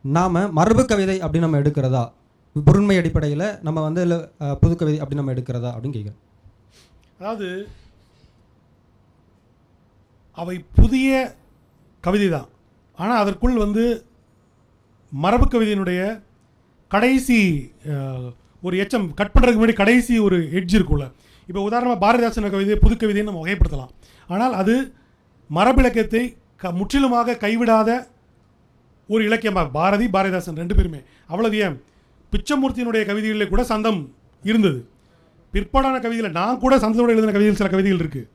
நாம் மரபு கவிதை அப்படின்னு நம்ம எடுக்கிறதா, பொருண்மை அடிப்படையில் நம்ம வந்து புது கவிதை அப்படின்னு நம்ம எடுக்கிறதா அப்படின்னு கேட்குறேன். அதாவது அவை புதிய கவிதை தான், ஆனால் அதற்குள் வந்து மரபு கவிதையினுடைய கடைசி ஒரு எச்சம் கட் பண்ணுறதுக்கு முன்னாடி கடைசி ஒரு எட்ஜ் இருக்குள்ள. இப்போ உதாரணமாக பாரதிதாசன் கவிதை புது கவிதைன்னு நம்ம வகைப்படுத்தலாம். ஆனால் அது மரபு இலக்கியத்தை முற்றிலுமாக கைவிடாத ஒரு இலக்கியமாக பாரதிதாசன் ரெண்டு பேருமே. அவ்வளவு ஏன் பிச்சமூர்த்தியினுடைய கவிதைகளில் கூட சந்தம் இருந்தது. பிற்பாடான கவிதையில் நான் கூட சந்தத்தோடு எழுதின கவிதைகள் சில கவிதைகள் இருக்குது.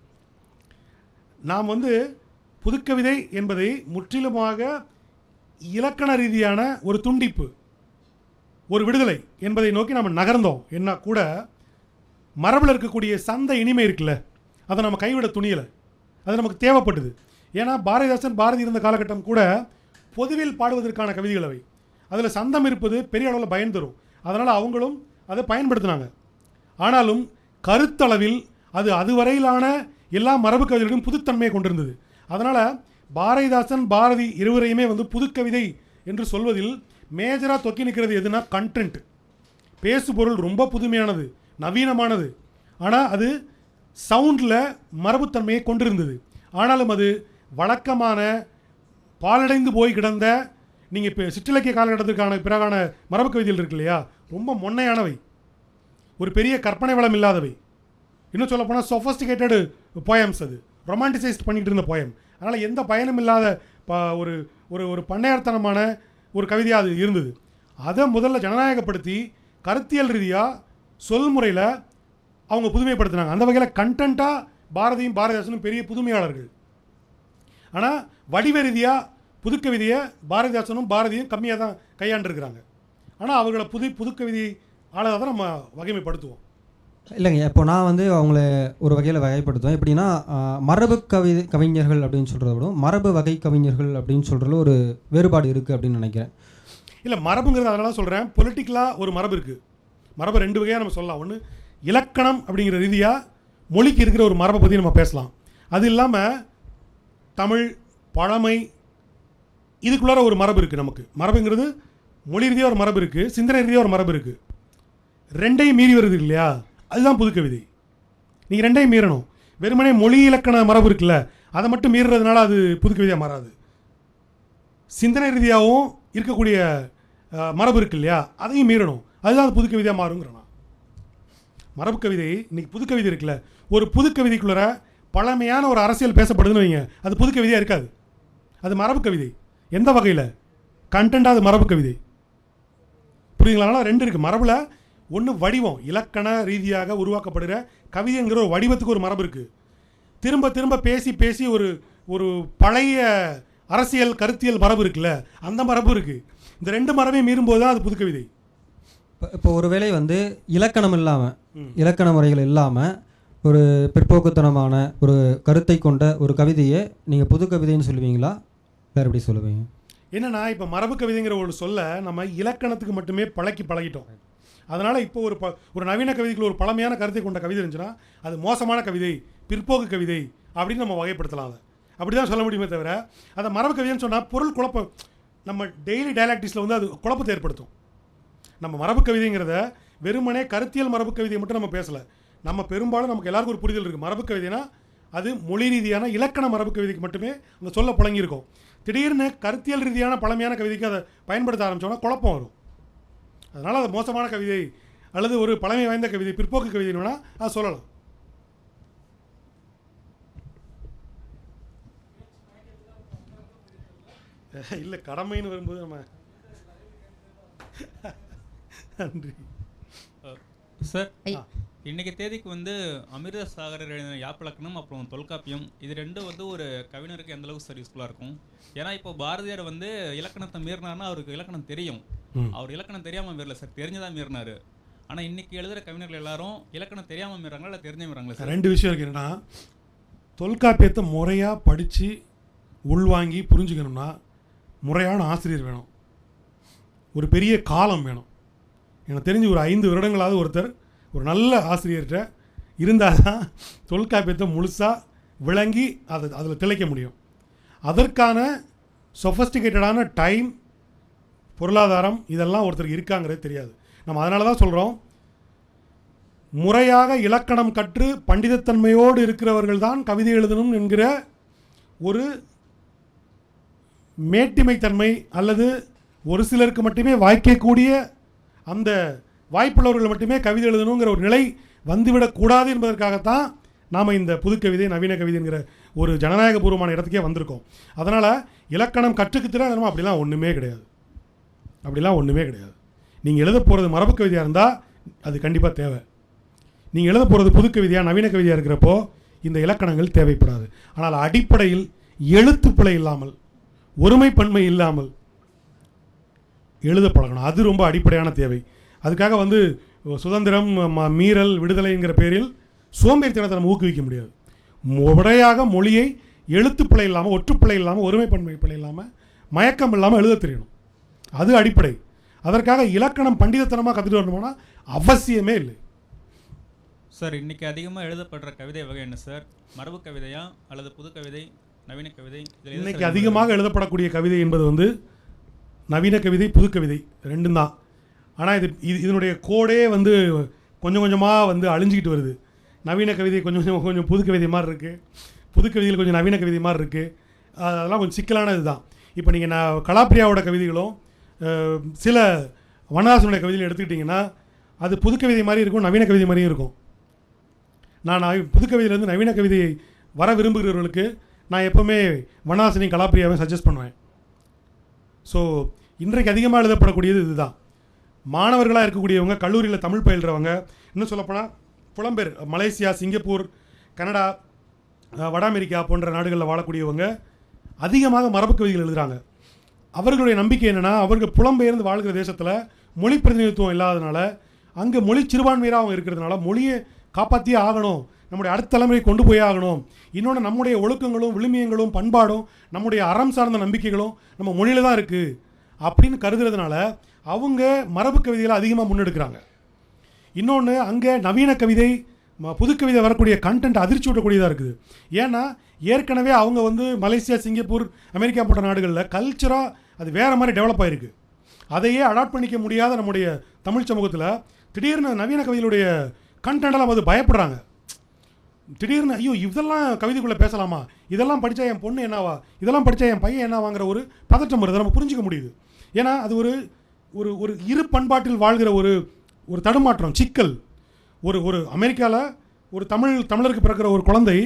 நாம் வந்து புதுக்கவிதை என்பதை முற்றிலுமாக இலக்கண ரீதியான ஒரு துண்டிப்பு, ஒரு விடுதலை என்பதை நோக்கி நம்ம நகர்ந்தோம். என்ன கூட மரபில் இருக்கக்கூடிய சந்த இனிமை இருக்குல்ல, அதை நம்ம கைவிட துணியலை. அது நமக்கு தேவைப்பட்டது. ஏன்னா பாரதி இருந்த காலகட்டம் கூட பொதுவில் பாடுவதற்கான கவிதைகள் அவை. அதில் சந்தம் இருப்பது பெரிய அளவில் பயன் தரும். அதனால் அவங்களும் அதை பயன்படுத்தினாங்க. ஆனாலும் கருத்தளவில் அது அதுவரையிலான எல்லா மரபு கவிதைகளுக்கும் புதுத்தன்மையை கொண்டிருந்தது. அதனால் பாரதிதாசன் பாரதி இருவரையுமே வந்து புதுக்கவிதை என்று சொல்வதில் மேஜராக தொக்கி நிற்கிறது எதுனா கண்டென்ட். பேசு பொருள் ரொம்ப புதுமையானது, நவீனமானது. ஆனால் அது சவுண்டில் மரபுத்தன்மையை கொண்டிருந்தது. ஆனாலும் அது வழக்கமான பாலடைந்து போய் கிடந்த நீங்கள் இப்போ சிற்றிலக்கிய காலகட்டத்திற்கான பிறகான மரபு கவிதைகள் இருக்கு இல்லையா, ரொம்ப மொன்னையானவை, ஒரு பெரிய கற்பனை வளம் இல்லாதவை. இன்னும் சொல்லப்போனால் சொஃபஸ்டிகேட்டடு போயம்ஸ், அது ரொமான்டிசைஸ்ட் பண்ணிகிட்டு இருந்த போயம். அதனால் எந்த பயனும் இல்லாத ஒரு ஒரு ஒரு பண்ணையார்த்தனமான ஒரு கவிதையாக அது இருந்தது. அதை முதல்ல ஜனநாயகப்படுத்தி கருத்தியல் ரீதியாக சொல்முறையில் அவங்க புதுமைப்படுத்தினாங்க. அந்த வகையில் கண்டென்ட்டாக பாரதிதாசனும் பெரிய புதுமையாளர்கள். ஆனால் வடிவ ரீதியாக புதுக்கவிதையை பாரதிதாசனும் பாரதியும் கம்மியாக தான் கையாண்டிருக்கிறாங்க. ஆனால் அவர்களை புதுக்கவிதை ஆளாக தான் நம்ம வகைமைப்படுத்துவோம். இல்லைங்க, இப்போ நான் வந்து அவங்கள ஒரு வகையில் வகைப்படுத்துவேன். எப்படின்னா மரபு கவிஞர்கள் அப்படின்னு சொல்கிறத விட மரபு வகை கவிஞர்கள் அப்படின்னு சொல்கிறதுல ஒரு வேறுபாடு இருக்குது அப்படின்னு நினைக்கிறேன். இல்லை, மரபுங்கிறது அதனால சொல்கிறேன், பொலிட்டிக்கலாக ஒரு மரபு இருக்குது. மரபு ரெண்டு வகையாக நம்ம சொல்லலாம். ஒன்று இலக்கணம் அப்படிங்கிற ரீதியாக மொழிக்கு இருக்கிற ஒரு மரபை பற்றி நம்ம பேசலாம். அது இல்லாமல் தமிழ் பழமை இதுக்குள்ளார ஒரு மரபு இருக்குது. நமக்கு மரபுங்கிறது மொழி ரீதியாக ஒரு மரபு இருக்குது, சிந்தனை ரீதியாக ஒரு மரபு இருக்குது. ரெண்டையும் மீறி வருது இல்லையா, அதுதான் புதுக்கவிதை. நீங்கள் ரெண்டையும் மீறணும். வெறுமனே மொழி இலக்கண மரபு இருக்குல்ல, அதை மட்டும் மீறுறதுனால அது புதுக்கவிதையாக மாறாது. சிந்தனை ரீதியாகவும் இருக்கக்கூடிய மரபு இருக்கு இல்லையா, அதையும் மீறணும். அதுதான் அது புதுக்கவிதையாக மாறுங்கிறனா. மரபு கவிதை இன்னைக்கு புதுக்கவிதை இருக்குல்ல, ஒரு புதுக்கவிதைக்குள்ளார பழமையான ஒரு அரசியல் பேசப்படுதுன்னு வைங்க, அது புதுக்கவிதையாக இருக்காது, அது மரபு கவிதை. எந்த வகையில் கண்டென்ட்டாக அது மரபு கவிதை. புரியுதுங்களா? அதனால் ரெண்டு இருக்குது மரபில். ஒன்று வடிவம், இலக்கண ரீதியாக உருவாக்கப்படுகிற கவிதைங்கிற ஒரு வடிவத்துக்கு ஒரு மரபு இருக்குது. திரும்ப திரும்ப பேசி பேசி ஒரு ஒரு பழைய அரசியல் கருத்தியல் மரபு இருக்குல்ல, அந்த மரபு இருக்குது. இந்த ரெண்டு மரபையும் மீறும்போது தான் அது புதுக்கவிதை. இப்போ ஒருவேளை வந்து இலக்கணம் இல்லாமல், இலக்கண முறைகள் இல்லாமல் ஒரு பிற்போக்குத்தனமான ஒரு கருத்தை கொண்ட ஒரு கவிதையை நீங்கள் புது கவிதைன்னு சொல்லுவீங்களா, வேறு எப்படி சொல்லுவீங்க? என்னன்னா, இப்போ மரபு கவிதைங்கிற ஒரு சொல்ல நம்ம இலக்கணத்துக்கு மட்டுமே பழகிட்டோம். அதனால் இப்போ ஒரு நவீன கவிதைக்குள்ள ஒரு பழமையான கருத்தை கொண்ட கவிதை இருந்துச்சுன்னா அது மோசமான கவிதை, பிற்போக்கு கவிதை அப்படின்னு நம்ம வகைப்படுத்தலாம். அதை அப்படி தான் சொல்ல முடியுமே தவிர, அதை மரபு கவிதைன்னு சொன்னால் பொருள் குழப்பம், நம்ம டெய்லி டயலாக்டிக்ஸில் வந்து அது குழப்பத்தை ஏற்படுத்தும். நம்ம மரபு கவிதைங்கிறத வெறுமனே கருத்தியல் மரபு கவிதையை மட்டும் நம்ம பேசலை. நம்ம பெரும்பாலும் நமக்கு எல்லாருக்கும் ஒரு புரிதல் இருக்குது. மரபு கவிதைனா அது மொழி ரீதியான இலக்கண மரபு கவிதைக்கு மட்டுமே அந்த சொல்ல புழங்கியிருக்கும். திடீர்னு கருத்தியல் ரீதியான பழமையான கவிதைக்கு அதை பயன்படுத்த ஆரம்பித்தோன்னா குழப்பம் வரும். அதனால் அது மோசமான கவிதை அல்லது ஒரு பழமை வாய்ந்த கவிதை, பிற்போக்கு கவிதைன்னா அது சொல்லலாம். இல்லை, கடமைன்னு வரும்போது நம்ம நன்றி. சார் இன்னைக்கு தேதிக்கு வந்து அமிர்தசாகரர் எழுதின யாப்பிலக்கணம் அப்புறம் தொல்காப்பியம் இது ரெண்டும் வந்து ஒரு கவிஞருக்கு எந்த அளவுக்கு சார் யூஸ்ஃபுல்லாக இருக்கும்? ஏன்னா இப்போ பாரதியார் வந்து இலக்கணத்தை மீறினார்னா அவருக்கு இலக்கணம் தெரியும். அவர் இலக்கணம் தெரியாமல் மீறல சார், தெரிஞ்சுதான் மீறினாரு. ஆனால் இன்னைக்கு எழுதுகிற கவிஞர்கள் எல்லாரும் இலக்கணம் தெரியாமல் மீறாங்களா இல்லை தெரிஞ்ச மீறாங்களா சார்? ரெண்டு விஷயம் இருக்கு. என்னன்னா, தொல்காப்பியத்தை முறையாக படித்து உள்வாங்கி புரிஞ்சுக்கணும்னா முறையான ஆசிரியர் வேணும், ஒரு பெரிய காலம் வேணும். எனக்கு தெரிஞ்சு ஒரு 5 வருடங்களாவது ஒருத்தர் ஒரு நல்ல ஆசிரியர்கிட்ட இருந்தால் தான் தொல்காப்பியத்தை முழுசாக விளங்கி அதில் திளைக்க முடியும். அதற்கான சொஃபஸ்டிகேட்டடான டைம், பொருளாதாரம் இதெல்லாம் ஒருத்தருக்கு இருக்காங்கிறது தெரியாது. நம்ம அதனால தான் சொல்கிறோம், முறையாக இலக்கணம் கற்று பண்டிதத்தன்மையோடு இருக்கிறவர்கள் தான் கவிதை எழுதணும் என்கிற ஒரு மேட்டிமைத்தன்மை அல்லது ஒரு சிலருக்கு மட்டுமே வாய்க்கக்கூடிய அந்த வாய்ப்புள்ளவர்கள் மட்டுமே கவிதை எழுதணுங்கிற ஒரு நிலை வந்துவிடக்கூடாது என்பதற்காகத்தான் நாம் இந்த புதுக்கவிதை நவீன கவிதை என்கிற ஒரு ஜனநாயகபூர்வமான இடத்துக்கே வந்திருக்கோம். அதனால் இலக்கணம் கற்றுக்கிட்டுனா நம்ம அப்படிலாம் ஒன்றுமே கிடையாது, அப்படிலாம் ஒன்றுமே கிடையாது. நீங்கள் எழுத போகிறது மரபு கவிதையாக இருந்தால் அது கண்டிப்பாக தேவை. நீங்கள் எழுத போகிறது புதுக்கவிதையாக நவீன கவிதையாக இருக்கிறப்போ இந்த இலக்கணங்கள் தேவைப்படாது. ஆனால் அடிப்படையில் எழுத்துப்பிழை இல்லாமல், ஒருமைப்பன்மை இல்லாமல் எழுத பழகணும். அது ரொம்ப அடிப்படையான தேவை. அதுக்காக வந்து சுதந்திரம், மீறல், விடுதலைங்கிற பேரில் சோம்பேறித்தனத்தை நம்ம ஊக்குவிக்க முடியாது. முறையாக மொழியை எழுத்துப்பிழை இல்லாமல், ஒற்றுப்பிழை இல்லாமல், ஒருமைப்பன்மை பிழை இல்லாமல், மயக்கம் இல்லாமல் எழுத தெரியணும். அது அடிப்படை. அதற்காக இலக்கணம் பண்டிதத்தனமாக கற்றுட்டு வரணும்னா அவசியமே இல்லை சார். இன்னைக்கு அதிகமாக எழுதப்படுற கவிதை வகை என்ன சார்? மரபு கவிதையா அல்லது புது கவிதை, நவீன கவிதை? இன்னைக்கு அதிகமாக எழுதப்படக்கூடிய கவிதை என்பது வந்து நவீன கவிதை, புது கவிதை ரெண்டும் தான். ஆனால் இதனுடைய கோடே வந்து கொஞ்சம் கொஞ்சமாக வந்து அழிஞ்சிக்கிட்டு வருது. நவீன கவிதை கொஞ்சம் புது கவிதை மாதிரி இருக்குது, புது கவிதையில் கொஞ்சம் நவீன கவிதை மாதிரி இருக்குது. அதெல்லாம் கொஞ்சம் சிக்கலான இதுதான். இப்போ நீங்கள் கலாப்ரியாவோட கவிதைகளும் சில வண்ணதாசனுடைய கவிதையில் எடுத்துக்கிட்டிங்கன்னா அது புது கவிதை மாதிரி இருக்கும், நவீன கவிதை மாதிரியும் இருக்கும். நான் புது கவிதையிலேருந்து நவீன கவிதையை வர விரும்புகிறவர்களுக்கு நான் எப்போவுமே வண்ணதாசனையும் கலாப்ரியாவை சஜஸ்ட் பண்ணுவேன். ஸோ இன்றைக்கு அதிகமாக எழுதப்படக்கூடியது இதுதான். மாணவர்களாக இருக்கக்கூடியவங்க, கல்லூரியில் தமிழ் பயில்றவங்க, இன்னும் சொல்லப்போனால் புலம்பெயர் மலேசியா, சிங்கப்பூர், கனடா, வட அமெரிக்கா போன்ற நாடுகளில் வாழக்கூடியவங்க அதிகமாக மரபு கவிதைகள் எழுதுகிறாங்க. அவர்களுடைய நம்பிக்கை என்னென்னா, அவர்கள் புலம்பெயர்ந்து வாழ்கிற தேசத்தில் மொழி பிரதிநிதித்துவம் இல்லாதனால, அங்கே மொழி சிறுபான்மையாக அவங்க இருக்கிறதுனால மொழியை காப்பாற்றியே ஆகணும், நம்முடைய அடுத்த தலைமுறை கொண்டு போய் ஆகணும். இன்னொன்று, நம்முடைய ஒழுக்கங்களும் விழுமியங்களும் பண்பாடும் நம்முடைய அறம் சார்ந்த நம்பிக்கைகளும் நம்ம மொழியில் தான் இருக்குது அப்படின்னு கருதுறதுனால அவங்க மரபு கவிதைகளை அதிகமாக முன்னெடுக்கிறாங்க. இன்னொன்று, அங்கே நவீன கவிதை, புது கவிதை வரக்கூடிய கண்டென்ட் அதிர்ச்சி விடக்கூடியதாக இருக்குது. ஏன்னா ஏற்கனவே அவங்க வந்து மலேசியா, சிங்கப்பூர், அமெரிக்கா போன்ற நாடுகளில் கல்ச்சராக அது வேறு மாதிரி டெவலப் ஆகிருக்கு. அதையே அடாப்ட் பண்ணிக்க முடியாத நம்முடைய தமிழ் சமூகத்தில் திடீர்னு நவீன கவிதைகளுடைய கண்டென்டெல்லாம் அது பயப்படுறாங்க. திடீர்னு ஐயோ இதெல்லாம் கவிதைக்குள்ளே பேசலாமா, இதெல்லாம் படித்தா என் பொண்ணு என்னவா, இதெல்லாம் படித்தா என் பையன் என்னவாங்கிற ஒரு பதட்டம் வருது. நம்ம புரிஞ்சிக்க முடியுது. ஏன்னா அது ஒரு ஒரு ஒரு இரு பண்பாட்டில் வாழ்கிற ஒரு ஒரு தடுமாற்றம், சிக்கல். ஒரு அமெரிக்காவில் ஒரு தமிழருக்கு பிறக்கிற ஒரு குழந்தை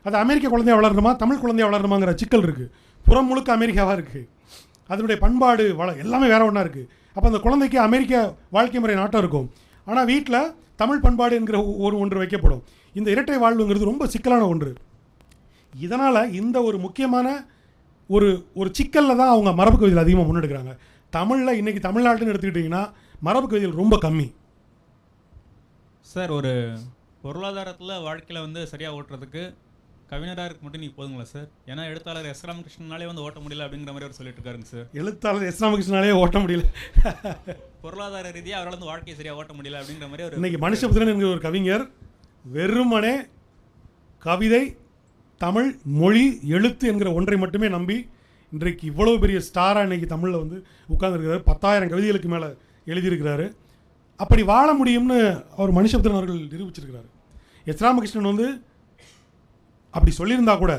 அது அமெரிக்க குழந்தையாக வளரணுமா, தமிழ் குழந்தையாக வளரணுமாங்கிற சிக்கல் இருக்குது. புறம் முழுக்க அமெரிக்காவாக இருக்குது, அதனுடைய பண்பாடு எல்லாமே வேற ஒன்றா இருக்குது. அப்போ அந்த குழந்தைக்கு அமெரிக்க வாழ்க்கை முறை நாட்டம் இருக்கும், ஆனால் வீட்டில் தமிழ் பண்பாடு என்கிற ஒன்று வைக்கப்படும். இந்த இரட்டை வாழ்வுங்கிறது ரொம்ப சிக்கலான ஒன்று. இதனால் இந்த ஒரு முக்கியமான ஒரு சிக்கலில் தான் அவங்க மரபு கவிதைகள் அதிகமாக முன்னெடுக்கிறாங்க. தமிழில் இன்றைக்கி தமிழ்நாட்டுன்னு எடுத்துக்கிட்டிங்கன்னா மரபு கவிதைகள் ரொம்ப கம்மி சார். ஒரு பொருளாதாரத்தில் வாழ்க்கையில் வந்து சரியாக ஓட்டுறதுக்கு கவிஞராக இருக்க மட்டும் நீங்கள் போதுங்களா சார்? ஏன்னா எழுத்தாளர் எஸ் ராமகிருஷ்ணனாலே வந்து ஓட்ட முடியல அப்படிங்கிற மாதிரி அவர் சொல்லிட்டு இருக்காருங்க சார். எழுத்தாளர் எஸ் ராமகிருஷ்ணனாலே ஓட்ட முடியல, பொருளாதார ரீதியாக அவரால் வந்து வாழ்க்கையை சரியாக ஓட்ட முடியல அப்படிங்கிற மாதிரி ஒரு இன்னைக்கு மனுஷபுத்திரன் என்கிற ஒரு கவிஞர் வெறுமனே கவிதை, தமிழ், மொழி, எழுத்து என்கிற ஒன்றை மட்டுமே நம்பி இன்றைக்கு இவ்வளோ பெரிய ஸ்டாராக இன்றைக்கி தமிழில் வந்து உட்கார்ந்துருக்கிறாரு. 10,000 கவிதைகளுக்கு மேலே எழுதியிருக்கிறாரு. அப்படி வாழ முடியும்னு அவர் மனுஷபுத்திரன் அவர்கள் நிரூபிச்சிருக்கிறாரு. எஸ் ராமகிருஷ்ணன் வந்து அப்படி சொல்லியிருந்தா கூட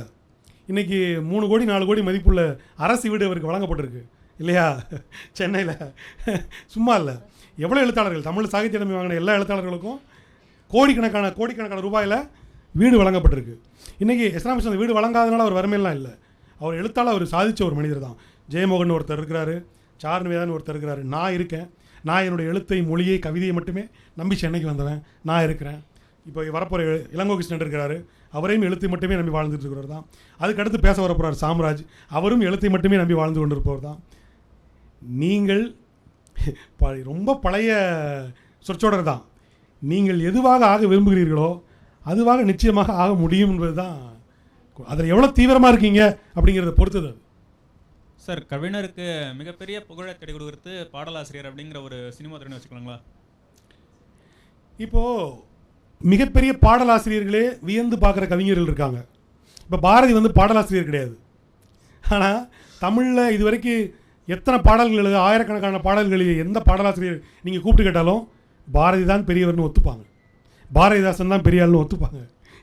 இன்றைக்கி 3 கோடி 4 கோடி மதிப்புள்ள அரசு வீடு அவருக்கு வழங்கப்பட்டிருக்கு இல்லையா சென்னையில். சும்மா இல்லை, எவ்வளோ எழுத்தாளர்கள், தமிழ் சாகித்ய அகாடமி வாங்கின எல்லா எழுத்தாளர்களுக்கும் கோடிக்கணக்கான ரூபாயில் வீடு வழங்கப்பட்டிருக்கு. இன்றைக்கி எஸ் ராமகிருஷ்ணன் அந்த வீடு வழங்காதனால அவர் வறுமையெல்லாம் இல்லை. அவர் எழுத்தாளர், அவர் சாதித்த ஒரு மனிதர் தான். ஜெயமோகன் ஒருத்தர் இருக்கிறார், சார்நிவேதான் ஒருத்தர் இருக்கிறார், நான் இருக்கேன். நான் என்னுடைய எழுத்தை, மொழியை, கவிதையை மட்டுமே நம்பி சென்னைக்கு வந்தவன் நான் இருக்கிறேன். இப்போ வரப்போகிற இளங்கோ கிருஷ்ணன் இருக்கிறாரு, அவரையும் எழுத்தை மட்டுமே நம்பி வாழ்ந்துட்டு இருக்கிறவர் தான். அதுக்கடுத்து பேச வரப்போகிறார் சாம்ராஜ், அவரும் எழுத்தை மட்டுமே நம்பி வாழ்ந்து கொண்டிருப்பவர் தான். நீங்கள் ரொம்ப பழைய சொற்றொடர் தான். நீங்கள் எதுவாக ஆக விரும்புகிறீர்களோ அதுவாக நிச்சயமாக ஆக முடியும் என்பது தான். அதில் எவ்வளோ தீவிரமாக இருக்கீங்க அப்படிங்கிறத பொறுத்தது. சார், கவிஞருக்கு மிகப்பெரிய புகழை தேடி கொடுக்குறது பாடலாசிரியர் அப்படிங்கிற ஒரு சினிமா திறனை வச்சுக்கலாங்களா? இப்போது மிகப்பெரிய பாடலாசிரியர்களே வியந்து பார்க்குற கவிஞர்கள் இருக்காங்க. இப்போ பாரதி வந்து பாடலாசிரியர் கிடையாது. ஆனால் தமிழில் இது வரைக்கும் எத்தனை பாடல்கள் எழுத, ஆயிரக்கணக்கான பாடல்கள் எந்த பாடலாசிரியர் நீங்கள் கூப்பிட்டு கேட்டாலும் பாரதி தான் பெரியவர்னு ஒத்துப்பாங்க, பாரதிதாசன் தான் பெரிய ஆள்னு ஒத்துப்பாங்க.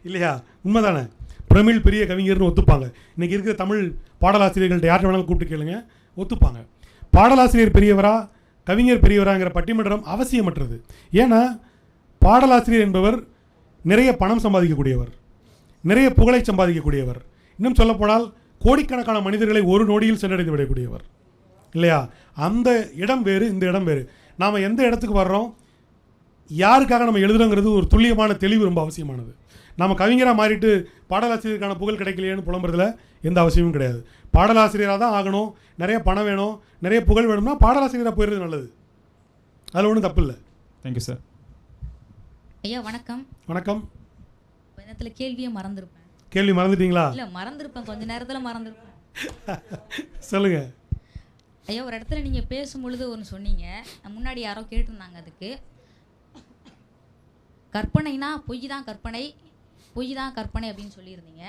இல்லையா? உண்மைதானே? பிரமிழ் பெரிய கவிஞர்னு ஒத்துப்பாங்க. இன்றைக்கி இருக்கிற தமிழ் பாடலாசிரியர்கள்ட்ட யார்கிட்ட வேணாலும் கூப்பிட்டு கேளுங்க, ஒத்துப்பாங்க. பாடலாசிரியர் பெரியவரா கவிஞர் பெரியவராங்கிற பட்டிமன்றம் அவசியமற்றது. ஏன்னா பாடலாசிரியர் என்பவர் நிறைய பணம் சம்பாதிக்கக்கூடியவர், நிறைய புகழை சம்பாதிக்கக்கூடியவர், இன்னும் சொல்லப்போனால் கோடிக்கணக்கான மனிதர்களை ஒரு நொடியில் சென்றடைந்து விடக்கூடியவர். இல்லையா? அந்த இடம் வேறு, இந்த இடம் வேறு. நாம் எந்த இடத்துக்கு வர்றோம், யாருக்காக நம்ம எழுதுறோங்கிறது ஒரு துல்லியமான தெளிவு ரொம்ப அவசியமானது. நம்ம கவிஞராக மாறிட்டு பாடலாசிரியருக்கான புகழ் கிடைக்கலையேன்னு புலம்புறதுல எந்த அவசியமும் கிடையாது. பாடலாசிரியராக தான் ஆகணும், நிறைய பணம் வேணும், நிறைய புகழ் வேணும்னா பாடலாசிரியராக போயிடுறது நல்லது. அதில் ஒன்றும் தப்பு இல்லை. Thank you sir. ஐயா வணக்கம். வணக்கம். நேரத்தில் கேள்வியை மறந்துருப்பேன். கேள்வி மறந்துட்டீங்களா? இல்லை மறந்துருப்பேன், கொஞ்ச நேரத்தில் மறந்துருப்பேன். சொல்லுங்க ஐயா. ஒரு இடத்துல நீங்கள் பேசும்பொழுது ஒன்று சொன்னீங்க, முன்னாடி யாரோ கேட்டிருந்தாங்க. அதுக்கு கற்பனைனா பொய் தான் கற்பனை, பொய் தான் கற்பனை அப்படின்னு சொல்லியிருந்தீங்க.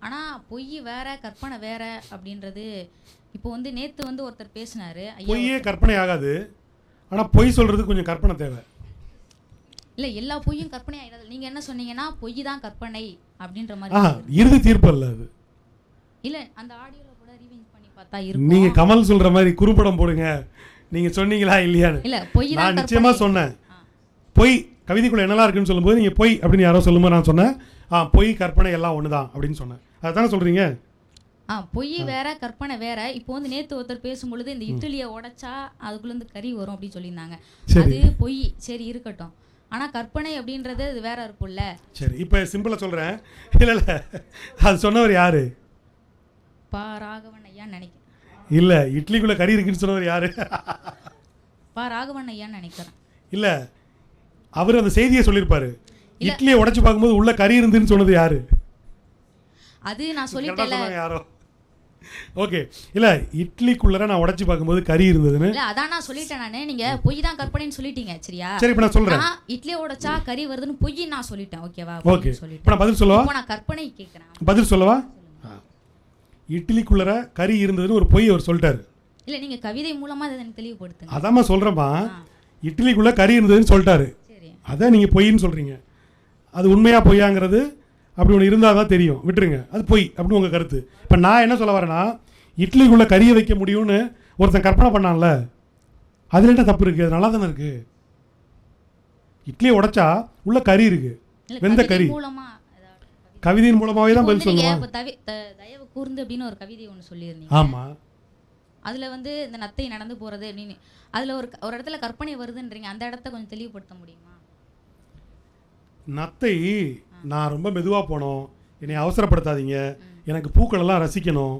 ஆனால் பொய் வேற கற்பனை வேற அப்படின்றது இப்போ வந்து நேற்று வந்து ஒருத்தர் பேசினார். பொய்யே கற்பனை ஆகாது, ஆனால் பொய் சொல்கிறது கொஞ்சம் கற்பனை தேவை. இல்லை எல்லா பொய்யும் கற்பனை ஆகிடாது. நீங்கள் என்ன சொன்னீங்கன்னா பொய் தான் கற்பனை அப்படின்ற மாதிரி. இறுதி தீர்ப்பு அல்ல அது. இல்லை அந்த ஆடியோவில் கூட ரீவைண்ட் பண்ணி பார்த்தா இருக்கும். நீங்கள் கமல் சொல்கிற மாதிரி குறும்படம் போடுங்க, நீங்கள் சொன்னீங்களா இல்லையான்னு. இல்லை பொய் தான். நான் நிச்சயமாக சொன்னேன். பொய் கவிதைக்குள்ளே என்னெல்லாம் இருக்குன்னு சொல்லும்போது நீங்கள் பொய் அப்படின்னு யாரோ சொல்லும்போது நான் சொன்னேன் பொய் கற்பனை எல்லாம் ஒன்று தான் அப்படின்னு சொன்னேன். அதுதானே சொல்கிறீங்க? பொய் வேற கற்பனை வேற. இப்போ வந்து நேற்று ஒருத்தர் பேசும்பொழுது இந்த இட்லியை உடைச்சா அதுக்குள்ளேருந்து கறி வரும் அப்படின்னு சொல்லியிருந்தாங்க. அது பொய், சரி இருக்கட்டும். ஆனால் கற்பனை அப்படின்றது அது வேற இருக்கும்ல. சரி, இப்போ சிம்பிளாக சொல்கிறேன். இல்லை இல்லை, அது சொன்னவர் யாரு? பா ராகவன் ஐயான்னு நினைக்கிறேன். இல்லை, இட்லிக்குள்ளே கறி இருக்குன்னு சொன்னவர் யாரு? பா ராகவன் ஐயான்னு நினைக்கிறேன். இல்லை, அவர் அந்த செய்தியை சொல்லியிருப்பாரு. இட்லியை உடைச்சு பார்க்கும்போது உள்ள கறி இருந்துன்னு சொன்னது யாரு? அது நான் சொல்லிட்டேன் யாரோ. ஓகே, இல்லை இட்லிக்குள்ளே நான் உடைச்சு பார்க்கும்போது கறி இருந்ததுன்னு. இல்லை அதான் நான் சொல்லிட்டேன். நான் நீங்கள் பொய் தான் கற்பனைன்னு சொல்லிட்டீங்க. சரியா? சரி, இப்போ நான் சொல்கிறேன். இட்லியை உடைச்சா கறி வருதுன்னு பொய் நான் சொல்லிட்டேன். ஓகேவா? ஓகே, இப்போ நான் பதில் சொல்லவா? நான் கற்பனை கேட்குறேன். பதில் சொல்லவா? இட்லிக்குள்ளே கறி இருந்ததுன்னு ஒரு பொய் அவர் சொல்லிட்டாரு. இல்லை நீங்கள் கவிதை மூலமாக அதை எனக்கு தெளிவுபடுத்துங்க. அதாம்மா சொல்கிறேம்மா, இட்லிக்குள்ளே கறி இருந்ததுன்னு சொல்லிட்டாரு. அதான் நீங்கள் பொய்ன்னு சொல்கிறீங்க. அது உண்மையாக பொய்யாங்கிறது அப்படி ஒன்று இருந்தால் தான் தெரியும், விட்டுருங்க, அது பொய் அப்படின்னு உங்கள் கருத்து. இப்போ நான் என்ன சொல்ல வரேன்னா, இட்லிக்குள்ளே கறியை வைக்க முடியும்னு ஒருத்தன் கற்பனை பண்ணான்ல, அதில் என்ன தப்பு இருக்குது? அது நல்லா தானே இருக்குது. இட்லியை உடைச்சா உள்ள கறி இருக்குது, வெந்த கறி. கவிதையின் மூலமாகவே தான் பதில் சொல்லுவாங்க. தயவு கூர்ந்து அப்படின்னு ஒரு கவிதை ஒன்று சொல்லியிருந்தீங்க. ஆமாம், அதில் வந்து இந்த நத்தை நடந்து போகிறது அப்படின்னு அதில் ஒரு இடத்துல கற்பனை வருதுன்றீங்க. அந்த இடத்த கொஞ்சம் தெளிவுபடுத்த முடியுமா? நத்தை நான் ரொம்ப மெதுவாக போனோம், என்னை அவசரப்படுத்தாதீங்க, எனக்கு பூக்களெல்லாம் ரசிக்கணும்,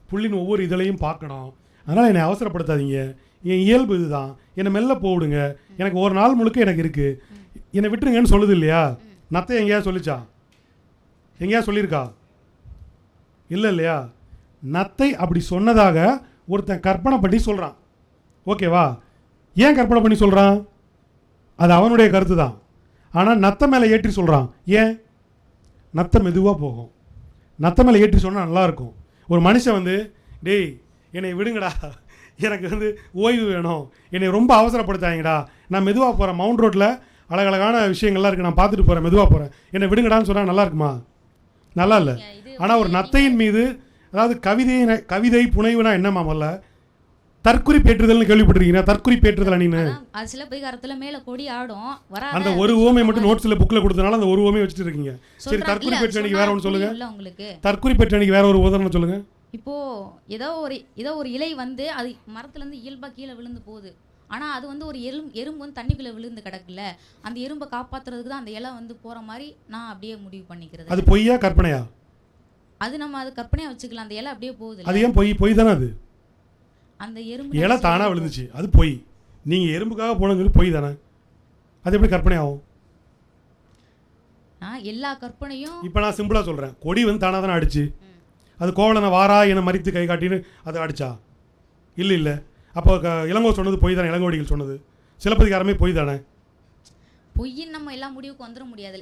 புள்ளின் ஒவ்வொரு இதழையும் பார்க்கணும், அதனால் என்னை அவசரப்படுத்தாதீங்க, என் இயல்பு இதுதான், என்னை மெல்ல போவிடுங்க, எனக்கு ஒரு நாள் முழுக்க எனக்கு இருக்குது, என்னை விட்டுருங்கன்னு சொல்லுது இல்லையா? நத்தை எங்கேயா சொல்லிச்சா? எங்கேயா சொல்லியிருக்கா? இல்லை இல்லையா? நத்தை அப்படி சொன்னதாக ஒருத்தன் கற்பனை பண்ணி சொல்கிறான். ஓகேவா? ஏன் கற்பனை பண்ணி சொல்கிறான்? அது அவனுடைய கருத்து தான். ஆனால் நத்தை மேலே ஏற்றி சொல்கிறான். ஏன்? நத்தை மெதுவாக போகும், நத்தை மேலே ஏற்றி சொன்னால் நல்லாயிருக்கும். ஒரு மனுஷன் வந்து டேய் என்னை விடுங்கடா, எனக்கு வந்து ஓய்வு வேணும், என்னை ரொம்ப அவசரப்படுத்தாங்கடா, நான் மெதுவாக போகிறேன், மவுண்ட் ரோட்டில் அழகழகான விஷயங்கள்லாம் இருக்குது, நான் பார்த்துட்டு போகிறேன், மெதுவாக போகிறேன், என்னை விடுங்கடான்னு சொன்னால் நல்லா இருக்குமா? நல்லா இல்லை. ஆனால் ஒரு நத்தையின் மீது, அதாவது கவிதை புனைவுனா என்ன மாமல்ல, தற்குறி பேற்றுதல்னு கேள்விப்பட்டிருக்கீங்க? தற்குறி பேற்றுதல் அணின்னு அது சில பரிகாரத்துல மேல கொடி ஆடும். அந்த ஒரு ஓமை மட்டும் நோட்ஸ்ல புக்ல கொடுத்தனால அந்த ஒரு ஓமையை வச்சுட்டு இருக்கீங்க. சரி, தற்குறி பேற்றணிக்கு வேற ஒன்று சொல்லுங்க. தற்குறி பேற்றணிக்கு வேற ஒரு உதாரணம் சொல்லுங்க. இப்போ ஏதோ ஒரு இலை வந்து அது மரத்துல இருந்து இயல்பா கீழே விழுந்து போகுது, ஆனால் அது வந்து ஒரு எறும்பு வந்து தண்ணிக்குள்ளே விழுந்து கிடக்குல, அந்த எறும்பை காப்பாற்றுறதுக்கு தான் அந்த இலை வந்து போகிற மாதிரி நான் அப்படியே முடிவு பண்ணிக்கிறது. அது பொய்யா கற்பனையா? அது நம்ம அது கற்பனையாக வச்சுக்கலாம். அந்த இலை அப்படியே போகுது. அது ஏன் பொய் தானே? அது அந்த எறும்பு இலை தானாக விழுந்துச்சு, அது பொய். நீங்கள் எறும்புக்காக போனது பொய் தானே, அது எப்படி கற்பனை ஆகும்? எல்லா கற்பனையும் இப்போ நான் சிம்பிளாக சொல்கிறேன், கொடி வந்து தானாக தானே அடிச்சு, அது கோவலனை வாரா என மறித்து கை காட்டின்னு அதை அடிச்சா? இல்லை. அப்போ இளங்கோ சொன்னது பொய் தானே, இளங்கோடிகள் சொன்னது சிலப்பதிகாரமே பொய் தானே? பொய்யின் நம்ம எல்லா முடிவுக்கு வந்துட முடியாது.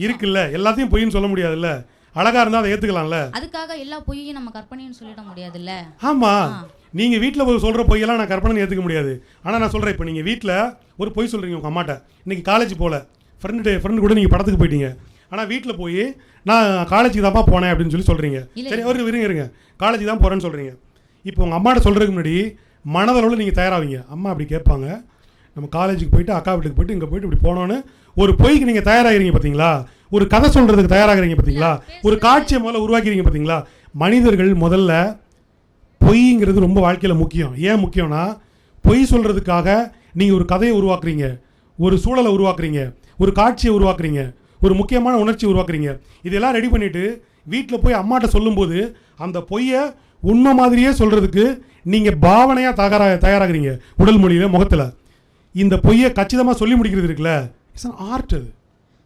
இருக்குல்ல, எல்லாத்தையும் பொய்ன்னு சொல்ல முடியாதுல்ல. அழகா இருந்தால் அதை ஏற்றுக்கலாம்ல. அதுக்காக எல்லா பொய்யும் நம்ம கற்பனைன்னு சொல்லிட முடியாதுல்ல. ஆமாம், நீங்கள் வீட்டில் சொல்கிற பொய்யெல்லாம் நான் கற்பனை ஏற்றுக்க முடியாது. ஆனால் நான் சொல்கிறேன், இப்போ நீங்கள் வீட்டில் ஒரு பொய் சொல்கிறீங்க உங்கள் அம்மாட்ட, இன்றைக்கி காலேஜ் போகல, ஃப்ரெண்டு கூட நீங்கள் படத்துக்கு போயிட்டீங்க. ஆனால் வீட்டில் போய் நான் காலேஜுக்கு தான்ப்பா போனேன் அப்படின்னு சொல்லி சொல்கிறீங்க. சரி, இருங்க, காலேஜுக்கு தான் போகிறேன்னு சொல்கிறீங்க. இப்போ உங்கள் அம்மாட்ட சொல்கிறதுக்கு முன்னாடி மனதளவில் நீங்கள் தயாராவீங்க. அம்மா அப்படி கேட்பாங்க, நம்ம காலேஜுக்கு போயிட்டு அக்கா வீட்டுக்கு போயிட்டு இங்கே போயிட்டு இப்படி போனோன்னு ஒரு பொய்க்கு நீங்கள் தயாராகிறீங்க பார்த்தீங்களா? ஒரு கதை சொல்கிறதுக்கு தயாராகிறீங்க பார்த்தீங்களா? ஒரு காட்சியை முதல்ல உருவாக்கிறீங்க பார்த்தீங்களா? மனிதர்கள் முதல்ல பொய்ங்கிறது ரொம்ப வாழ்க்கையில் முக்கியம். ஏன் முக்கியம்னா, பொய் சொல்கிறதுக்காக நீங்கள் ஒரு கதையை உருவாக்குறீங்க, ஒரு சூழலை உருவாக்குறீங்க, ஒரு காட்சியை உருவாக்குறீங்க, ஒரு முக்கியமான உணர்ச்சியை உருவாக்குறீங்க. இதெல்லாம் ரெடி பண்ணிவிட்டு வீட்டில் போய் அம்மாட்ட சொல்லும்போது அந்த பொய்யை உண்மை மாதிரியே சொல்கிறதுக்கு நீங்கள் பாவனையாக தயாராகிறீங்க. உடல் மொழியில், முகத்தில். இந்த பொய்யை கச்சிதமாக சொல்லி முடிக்கிறது இருக்குல்ல, இட்ஸ் அன் ஆர்ட்.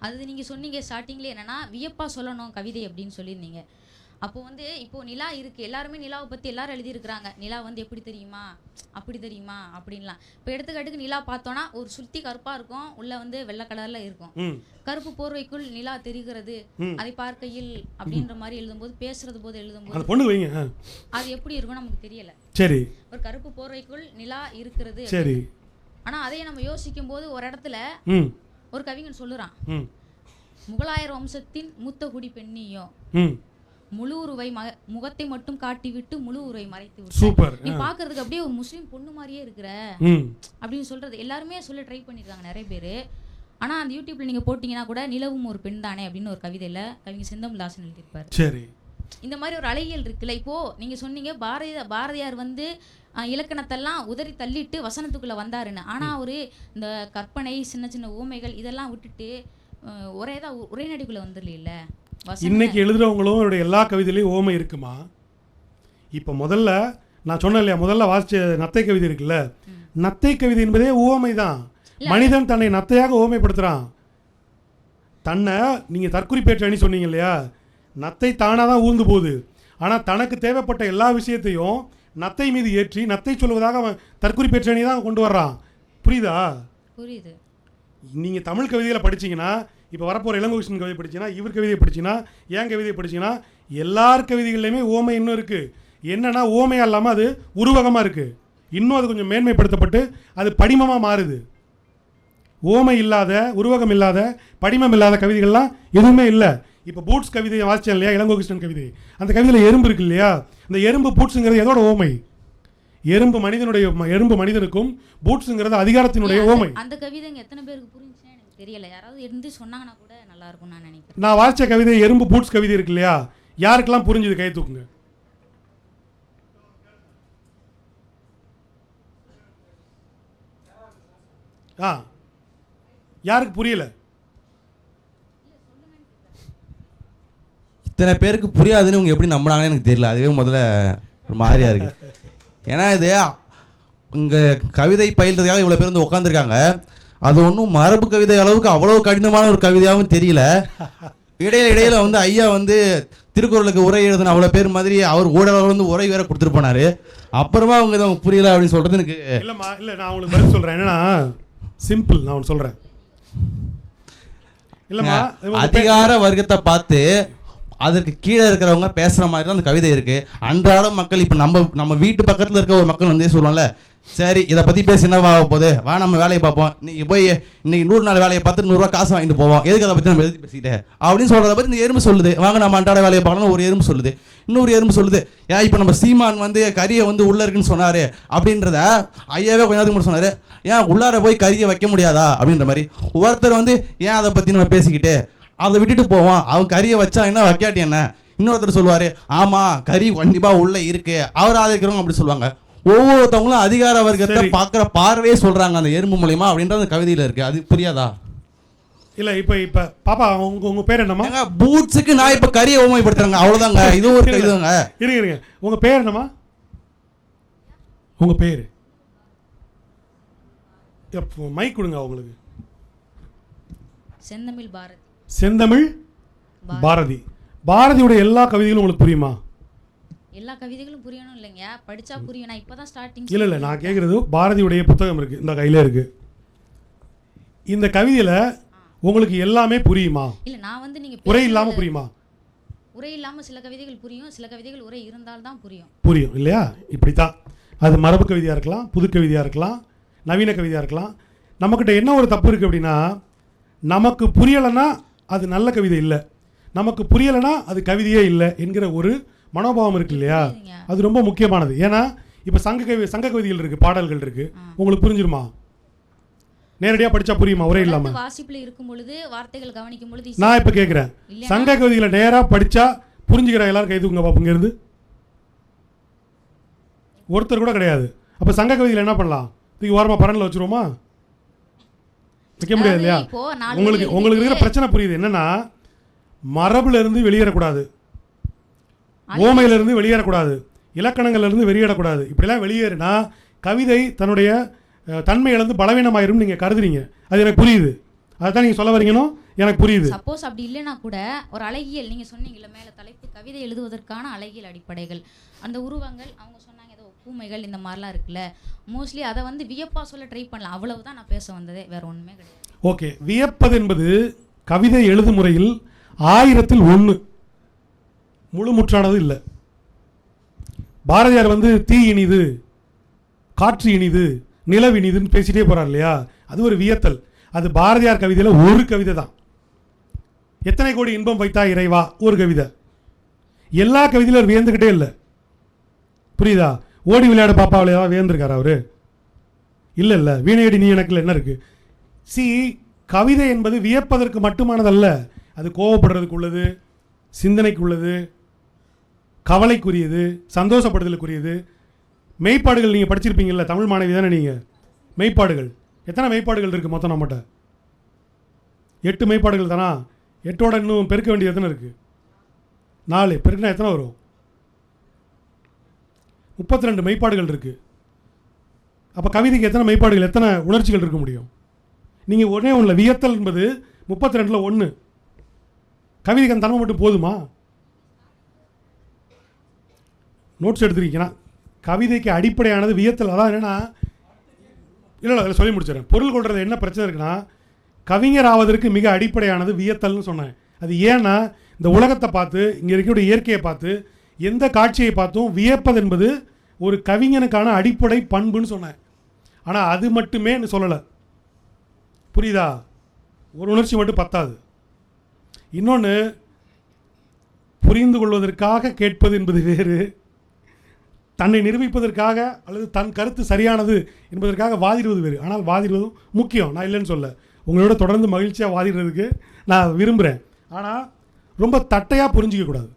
அது நீங்கள் சொன்னீங்க ஸ்டார்டிங்லேயே, என்னென்னா வியப்பாக சொல்லணும் கவிதை அப்படின்னு சொல்லியிருந்தீங்க. அப்போ வந்து இப்போது நிலா இருக்குது, எல்லாருமே நிலாவை பற்றி எல்லாரும் எழுதியிருக்கிறாங்க. நிலா வந்து எப்படி தெரியுமா, அப்படி தெரியுமா அப்படின்லாம். இப்போ எடுத்துக்காட்டுக்கு நிலா பார்த்தோன்னா ஒரு சுற்றி கருப்பாக இருக்கும், உள்ளே வந்து வெள்ளை கலரில் இருக்கும். கருப்பு போர்வைக்குள் நிலா தெரிகிறது, அதை பார்க்கையில் அப்படின்ற மாதிரி எழுதும்போது, பேசுறது போது எழுதும்போது அது எப்படி இருக்கும் நமக்கு தெரியல. சரி, ஒரு கருப்பு போர்வைக்குள் நிலா இருக்கிறது. சரி, ஆனால் அதையே நம்ம யோசிக்கும் போது ஒரு இடத்துல ஒரு கவிஞன் சொல்லுறான், முகலாயர் வம்சத்தின் மூத்த குடி பெண்ணியோ முழு உருவை முகத்தை மட்டும் காட்டிவிட்டு முழு உருவை மறைத்து விட்டு நீ பாக்குறதுக்கு அப்படியே ஒரு முஸ்லீம் பொண்ணு மாதிரியே இருக்கிற அப்படின்னு சொல்றது எல்லாருமே சொல்ல ட்ரை பண்ணிருக்காங்க நிறைய பேர். ஆனா அந்த யூடியூப்ல நீங்க போட்டீங்கன்னா கூட நிலவும் ஒரு பெண் தானே அப்படின்னு ஒரு கவிதையில கவிஞர் செந்தமிழ்தாசன் எழுதியிருப்பாரு. சரி, இந்த மாதிரி ஒரு அழகியல் இருக்குல்ல. இப்போ நீங்க சொன்னீங்க பாரதியார் வந்து இலக்கணத்தெல்லாம் உதறி தள்ளிட்டு வசனத்துக்குள்ள வந்தாருன்னு. ஆனா அவரு இந்த கற்பனை, சின்ன சின்ன ஊமைகள் இதெல்லாம் விட்டுட்டு ஒரே நடிக்குள்ள வந்துடல. இன்னைக்கு எழுதுறவங்களும் அவருடைய எல்லா கவிதையிலையும் ஓமை இருக்குமா? இப்போ முதல்ல நான் சொன்னேன் இல்லையா, முதல்ல வாசிச்ச நத்தை கவிதை இருக்குல்ல, நத்தை கவிதை என்பதே ஓமை தான். மனிதன் தன்னை நத்தையாக ஓமைப்படுத்துகிறான். தன்னை நீங்கள் தற்குறிப்பேற்ற அணி சொன்னீங்க இல்லையா, நத்தை தானாக தான் ஊர்ந்து போகுது. ஆனால் தனக்கு தேவைப்பட்ட எல்லா விஷயத்தையும் நத்தை மீது ஏற்றி நத்தை சொல்வதாக அவன் தற்குறிப்பேற்ற அணி தான் கொண்டு வர்றான். புரியுதா? புரியுது. நீங்கள் தமிழ் கவிதையில் படிச்சிங்கன்னா, இப்போ வரப்போகிற இளங்கோகிருஷ்ணன் கவிதை படிச்சிங்கன்னா, இவர் கவிதையை படிச்சிங்கன்னா, ஏன் கவிதையை படிச்சிங்கன்னா, எல்லார் கவிதைகள்லையுமே ஓமை இன்னும் இருக்குது. என்னென்னா ஓமையாக இல்லாமல் அது உருவகமாக இருக்குது. இன்னும் அது கொஞ்சம் மேன்மைப்படுத்தப்பட்டு அது படிமமாக மாறுது. ஓமை இல்லாத, உருவகம் இல்லாத, படிமம் இல்லாத கவிதைகள்லாம் எதுவுமே இல்லை. இப்போ பூட்ஸ் கவிதையை வாசித்தேன் இல்லையா, இளங்கோகிருஷ்ணன் கவிதை, அந்த கவிதையில் எறும்பு இருக்கு இல்லையா, அந்த எறும்பு பூட்ஸுங்கிறது எதோட ஓமை? எறும்பு மனிதனுக்கும் பூட்ஸுங்கிறது அதிகாரத்தினுடைய ஓமை. அந்த கவிதைங்க எத்தனை பேருக்கு புரிஞ்சுச்சுன்னு எனக்கு தெரியல. யாராவது இருந்து சொன்னாங்கன்னா கூட நல்லா இருக்கும் நான் நினைக்கிறேன். நான் வாசித்த கவிதை எறும்பு பூட்ஸ் கவிதை இருக்கு இல்லையா, யாருக்கெல்லாம் புரிஞ்சுது கை தூக்குங்க. யாருக்கு புரியல? இத்தனை பேருக்கு புரியாதுன்னு இவங்க எப்படி நம்பினாங்கன்னு எனக்கு தெரியல. அதுவே முதல்ல ஒரு மாதிரியாக இருக்குது. ஏன்னா இது இங்கே கவிதை பயில்றதுக்காக இவ்வளோ பேர் வந்து உட்காந்துருக்காங்க. அது ஒன்றும் மரபு கவிதை அளவுக்கு அவ்வளோ கடினமான ஒரு கவிதையாகவும் தெரியல. இடையில வந்து ஐயா வந்து திருக்குறளுக்கு உரை எழுதுன அவ்வளோ பேர் மாதிரி அவர் ஊடகம் வந்து உரை வேற கொடுத்துட்டு போனார். அப்புறமா அவங்க இதை புரியல அப்படின்னு சொல்கிறது எனக்கு இல்லைம்மா. இல்லை, நான் உங்களுக்கு பதில் சொல்கிறேன். என்னன்னா சிம்பிள், நான் ஒன்று சொல்கிறேன். இல்லைம்மா, அதிகார வர்க்கத்தை பார்த்து அதற்கு கீழே இருக்கிறவங்க பேசுகிற மாதிரி தான் அந்த கவிதை இருக்குது. அன்றாட மக்கள் இப்போ நம்ம வீட்டு பக்கத்தில் இருக்க ஒரு மக்கள் வந்து சொல்லுவாங்கல்ல, சரி இதை பற்றி பேசி என்ன ஆக போகுது, வா நம்ம வேலையை பார்ப்போம், இன்னைக்கு போய் இன்னைக்கு 100 நாள் வேலையை பார்த்து 100 ரூபா காசு வாங்கிட்டு போவோம், எதுக்கு அதை பற்றி நம்ம எழுதி பேசிக்கிட்டேன் அப்படின்னு சொல்கிறத பற்றி இந்த எறும்பு சொல்லுது. வாங்க நம்ம அன்றாட வேலையை பார்க்கணும் ஒரு எறும்பு சொல்லுது. இன்னொரு எறும்பு சொல்லுது, ஏன் இப்போ நம்ம சீமான் வந்து கறியை வந்து உள்ளே இருக்குன்னு சொன்னார் அப்படின்றத ஐயாவே கொஞ்ச நேரத்துக்கு முன்னாடி சொன்னார். ஏன் உள்ளார போய் கறியை வைக்க முடியாதா அப்படின்ற மாதிரி ஒருத்தர் வந்து ஏன் அதை பற்றி நம்ம பேசிக்கிட்டு அதை விட்டுட்டு போவோம், அவன் கறியை வச்சா என்ன வைக்காட்டி என்ன. இன்னொருத்தர் சொல்லுவார், ஆமாம் கறி கண்டிப்பாக உள்ளே இருக்குது, அவர் ஆதரிக்கிறவங்க அப்படி சொல்லுவாங்க. ஒவ்வொருத்தவங்களும் அதிகார வர்க்கத்தை சரி. பார்க்குற பார்வையே சொல்றாங்க அந்த எறும்பு மூலியமா அப்படின்ற அந்த கவிதையில இருக்கு. அது புரியாதா? இல்லை இப்போ இப்போ பாப்பா உங்கள் பேர் என்னம்மா? பூட்ஸுக்கு நான் இப்போ கரியை ஓமைப்படுத்துறேங்க, அவ்வளோதாங்க. இது ஒரு இதுங்க. இருங்க உங்கள் பேர் என்னம்மா? உங்கள் பேர் மைக் கொடுங்க அவங்களுக்கு. செந்தமிழ் பாரதி. செந்தமிழ் பாரதி. பாரதியோட எல்லா கவிதைகளும் உங்களுக்கு புரியுமா? எல்லா கவிதைகளும் புரியணும் இல்லைங்க, படிச்சா புரியும். நான் இப்பதான் ஸ்டார்டிங். இல்லை நான் கேட்குறது பாரதியுடைய புத்தகம் இருக்குது, இந்த கையில் இருக்குது. இந்த கவிதையில் உங்களுக்கு எல்லாமே புரியுமா? இல்லை நான் வந்து நீங்கள் உரை இல்லாமல் புரியுமா? உரை இல்லாமல் சில கவிதைகள் புரியும், சில கவிதைகள் உரை இருந்தால்தான் புரியும். புரியும் இல்லையா? இப்படி தான். அது மரபு கவிதையாக இருக்கலாம், புது கவிதையாக இருக்கலாம், நவீன கவிதையாக இருக்கலாம். நம்மக்கிட்ட என்ன ஒரு தப்பு இருக்குது அப்படின்னா, நமக்கு புரியலைன்னா அது நல்ல கவிதை இல்லை, நமக்கு புரியலைன்னா அது கவிதையே இல்லை என்கிற ஒரு மனோபாவம் இருக்கு இல்லையா? அது ரொம்ப முக்கியமானது. ஏன்னா இப்போ சங்க கவிதைகள் இருக்குது, பாடல்கள் இருக்குது, உங்களுக்கு புரிஞ்சிருமா? நேரடியாக படித்தா புரியுமா உரை இல்லாமல்? வாசிப்பில் இருக்கும் பொழுது வார்த்தைகள் கவனிக்கும் பொழுது நான் இப்போ கேட்குறேன், சங்க கவிதைகளை நேராக படித்தா புரிஞ்சுக்கிற எல்லாரும் கைதுங்க பார்ப்போம். இங்கேருந்து ஒருத்தர் கூட கிடையாது. அப்போ சங்க கவிதையில் என்ன பண்ணலாம்? தூக்கி ஓரமாக பரனில் வச்சுருவோமா? வைக்க முடியாது இல்லையா? உங்களுக்கு இருக்கிற பிரச்சனை புரியுது. என்னன்னா மரபுலேருந்து வெளியேறக்கூடாது, ஓமையிலிருந்து வெளியேறக்கூடாது, இலக்கணங்கள்லேருந்து வெளியேறக்கூடாது. இப்படிலாம் வெளியேறினா கவிதை தன்னுடைய தன்மை இழந்து பலவீனமாயிரும் நீங்கள் கருதுறீங்க. அது எனக்கு புரியுது, அதுதான் நீங்கள் சொல்ல வரீங்கன்னு எனக்கு புரியுது. சப்போஸ் அப்படி இல்லைனா கூட ஒரு அழகியல், நீங்கள் சொன்னீங்கல்ல மேலே தலைப்பு கவிதை எழுதுவதற்கான அழகியல் அடிப்படைகள், அந்த உருவங்கள் அவங்க சொன்னாங்க ஏதோ பூமைகள் இந்த மாதிரிலாம் இருக்குல்ல, மோஸ்ட்லி அதை வந்து வியப்பாக சொல்ல ட்ரை பண்ணலாம். அவ்வளவுதான் நான் பேச வந்ததே, வேற ஒன்றுமே கிடையாது. ஓகே, வியப்பது என்பது கவிதை எழுதும் முறையில் 1000ல் 1 முழு முற்றானது இல்லை. பாரதியார் வந்து தீ இனிது, காற்று இனிது, நிலவு இனிதுன்னு பேசிட்டே போறார் இல்லையா? அது ஒரு வியத்தல். அது பாரதியார் கவிதையில் ஒரு கவிதை தான். எத்தனை கோடி இன்பம் வைத்தா இறைவா ஒரு கவிதை. எல்லா கவிதையிலும் அவர் வியந்துக்கிட்டே இல்லை. புரியுதா? ஓடி விளையாட பாப்பாவில் ஏதாவது வியந்திருக்காரு அவரு? இல்லை இல்லை. வீணையடி நீ எனக்குல என்ன இருக்கு? கவிதை என்பது வியப்பதற்கு மட்டுமானதல்ல, அது கோவப்படுறதுக்கு உள்ளது, சிந்தனைக்கு உள்ளது, கவலைக்குரியது, சந்தோஷப்படுதலுக்குரியது. மெய்ப்பாடுகள் நீங்கள் படிச்சிருப்பீங்கல்ல, தமிழ் மாணவி தானே நீங்கள்? மெய்ப்பாடுகள் எத்தனை மெய்ப்பாடுகள் இருக்குது மொத்தம் நம்மகிட்ட? 8 மெய்ப்பாடுகள் தானா? 8ஓட இன்னும் பெருக்க வேண்டியது எத்தனை இருக்குது? 4 பெருக்குனா எத்தனை வரும்? 32 மெய்ப்பாடுகள் இருக்குது. அப்போ கவிதைக்கு எத்தனை மெய்ப்பாடுகள், எத்தனை உணர்ச்சிகள் இருக்க முடியும்? நீங்கள் ஒன்றே ஒன்றில் வியத்தல் என்பது 32ல் 1. கவிதைக்கு அந்த தன்மை மட்டும் போதுமா? நோட்ஸ் எடுத்துருக்கீங்கன்னா கவிதைக்கு அடிப்படையானது வியத்தல். அதான் என்னென்னா, இல்லை அதில் சொல்லி முடிச்சிடறேன். பொருள் கொள்றது என்ன பிரச்சனை இருக்குன்னா, கவிஞர் ஆவதற்கு மிக அடிப்படையானது வியத்தல்னு சொன்னேன். அது ஏன்னா இந்த உலகத்தை பார்த்து, இங்கே இருக்கக்கூடிய இயற்கையை பார்த்து, எந்த காட்சியை பார்த்தும் வியப்பது என்பது ஒரு கவிஞனுக்கான அடிப்படை பண்புன்னு சொன்னேன். ஆனால் அது மட்டுமே சொல்லலை. புரியுதா? ஒரு உணர்ச்சி மட்டும் பத்தாது. இன்னொன்று, புரிந்து கொள்வதற்காக கேட்பது என்பது வேறு, தன்னை நிரூபிப்பதற்காக அல்லது தன் கருத்து சரியானது என்பதற்காக வாதிடுவது வேறு. ஆனால் வாதிடுவதும் முக்கியம், நான் இல்லைன்னு சொல்ல. உங்களோட தொடர்ந்து மகிழ்ச்சியாக வாதிடுறதுக்கு நான் விரும்புகிறேன். ஆனால் ரொம்ப தட்டையாக புரிஞ்சிக்கக்கூடாது.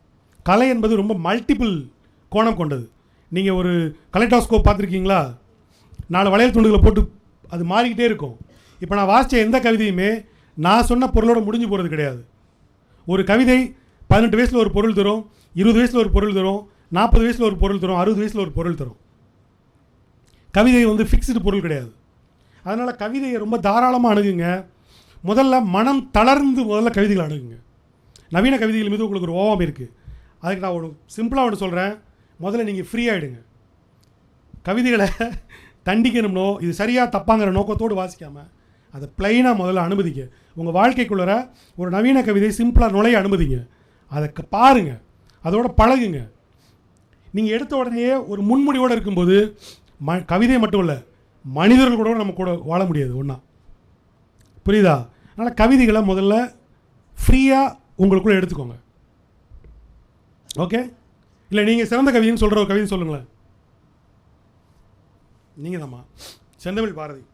கலை என்பது ரொம்ப மல்டிபிள் கோணம் கொண்டது. நீங்கள் ஒரு கலைடாஸ்கோப் பார்த்துருக்கீங்களா? 4 வளையல் துண்டுகளை போட்டு அது மாறிக்கிட்டே இருக்கும். இப்போ நான் வாசித்த எந்த கவிதையுமே நான் சொன்ன பொருளோடு முடிஞ்சு போகிறது கிடையாது. ஒரு கவிதை 18 வயசில் ஒரு பொருள் தரும், 20 வயசில் ஒரு பொருள் தரும், 40 வயசில் ஒரு பொருள் தரும், 60 வயசில் ஒரு பொருள் தரும். கவிதை வந்து ஃபிக்ஸ்டு பொருள் கிடையாது. அதனால் கவிதையை ரொம்ப தாராளமாக அணுகுங்க. முதல்ல மனம் தளர்ந்து முதல்ல கவிதைகளை அணுகுங்க. நவீன கவிதைகள் மீது உங்களுக்கு ஒரு ஓவம் இருக்குது. அதுக்கு நான் ஒரு சிம்பிளாக ஒன்று சொல்கிறேன். முதல்ல நீங்கள் ஃப்ரீ ஆகிடுங்க. கவிதைகளை தண்டிக்கணும்னோ இது சரியாக தப்பாங்கிற நோக்கத்தோடு வாசிக்காமல் அதை ப்ளைனாக முதல்ல அனுமதிங்க. உங்கள் வாழ்க்கைக்குள்ளே ஒரு நவீன கவிதை சிம்பிளாக நுழைய அனுமதிங்க. அதை பாருங்கள், அதோட பழகுங்க. நீங்கள் எடுத்த உடனே ஒரு முன்முடிவோடு இருக்கும்போது கவிதை மட்டும் இல்லை, மனிதர்கள் கூட நம்ம கூட வாழ முடியாது ஒன்றா. புரியுதா? அதனால் கவிதைகளை முதல்ல ஃப்ரீயாக உங்களுக்குள்ளே எடுத்துக்கோங்க. ஓகே? இல்லை நீங்கள் சிறந்த கவிதைன்னு சொல்கிற ஒரு கவிதை சொல்லுங்களேன். நீங்கள் தாம்மா செந்தமிழ் பாரதி.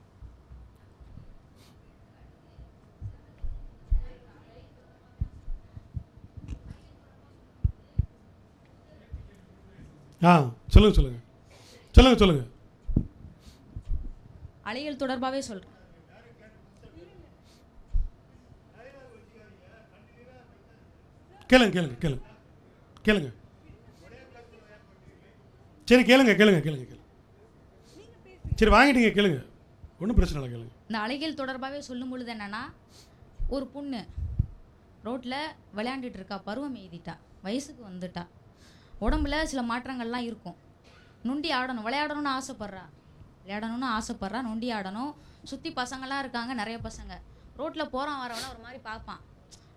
சொல்லுங்கள் சொல்லுங்க. அலைகள் தொடர்பாகவே சொல்கிறேன். கேளுங்க. சரி கேளுங்க. சரி வாங்கிட்டீங்க, கேளுங்க, ஒன்றும் பிரச்சனை இல்லை, கேளுங்க. இந்த அலைகள் தொடர்பாகவே சொல்லும் பொழுது என்னன்னா, ஒரு பொண்ணு ரோட்டில் விளையாண்டுட்டு இருக்கா, பருவம் எய்திட்டா, வயசுக்கு வந்துட்டா, உடம்புல சில மாற்றங்கள்லாம் இருக்கும். நொண்டி ஆடணும், விளையாடணும்னு ஆசைப்பட்றா, நொண்டி ஆடணும். சுற்றி பசங்களாம் இருக்காங்க, நிறைய பசங்க. ரோட்டில் போகிறான் வரவனா ஒரு மாதிரி பார்ப்பான்.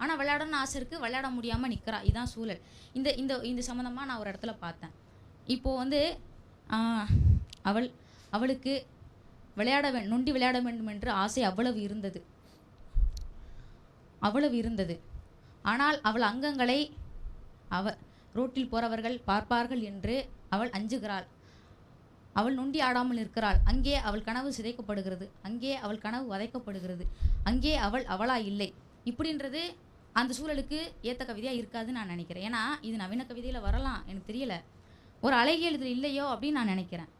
ஆனால் விளையாடணும்னு ஆசை இருக்குது, விளையாட முடியாமல் நிற்கிறா. இதுதான் சூழல். இந்த சம்மந்தமாக நான் ஒரு இடத்துல பார்த்தேன். இப்போது வந்து அவளுக்கு நொண்டி விளையாட வேண்டும் என்று ஆசை அவ்வளவு இருந்தது. ஆனால் அவள் அங்கங்களை ரோட்டில் போகிறவர்கள் பார்ப்பார்கள் என்று அவள் அஞ்சுகிறாள். அவள் நொண்டி ஆடாமல் இருக்கிறாள். அங்கே அவள் கனவு சிதைக்கப்படுகிறது, அங்கே அவள் கனவு வதைக்கப்படுகிறது, அங்கே அவளா இல்லை. இப்படின்றது அந்த சூழலுக்கு ஏற்ற கவிதையாக இருக்காதுன்னு நான் நினைக்கிறேன். ஏன்னா இது நவீன கவிதையில் வரலாம், எனக்கு தெரியல, ஒரு அழகியல் இதில் இல்லையோ அப்படின்னு நான் நினைக்கிறேன்.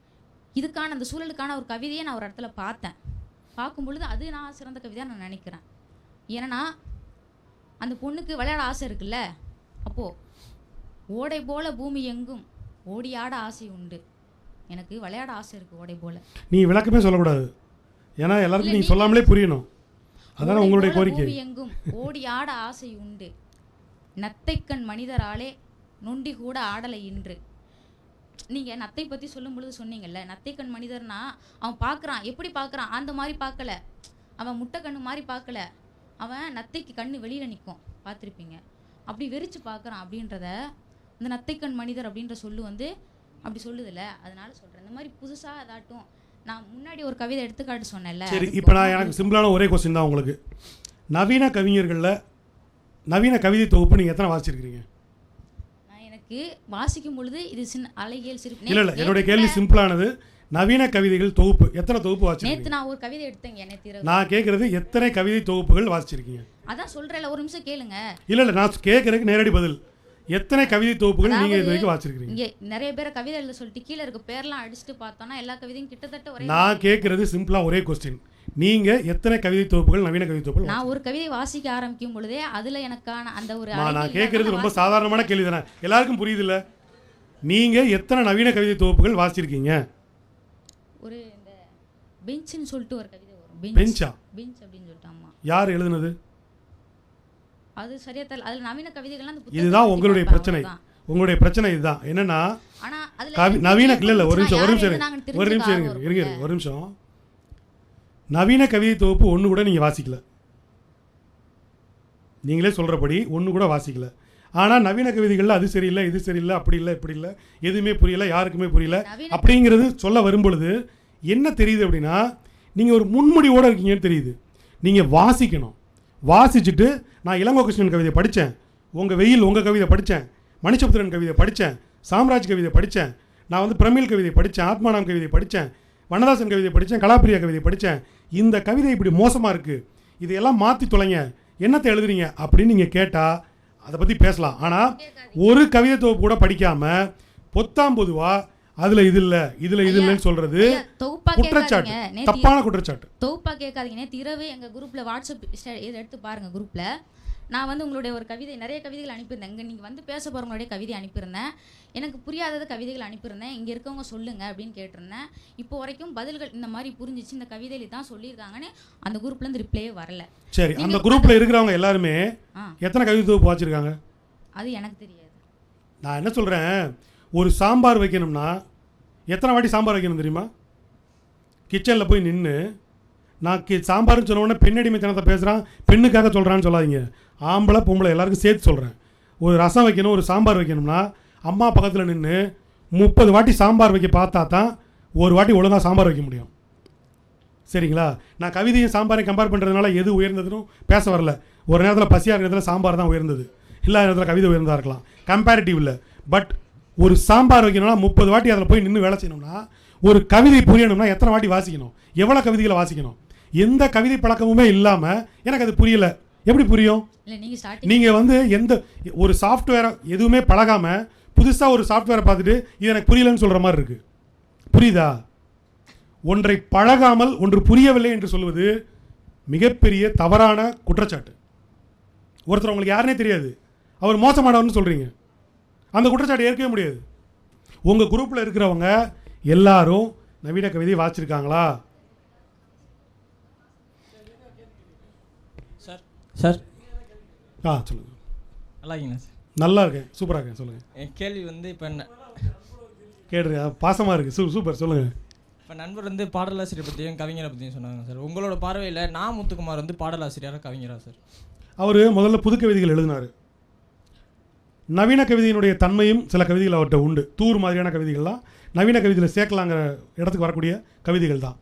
இதுக்கான அந்த சூழலுக்கான ஒரு கவிதையை நான் ஒரு இடத்துல பார்த்தேன். பார்க்கும் பொழுது அது நான் சிறந்த கவிதையாக நான் நினைக்கிறேன். ஏன்னா அந்த பொண்ணுக்கு விளையாட ஆசை இருக்குல்ல, அப்போது ஓடை போல பூமி எங்கும் ஓடி ஆட ஆசை உண்டு, எனக்கு விளையாட ஆசை இருக்குது ஓடை போல. நீ விளக்கமே சொல்லக்கூடாது, ஏன்னா எல்லாருக்கும் நீ சொல்லாமலே புரியணும், அதான் உங்களுடைய கோரிக்கை. பூமி எங்கும் ஓடி ஆட ஆசை உண்டு, நத்தைக்கண் மனிதராலே நொண்டி கூட ஆடலை இன்று. நீங்கள் நத்தை பற்றி சொல்லும் பொழுது சொன்னீங்கல்ல, நத்தைக்கண் மனிதர்னா அவன் பார்க்குறான், எப்படி பார்க்குறான், அந்த மாதிரி பார்க்கல, அவன் முட்டை கண்ணு மாதிரி பார்க்கல, அவன் நத்தைக்கு கண்ணு வெளியில் நிற்கும், பார்த்துருப்பீங்க, அப்படி வெறிச்சு பார்க்குறான். அப்படின்றத இந்த நத்தைக்கண் மனிதர் அப்படின்ற சொல்லு வந்து அப்படி சொல்லுதில்ல, அதனால சொல்கிறேன். இந்த மாதிரி புதுசாக அதாட்டும் நான் முன்னாடி ஒரு கவிதை எடுத்துக்காட்டு சொன்னேன்ல. சரி, இப்போ நான் எனக்கு சிம்பிளான ஒரே கொஸ்டின் தான் உங்களுக்கு. நவீன கவிஞர்களில் நவீன கவிதை தொகுப்பு நீங்கள் எத்தனை வாசிச்சிருக்கிறீங்க? எனக்கு வாசிக்கும் பொழுது இது சின்ன அழகியல் சிரிப்பு. இல்லை, என்னுடைய கேள்வி சிம்பிளானது. நவீன கவிதைகள் தொகுப்பு எத்தனை தொகுப்பு வாசிச்சிருக்கீங்க? நேற்று நான் ஒரு கவிதை எடுத்தேங்க, நேற்று. நான் கேட்குறது எத்தனை கவிதை தொகுப்புகள் வாசிச்சிருக்கீங்க? அதான் சொல்கிறேன்ல, ஒரு நிமிஷம் கேளுங்க. இல்லை நான் கேட்குறதுக்கு நேரடி பதில், எத்தனை கவிதை தொகுப்புகள் நீங்கள் இது வரைக்கும் வாசிச்சிருக்கீங்க? இங்கே நிறைய பேரை கவிதை எழுத சொல்லிட்டு கீழே இருக்க பேர்லாம் அடிச்சுட்டு பார்த்தோன்னா எல்லா கவிதையும் கிட்டத்தட்ட ஒரே. நான் கேட்குறது சிம்பிளாக ஒரே கொஸ்டின், நீங்கள் எத்தனை கவிதை தொகுப்புகள் நவீன கவிதை தொகுப்புகள்? நான் ஒரு கவிதை வாசிக்க ஆரம்பிக்கும் பொழுதே அதில் எனக்கான அந்த ஒரு நான் கேட்குறது ரொம்ப சாதாரணமான கேள்வி தானே, எல்லாருக்கும் புரியுதுல்ல. நீங்கள் எத்தனை நவீன கவிதை தொகுப்புகள் வாசிச்சிருக்கீங்க? ஒரு இந்த பெஞ்சுன்னு சொல்லிட்டு ஒரு கவிதை வரும். பெஞ்சா? பெஞ்ச் அப்படின்னு சொல்லிட்டு. ஆமாம். யார் எழுதுனது? அது சரியா தெரியல. அதில் நவீன கவிதைகள்லாம் அந்த இதுதான் உங்களுடைய பிரச்சனை. உங்களுடைய பிரச்சனை இதுதான். என்னன்னா நவீன இல்லை ஒரு நிமிஷம் நவீன கவிதை தொகுப்பு ஒன்று கூட நீங்கள் வாசிக்கல, நீங்களே சொல்கிறபடி ஒன்று கூட வாசிக்கல. ஆனால் நவீன கவிதைகளில் அது சரியில்லை, இது சரியில்லை, அப்படி இல்லை, இப்படி இல்லை, எதுவுமே புரியல, யாருக்குமே புரியல அப்படிங்கிறது சொல்ல வரும்பொழுது என்ன தெரியுது அப்படின்னா, நீங்கள் ஒரு முன்முடிவோடு இருக்கீங்கன்னு தெரியுது. நீங்கள் வாசிக்கணும், வாசிச்சுட்டு நான் இளங்கோ கிருஷ்ணன் கவிதை படித்தேன், உங்கள் கவிதை படித்தேன், மணிச்சபுத்திரன் கவிதை படித்தேன், சாம்ராஜ் கவிதை படித்தேன், நான் வந்து பிரமிழ் கவிதை படித்தேன், ஆத்மானாம் கவிதை படித்தேன், வண்ணதாசன் கவிதை படித்தேன், கலாப்பிரியா கவிதை படித்தேன், இந்த கவிதை இப்படி மோசமாக இருக்குது, இதையெல்லாம் மாற்றி தொலைங்க, என்னத்தை எழுதுறீங்க அப்படின்னு நீங்கள் கேட்டால் அதை பற்றி பேசலாம். ஆனால் ஒரு கவிதை தொகுப்பு கூட படிக்காமல் பொத்தாம் பொதுவாக அதில் இது இல்லை, இதில் இது இல்லைன்னு சொல்கிறது குற்றச்சாட்டு, தப்பான குற்றச்சாட்டு. தொகுப்பாக கேட்காதீங்க. நேற்று இரவு எங்கள் குரூப்பில் வாட்ஸ்அப் இதை எடுத்து பாருங்கள். குரூப்பில் நான் வந்து உங்களுடைய ஒரு கவிதை, நிறைய கவிதைகள் அனுப்பியிருந்தேன். இங்கே நீங்கள் வந்து பேச போகிறவங்களுடைய கவிதை அனுப்பியிருந்தேன், எனக்கு புரியாதது கவிதைகள் அனுப்பியிருந்தேன், இங்கே இருக்கவங்க சொல்லுங்கள் அப்படின்னு கேட்டிருந்தேன். இப்போ வரைக்கும் பதில்கள் இந்த மாதிரி புரிஞ்சிச்சு, இந்த கவிதையில் தான் சொல்லியிருக்காங்கன்னு அந்த குரூப்லேருந்து ரிப்ளையே வரல. சரி, அந்த குரூப்பில் இருக்கிறவங்க எல்லாருமே எத்தனை கவிதை தொகுப்பு வாசிச்சிருக்காங்க? அது எனக்கு தெரியாது. நான் என்ன சொல்கிறேன், ஒரு சாம்பார் வைக்கணும்னா எத்தனை வாட்டி சாம்பார் வைக்கணும் தெரியுமா? கிச்சனில் போய் நின்று நான் சாம்பார்னு சொன்ன உடனே பெண்ணடிமைத்தனத்தை பேசுகிறான், பெண்ணுக்காக சொல்கிறான்னு சொல்லாதீங்க, ஆம்பளை பொம்பளை எல்லாருக்கும் சேர்த்து சொல்கிறேன். ஒரு ரசம் வைக்கணும், ஒரு சாம்பார் வைக்கணும்னா அம்மா பக்கத்தில் நின்று 30 வாட்டி சாம்பார் வைக்க பார்த்தா தான் ஒரு வாட்டி ஒழுங்காக சாம்பார் வைக்க முடியும். சரிங்களா? நான் கவிதையும் சாம்பாரையும் கம்பேர் பண்ணுறதுனால எது உயர்ந்ததுன்னு பேச வரல. ஒரு நேரத்தில் பசியாக இருக்கிறதுல சாம்பார் தான் உயர்ந்தது, இல்லாத நேரத்தில் கவிதை உயர்ந்ததாக இருக்கலாம், கம்பேரிட்டிவ் இல்லை. பட் ஒரு சாம்பார் வைக்கணும்னா 30 வாட்டி அதில் போய் நின்று வேலை செய்யணும்னா, ஒரு கவிதை புரியணும்னா எத்தனை வாட்டி வாசிக்கணும், எவ்வளோ கவிதைகளை வாசிக்கணும்? எந்த கவிதை பழக்கமுமே இல்லாமல் எனக்கு அது புரியலை, எப்படி புரியும்? நீங்கள் வந்து எந்த ஒரு சாஃப்ட்வேரை எதுவுமே பழகாமல் புதுசாக ஒரு சாஃப்ட்வேரை பார்த்துட்டு இது எனக்கு புரியலன்னு சொல்கிற மாதிரி இருக்குது. புரியுதா? ஒன்றை பழகாமல் ஒன்று புரியவில்லை என்று சொல்வது மிகப்பெரிய தவறான குற்றச்சாட்டு. ஒருத்தர் உங்களுக்கு யாருன்னே தெரியாது, அவர் மோசமானவர்னு சொல்கிறீங்க, அந்த குற்றச்சாட்டு ஏற்கவே முடியாது. உங்கள் குரூப்பில் இருக்கிறவங்க எல்லாரும் நவீன கவிதை வாசிச்சிருக்காங்களா? சார் சார் சொல்லுங்கள். நல்லா இருக்கீங்களா சார்? நல்லா இருக்கேன், சூப்பராக இருக்கேன். சொல்லுங்கள். என் கேள்வி வந்து இப்போ என்ன கேடுறியா? பாசமாக இருக்குது. சூப்பர், சொல்லுங்கள். இப்போ நண்பர் வந்து பாடலாசிரியர் பற்றியும் கவிஞரை பற்றியும் சொன்னாங்க சார். உங்களோட பார்வையில் நான் முத்துக்குமார் வந்து பாடலாசிரியராக கவிஞரா சார்? அவர் முதல்ல புது கவிதைகள் எழுதினார். நவீன கவிதையினுடைய தன்மையும் சில கவிதைகள் அவர்கிட்ட உண்டு. தூர் மாதிரியான கவிதைகள்லாம் நவீன கவிதையில் சேர்க்கலாங்கிற இடத்துக்கு வரக்கூடிய கவிதைகள் தான்.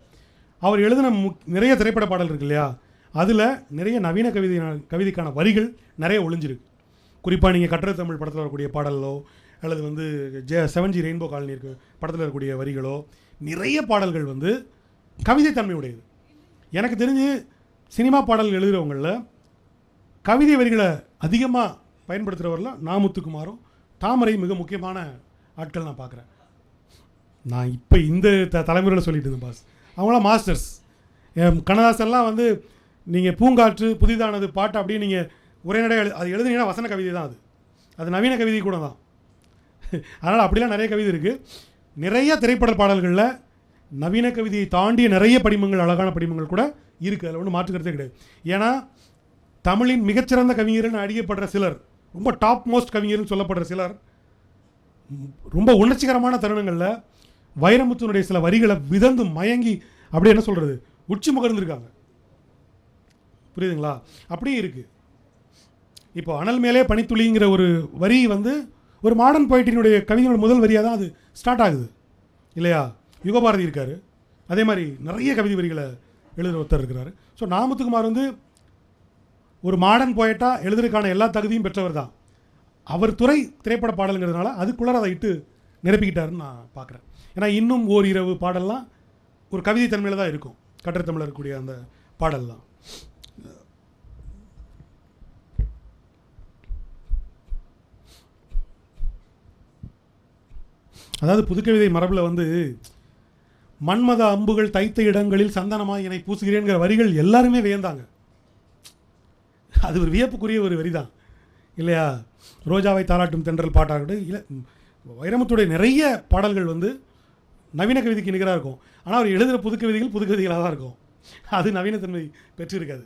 அவர் எழுதின நிறைய திரைப்பட பாடல் இருக்கு இல்லையா, அதில் நிறைய நவீன கவிதைக்கான வரிகள் நிறைய ஒளிஞ்சிருக்கு. குறிப்பாக நீங்கள் கட்டுரை தமிழ் படத்தில் வரக்கூடிய பாடல்களோ அல்லது வந்து 7G ரெயின்போ காலனி இருக்கு படத்தில் இருக்கக்கூடிய வரிகளோ, நிறைய பாடல்கள் வந்து கவிதை தன்மையுடையது. எனக்கு தெரிஞ்சு சினிமா பாடல்கள் எழுதுகிறவங்களில் கவிதை வரிகளை அதிகமாக பயன்படுத்துகிறவரில் நாமுத்துக்குமாரும் தாமரை மிக முக்கியமான ஆட்கள் நான் பார்க்குறேன். நான் இப்போ இந்த தலைமுறையில் சொல்லிட்டு இருந்தேன் பாஸ், அவங்களாம் மாஸ்டர்ஸ். கண்ணதாசன்லாம் வந்து நீங்கள் பூங்காற்று புதிதானது பாட்டு அப்படியே நீங்கள் உரைநடை அது எழுதுனீங்கன்னா வசன கவிதை தான். அது நவீன கவிதை கூட தான். அதனால் அப்படிலாம் நிறைய கவிதை இருக்குது. நிறைய திரைப்பட பாடல்களில் நவீன கவிதையை தாண்டிய நிறைய படிமங்கள், அழகான படிமங்கள் கூட இருக்குது. அதில் ஒன்றும் மாற்றுக்கிறதே கிடையாது. ஏன்னா தமிழின் மிகச்சிறந்த கவிஞர்னு அறியப்படுற சிலர், ரொம்ப டாப் மோஸ்ட் கவிஞர்னு சொல்லப்படுற சிலர், ரொம்ப உணர்ச்சிகரமான தருணங்களில் வைரமுத்துனுடைய சில வரிகளை விதந்து மயங்கி அப்படி என்ன சொல்கிறது உச்சி முகர்ந்துருக்காங்க. புரியுதுங்களா? அப்படியே இருக்குது. இப்போ அனல் மேலே பனித்துளிங்கிற ஒரு வரி வந்து ஒரு மாடர்ன் போயிட்டினுடைய கவிதையோட முதல் வரியாக தான் அது ஸ்டார்ட் ஆகுது இல்லையா? யுகபாரதி இருக்கார், அதே மாதிரி நிறைய கவிதை வரிகளை எழுதுகிற ஒருத்தர் இருக்கிறார். ஸோ நாமுத்துக்குமார் வந்து ஒரு மாடர்ன் போயிட்டாக எழுதுறதுக்கான எல்லா தகுதியும் பெற்றவர் தான். அவர் துறை திரைப்பட பாடலுங்கிறதுனால அதுக்குள்ளே அதை இட்டு நிரப்பிக்கிட்டாருன்னு நான் பார்க்குறேன். ஏன்னா இன்னும் ஓர் இரவு பாடல்லாம் ஒரு கவிதை தன்மையில் தான் இருக்கும். கட்டுரை தமிழில் இருக்கக்கூடிய அந்த பாடல்லாம் அதாவது புதுக்கவிதை மரபில் வந்து மன்மத அம்புகள் தைத்த இடங்களில் சந்தனமாக என்னை பூசுகிறேங்கிற வரிகள் எல்லாருமே வியந்தாங்க. அது ஒரு வியப்புக்குரிய ஒரு வரி தான் இல்லையா? ரோஜாவை தாலாட்டும் தென்றல் பாட்டாகட்டும், இல்லை வைரமுத்துடைய நிறைய பாடல்கள் வந்து நவீன கவிதைக்கு நிகராக இருக்கும். ஆனால் அவர் எழுதுகிற புதுக்கவிதைகள் புதுக்கவிதைகளாக தான் இருக்கும். அது நவீனத்தன்மை பெற்றிருக்காது.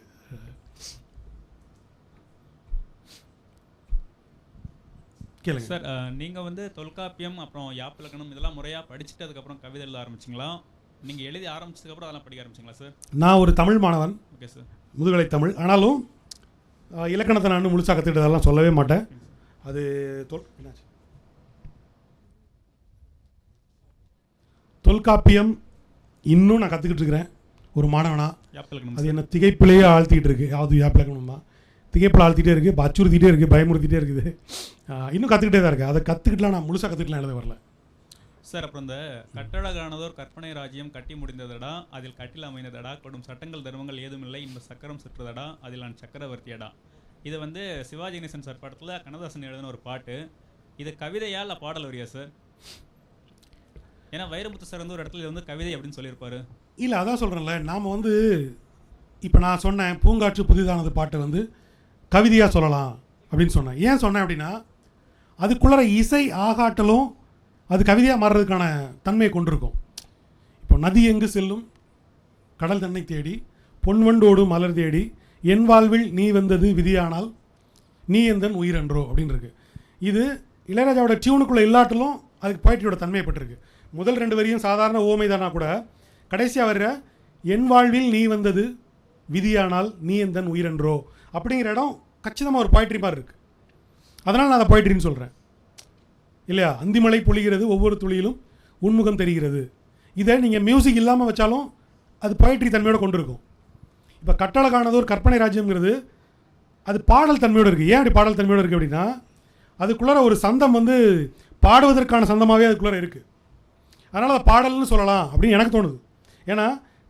கேளுங்க சார். நீங்கள் வந்து தொல்காப்பியம் அப்புறம் யாப்பிலக்கணம் இதெல்லாம் முறையாக படிச்சுட்டு அதுக்கப்புறம் கவிதை எழுத ஆரம்பிச்சிங்களா? நீங்கள் எழுதி ஆரம்பிச்சதுக்கப்புறம் அதெல்லாம் படிக்க ஆரம்பிச்சிங்களா சார்? நான் ஒரு தமிழ் மாணவன். Okay sir. முதுகலை தமிழ். ஆனாலும் இலக்கணத்தை நான் முழுசாக கற்றுக்கிட்டதெல்லாம் சொல்லவே மாட்டேன். அது தொல்காப்பியம் இன்னும் நான் கற்றுக்கிட்டு இருக்கிறேன் ஒரு மாணவனா. அது என்ன திகைப்பிலேயே ஆழ்த்திக்கிட்டு இருக்கு. யாவது யாப்பிலக்கணம் தான் திகைப்பில் ஆழ்த்திட்டே இருக்குது, இப்போ அச்சுறுத்திட்டே இருக்குது, பயமுறுத்திட்டே இருக்குது. இன்னும் கற்றுக்கிட்டே தான் இருக்குது. அதை கற்றுக்கிட்டலாம், நான் முழுசாக கற்றுக்கலாம் எழுத வரல சார். அப்புறம் இந்த கட்டழகானதோர் கற்பனை ராஜ்யம் கட்டி முடிந்ததடா, அதில் கட்டில் அமைந்ததடா, கொடும் சட்டங்கள் தர்மங்கள் ஏதுமில்லை, இந்த சக்கரம் சுற்றுதடா, அதில் நான் சக்கரவர்த்தியடா. இது வந்து சிவாஜி கணேசன் சார் படத்தில் கண்ணதாசன் எழுதின ஒரு பாட்டு. இது கவிதையா இல்லை பாடல் வரியா சார்? ஏன்னா வைரமுத்து சார் வந்து ஒரு இடத்துல வந்து கவிதை அப்படின்னு சொல்லியிருப்பாரு. இல்லை, அதான் சொல்கிறேன்ல, நாம் வந்து இப்போ நான் சொன்னேன் பூங்காற்று புதிதானது பாட்டை வந்து கவிதையாக சொல்லலாம் அப்படின்னு சொன்னேன். ஏன் சொன்னேன் அப்படின்னா அதுக்குள்ளார இசை ஆகாட்டலும் அது கவிதையாக மாறுறதுக்கான தன்மையை கொண்டிருக்கும். இப்போ நதி எங்கு செல்லும் கடல் தன்னை தேடி பொன்வண்டோடு மலர் தேடி என் வாழ்வில் நீ வந்தது விதியானால் நீ எந்தன் உயிரென்றோ அப்படின்னு இருக்கு. இது இளையராஜாவோட டியூனுக்குள்ளே இல்லாட்டலும் அதுக்கு போய்ட்டியோட தன்மையை பட்டிருக்கு. முதல் 2 வரியும் சாதாரண ஓமை தானா கூட கடைசியாக வர்ற என் வாழ்வில் நீ வந்தது விதியானால் நீ எந்தன் உயிரென்றோ அப்படிங்கிற இடம் கச்சிதமாக ஒரு போய்ட்ரி மாதிரி இருக்குது. அதனால் நான் அதை போய்ட்ரின்னு சொல்கிறேன் இல்லையா? அந்திமலை பொழிகிறது ஒவ்வொரு துளியிலும் உன்முகம் தெரிகிறது. இதை நீங்கள் மியூசிக் இல்லாமல் வச்சாலும் அது போய்ட்ரி தன்மையோடு கொண்டு இருக்கும். இப்போ கட்டழகானது ஒரு கற்பனை ராஜ்யம்ங்கிறது அது பாடல் தன்மையோடு இருக்குது. ஏன் அப்படி பாடல் தன்மையோடு இருக்குது அப்படின்னா அதுக்குள்ளார ஒரு சந்தம் வந்து பாடுவதற்கான சந்தமாகவே அதுக்குள்ளார இருக்குது. அதனால் அதை பாடல்னு சொல்லலாம் அப்படின்னு எனக்கு தோணுது. ஏன்னா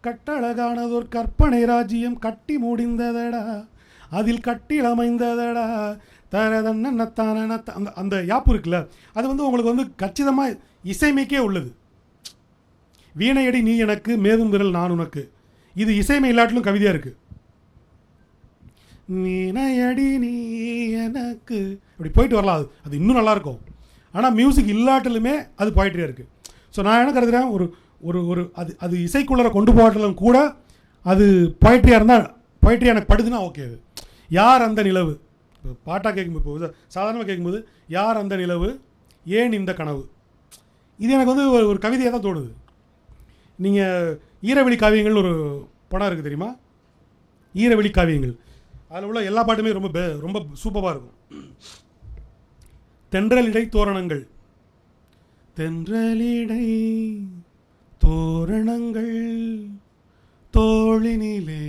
கட்டழகானதோர் கற்பனை ராஜ்யம் கட்டி முடிந்ததடா, அதில் கட்டில் அமைந்ததடா தரதன்னத்தான அந்த யாப்பு இருக்குல்ல, அது வந்து உங்களுக்கு வந்து கச்சிதமாக இசைமைக்கே உள்ளது. வீணையடி நீ எனக்கு மேதும் விரல் நான் உனக்கு. இது இசைமை இல்லாட்டிலும் கவிதையாக இருக்குது. வீணையடி நீ எனக்கு இப்படி போயிட்டு வரலாம். அது இன்னும் நல்லாயிருக்கும். ஆனால் மியூசிக் இல்லாட்டிலுமே அது போய்ட்ரியாக இருக்குது. ஸோ நான் என்ன கருதுகிறேன், ஒரு ஒரு ஒரு அது இசைக்குள்ளே கொண்டு போகட்டிலும் கூட அது போய்ட்ரியாக இருந்தால், போய்ட்ரி எனக்கு படுதுன்னா ஓகே. அது யார் அந்த நிலவு, இப்போ பாட்டாக கேட்கும்போது, சாதாரணமாக கேட்கும்போது யார் அந்த நிலவு ஏன் இந்த கனவு, இது எனக்கு வந்து ஒரு கவிதையாக தான் தோணுது. நீங்கள் ஈரவெளி காவியங்கள் ஒரு படம் இருக்குது தெரியுமா? ஈரவெளி காவியங்கள், அதில் உள்ள எல்லா பாட்டுமே ரொம்ப சூப்பராக இருக்கும். தென்றலிடை தோரணங்கள், தென்றலிடை தோரணங்கள் தோளினிலே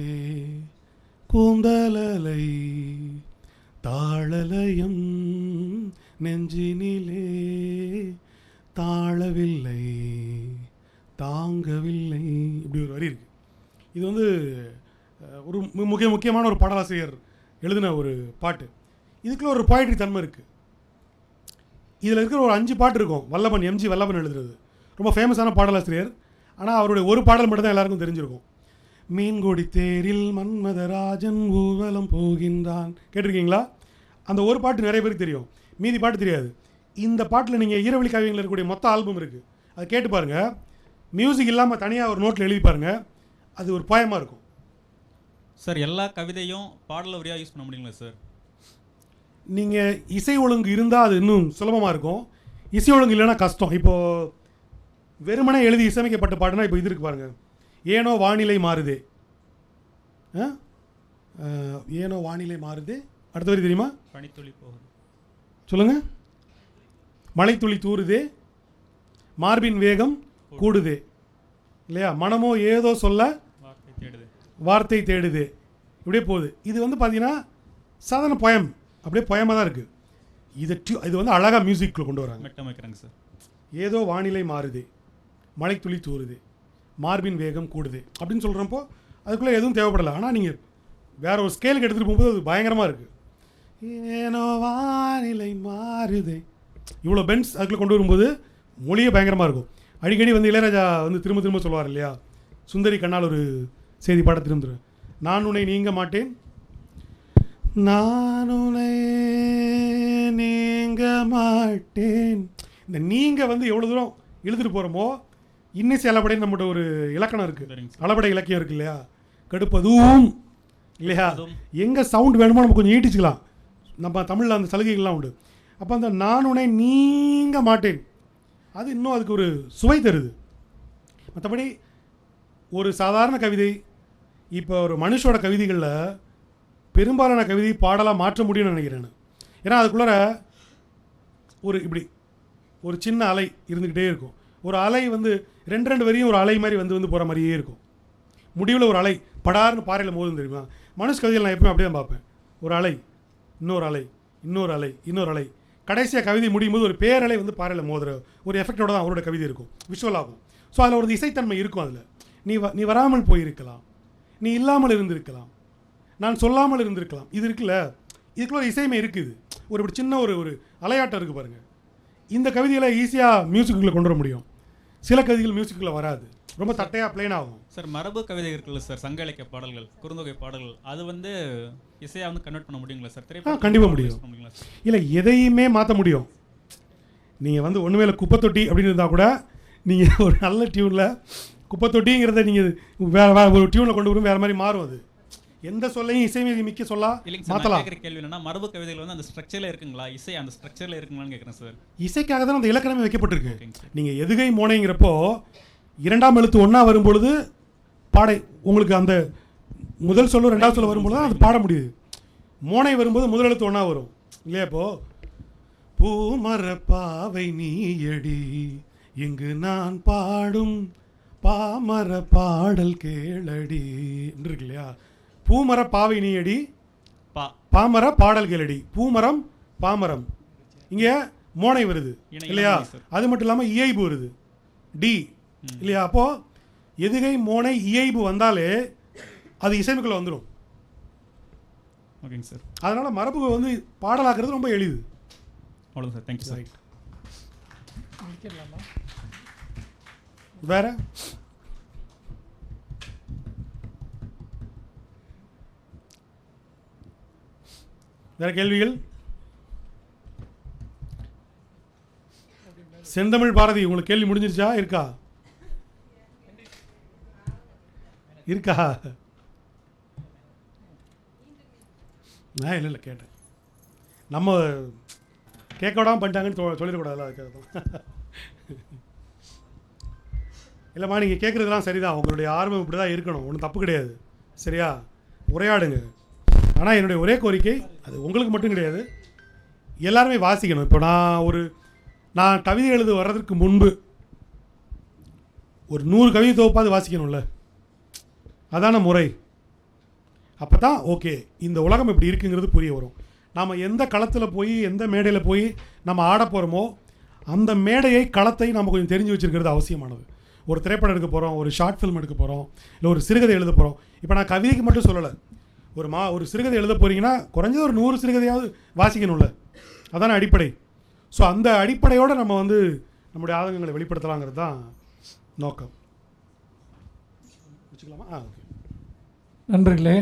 கூந்தலலை தாளலயம் நெஞ்சினிலே தாழவில்லை தாங்கவில்லை, இப்படி ஒரு வரி இருக்குது. இது வந்து ஒரு முக்கியமான ஒரு பாடலாசிரியர் எழுதின ஒரு பாட்டு. இதுக்குள்ள ஒரு போய்ட்ரி தன்மை இருக்குது. இதில் இருக்கிற ஒரு 5 பாட்டு இருக்கும். வல்லபன், எம்ஜி வல்லபன் எழுதுறது, ரொம்ப ஃபேமஸான பாடலாசிரியர். ஆனால் அவருடைய ஒரு பாடல் மட்டும் தான் எல்லாருக்கும் தெரிஞ்சிருக்கும். மீன்கொடி தேரில் மன்மதராஜன் ஊர்வலம் போகின்றான், கேட்டிருக்கீங்களா? அந்த ஒரு பாட்டு நிறைய பேருக்கு தெரியும், மீதி பாட்டு தெரியாது. இந்த பாட்டில் நீங்கள் ஈரவெளி காவியங்கள் இருக்கக்கூடிய மொத்த ஆல்பம் இருக்குது, அதை கேட்டு பாருங்கள். மியூசிக் இல்லாமல் தனியாக ஒரு நோட்டில் எழுதி பாருங்கள், அது ஒரு போயமாக இருக்கும். சார் எல்லா கவிதையும் பாடல் வரியாக யூஸ் பண்ண முடியுங்களா சார்? நீங்கள் இசை ஒழுங்கு இருந்தால் அது இன்னும் சுலபமாக இருக்கும். இசை ஒழுங்கு இல்லைன்னா கஷ்டம். இப்போது வெறுமனே எழுதி இசையமைக்கப்பட்ட பாட்டுனா இப்போ இது இருக்கு பாருங்கள், ஏனோ வானிலை மாறுதே, ஏனோ வானிலை மாறுதே, அடுத்த வரி தெரியுமா? பனித்துளி போகுது, சொல்லுங்கள். மழைத்துளி தூறுதே, மார்பின் வேகம் கூடுதே, இல்லையா? மனமோ ஏதோ சொல்ல வார்த்தை தேடுதே, இப்படியே போகுது. இது வந்து பார்த்தீங்கன்னா சாதாரண போயம், அப்படியே போயமாக தான் இருக்குது. இது வந்து அழகாக மியூசிக்கில் கொண்டு வராங்க சார். ஏதோ வானிலை மாறுதே, மழைத்துளி தூறுதே, மார்பின் வேகம் கூடுதே அப்படின்னு சொல்கிறப்போ அதுக்குள்ளே எதுவும் தேவைப்படலை. ஆனால் நீங்கள் வேற ஒரு ஸ்கேலுக்கு எடுத்துகிட்டு போகும்போது அது பயங்கரமாக இருக்குது. ஏனோ வானிலை மாறுதே, இவ்வளோ பென்ஸ் அதுக்குள்ளே கொண்டு வரும்போது மொழியே பயங்கரமாக இருக்கும். அடிக்கடி வந்து இளையராஜா வந்து திரும்ப திரும்ப சொல்லுவார் இல்லையா, சுந்தரி கண்ணால் ஒரு செய்தி பாட திரும்ப, நான் உன்னை நீங்க மாட்டேன், நான் உன்னை நீங்க மாட்டேன். இந்த நீங்கள் வந்து எவ்வளோ தூரம் இழுத்துட்டு போகிறோமோ, இன்னிசை அளபடை நம்மகிட்ட ஒரு இலக்கணம் இருக்குது, அளபடை இலக்கியம் இருக்குது இல்லையா, கடுப்பதும் இல்லையா, எங்கே சவுண்ட் வேணுமோ நம்ம கொஞ்சம் ஈட்டிச்சுக்கலாம். நம்ம தமிழில் அந்த சலுகைகள்லாம் உண்டு. அப்போ அந்த நான் உன்னை நீங்க மாட்டேன் அது இன்னும் அதுக்கு ஒரு சுவை தருது. மற்றபடி ஒரு சாதாரண கவிதை, இப்போ ஒரு மனுஷோட கவிதைகளில் பெரும்பாலான கவிதை பாடலாக மாற்ற முடியும்னு நினைக்கிறேன். ஏன்னா அதுக்குள்ளார ஒரு இப்படி ஒரு சின்ன அலை இருந்துக்கிட்டே இருக்கும். ஒரு அலை வந்து 2 வரையும் ஒரு அலை மாதிரி வந்து போகிற மாதிரியே இருக்கும். முடிவில் ஒரு அலை படார்னு பாறையில் மோதும் தெரியுமா? மனுஷ கவிதைகள் நான் எப்பவுமே அப்படியே தான் பார்ப்பேன். ஒரு அலை, இன்னொரு அலை, இன்னொரு அலை, இன்னொரு அலை, கடைசியாக கவிதை முடியும் போது ஒரு பேரலை வந்து பாறையில் மோதுற ஒரு எஃபெக்டோட தான் அவரோட கவிதை இருக்கும், விஷுவல் ஆகும். ஸோ அதில் ஒரு இசைத்தன்மை இருக்கும். அதில் நீ வராமல் போயிருக்கலாம், நீ இல்லாமல் இருந்திருக்கலாம், நான் சொல்லாமல் இருந்திருக்கலாம், இது இருக்குல்ல, இதுக்குள்ள ஒரு இசைமை இருக்குது. ஒரு இப்படி சின்ன ஒரு அலையாட்டம் இருக்குது பாருங்கள். இந்த கவிதைகளை ஈஸியாக மியூசிக்கில் கொண்டு வர முடியும். சில கவிதைகள் மியூசிக்கில் வராது, ரொம்ப தட்டையாக பிளெயின் ஆகும். சார் மரபு கவிதை இருக்குல்ல சார், சங்க இலக்கிய பாடல்கள், குறுந்தொகை பாடல்கள், அது வந்து இசையாக வந்து கன்வெர்ட் பண்ண முடியுங்களா சார்? கண்டிப்பாக முடியும். இல்லை, எதையுமே மாற்ற முடியும். நீங்கள் வந்து ஒன்று மேலே குப்பை தொட்டி அப்படின்னு இருந்தால் கூட நீங்கள் ஒரு நல்ல டியூனில் குப்பை தொட்டிங்கிறத நீங்கள் வேறு ஒரு டியூனில் கொண்டு வரும், வேறு மாதிரி மாறும். அது எந்த சொல்லையும் இசை மிக்க சொல்லா மாற்றலாம். கேள்வி என்னன்னா, மரபு கவிதைகள் வந்து அந்த ஸ்ட்ரக்சரில் இருக்குங்களா, இசை அந்த ஸ்ட்ரக்சரில் இருக்குங்களான்னு கேட்குறேன் சார். இசைக்காக தான் அந்த இலக்கணமே வைக்கப்பட்டிருக்கு. நீங்கள் எதுகை மோனைங்கிறப்போ 2ஆம் எழுத்து ஒன்றா வரும்பொழுது உங்களுக்கு அந்த முதல் சொல்லு 2வது சொல்ல வரும்பொழுது தான் அது பாட முடியுது. மோனை வரும்போது முதல் எழுத்து ஒன்றா வரும் இல்லையா? இப்போ பூமரப்பாவை நீயடி இங்கு நான் பாடும் பாமர பாடல் கேளடி இருக்கு இல்லையா? பூமர பாவை நீயடி, பாமர பாடல் கேளடி, பூமரம் பாமரம், இங்கே மோனை வருது இல்லையா? அது மட்டும் இல்லாமல் இயைபு வருது, டி இல்லையா? அப்போது எதுகை மோனை இயைபு வந்தாலே அது இசைமைக்குள்ள வந்துடும். ஓகேங்க சார். அதனால் மரபு வந்து பாடலாக்குறது ரொம்ப எளிது. அவ்வளோ சார், தேங்க்யூ சார். வேற வேற கேள்விகள்? செந்தமிழ் பாரதி, உங்களுக்கு கேள்வி முடிஞ்சிருச்சா? இருக்கா? நான் இல்லை கேட்டேன். நம்ம கேட்க விடாமல் பண்ணிட்டாங்கன்னு சொல்லிடக்கூடாதுல்ல, அதுக்காக தான். இல்லைம்மா, நீங்கள் கேட்குறதுலாம் சரிதான், உங்களுடைய ஆர்வம் இப்படி தான் இருக்கணும், ஒன்றும் தப்பு கிடையாது, சரியா? உரையாடுங்க. ஆனால் என்னுடைய ஒரே கோரிக்கை, அது உங்களுக்கு மட்டும் கிடையாது, எல்லாருமே வாசிக்கணும். இப்போ நான் கவிதை எழுத வர்றதுக்கு முன்பு ஒரு 100 கவிதை தொகுப்பாவது வாசிக்கணும்ல, அதான முறை. அப்போ தான் ஓகே, இந்த உலகம் இப்படி இருக்குங்கிறது புரிய வரும். நாம் எந்த களத்தில் போய் எந்த மேடையில் போய் நம்ம ஆட போகிறோமோ அந்த மேடையை களத்தை நம்ம கொஞ்சம் தெரிஞ்சு வச்சுருக்கிறது அவசியமானது. ஒரு திரைப்படம் எடுக்க போகிறோம், ஒரு ஷார்ட் ஃபிலிம் எடுக்க போகிறோம், இல்லை ஒரு சிறுகதை எழுத போகிறோம். இப்போ நான் கவிதைக்கு மட்டும் சொல்லலை, ஒரு சிறுகதை எழுத போகிறீங்கன்னா குறைஞ்சது ஒரு 100 சிறுகதையாவது வாசிக்கணும்ல, அதான அடிப்படை. ஸோ அந்த அடிப்படையோடு நம்ம நம்முடைய ஆதங்கங்களை வெளிப்படுத்தலாங்கிறது தான் நோக்கம். வச்சுக்கலாமா? ஓகே. நண்பர்களே,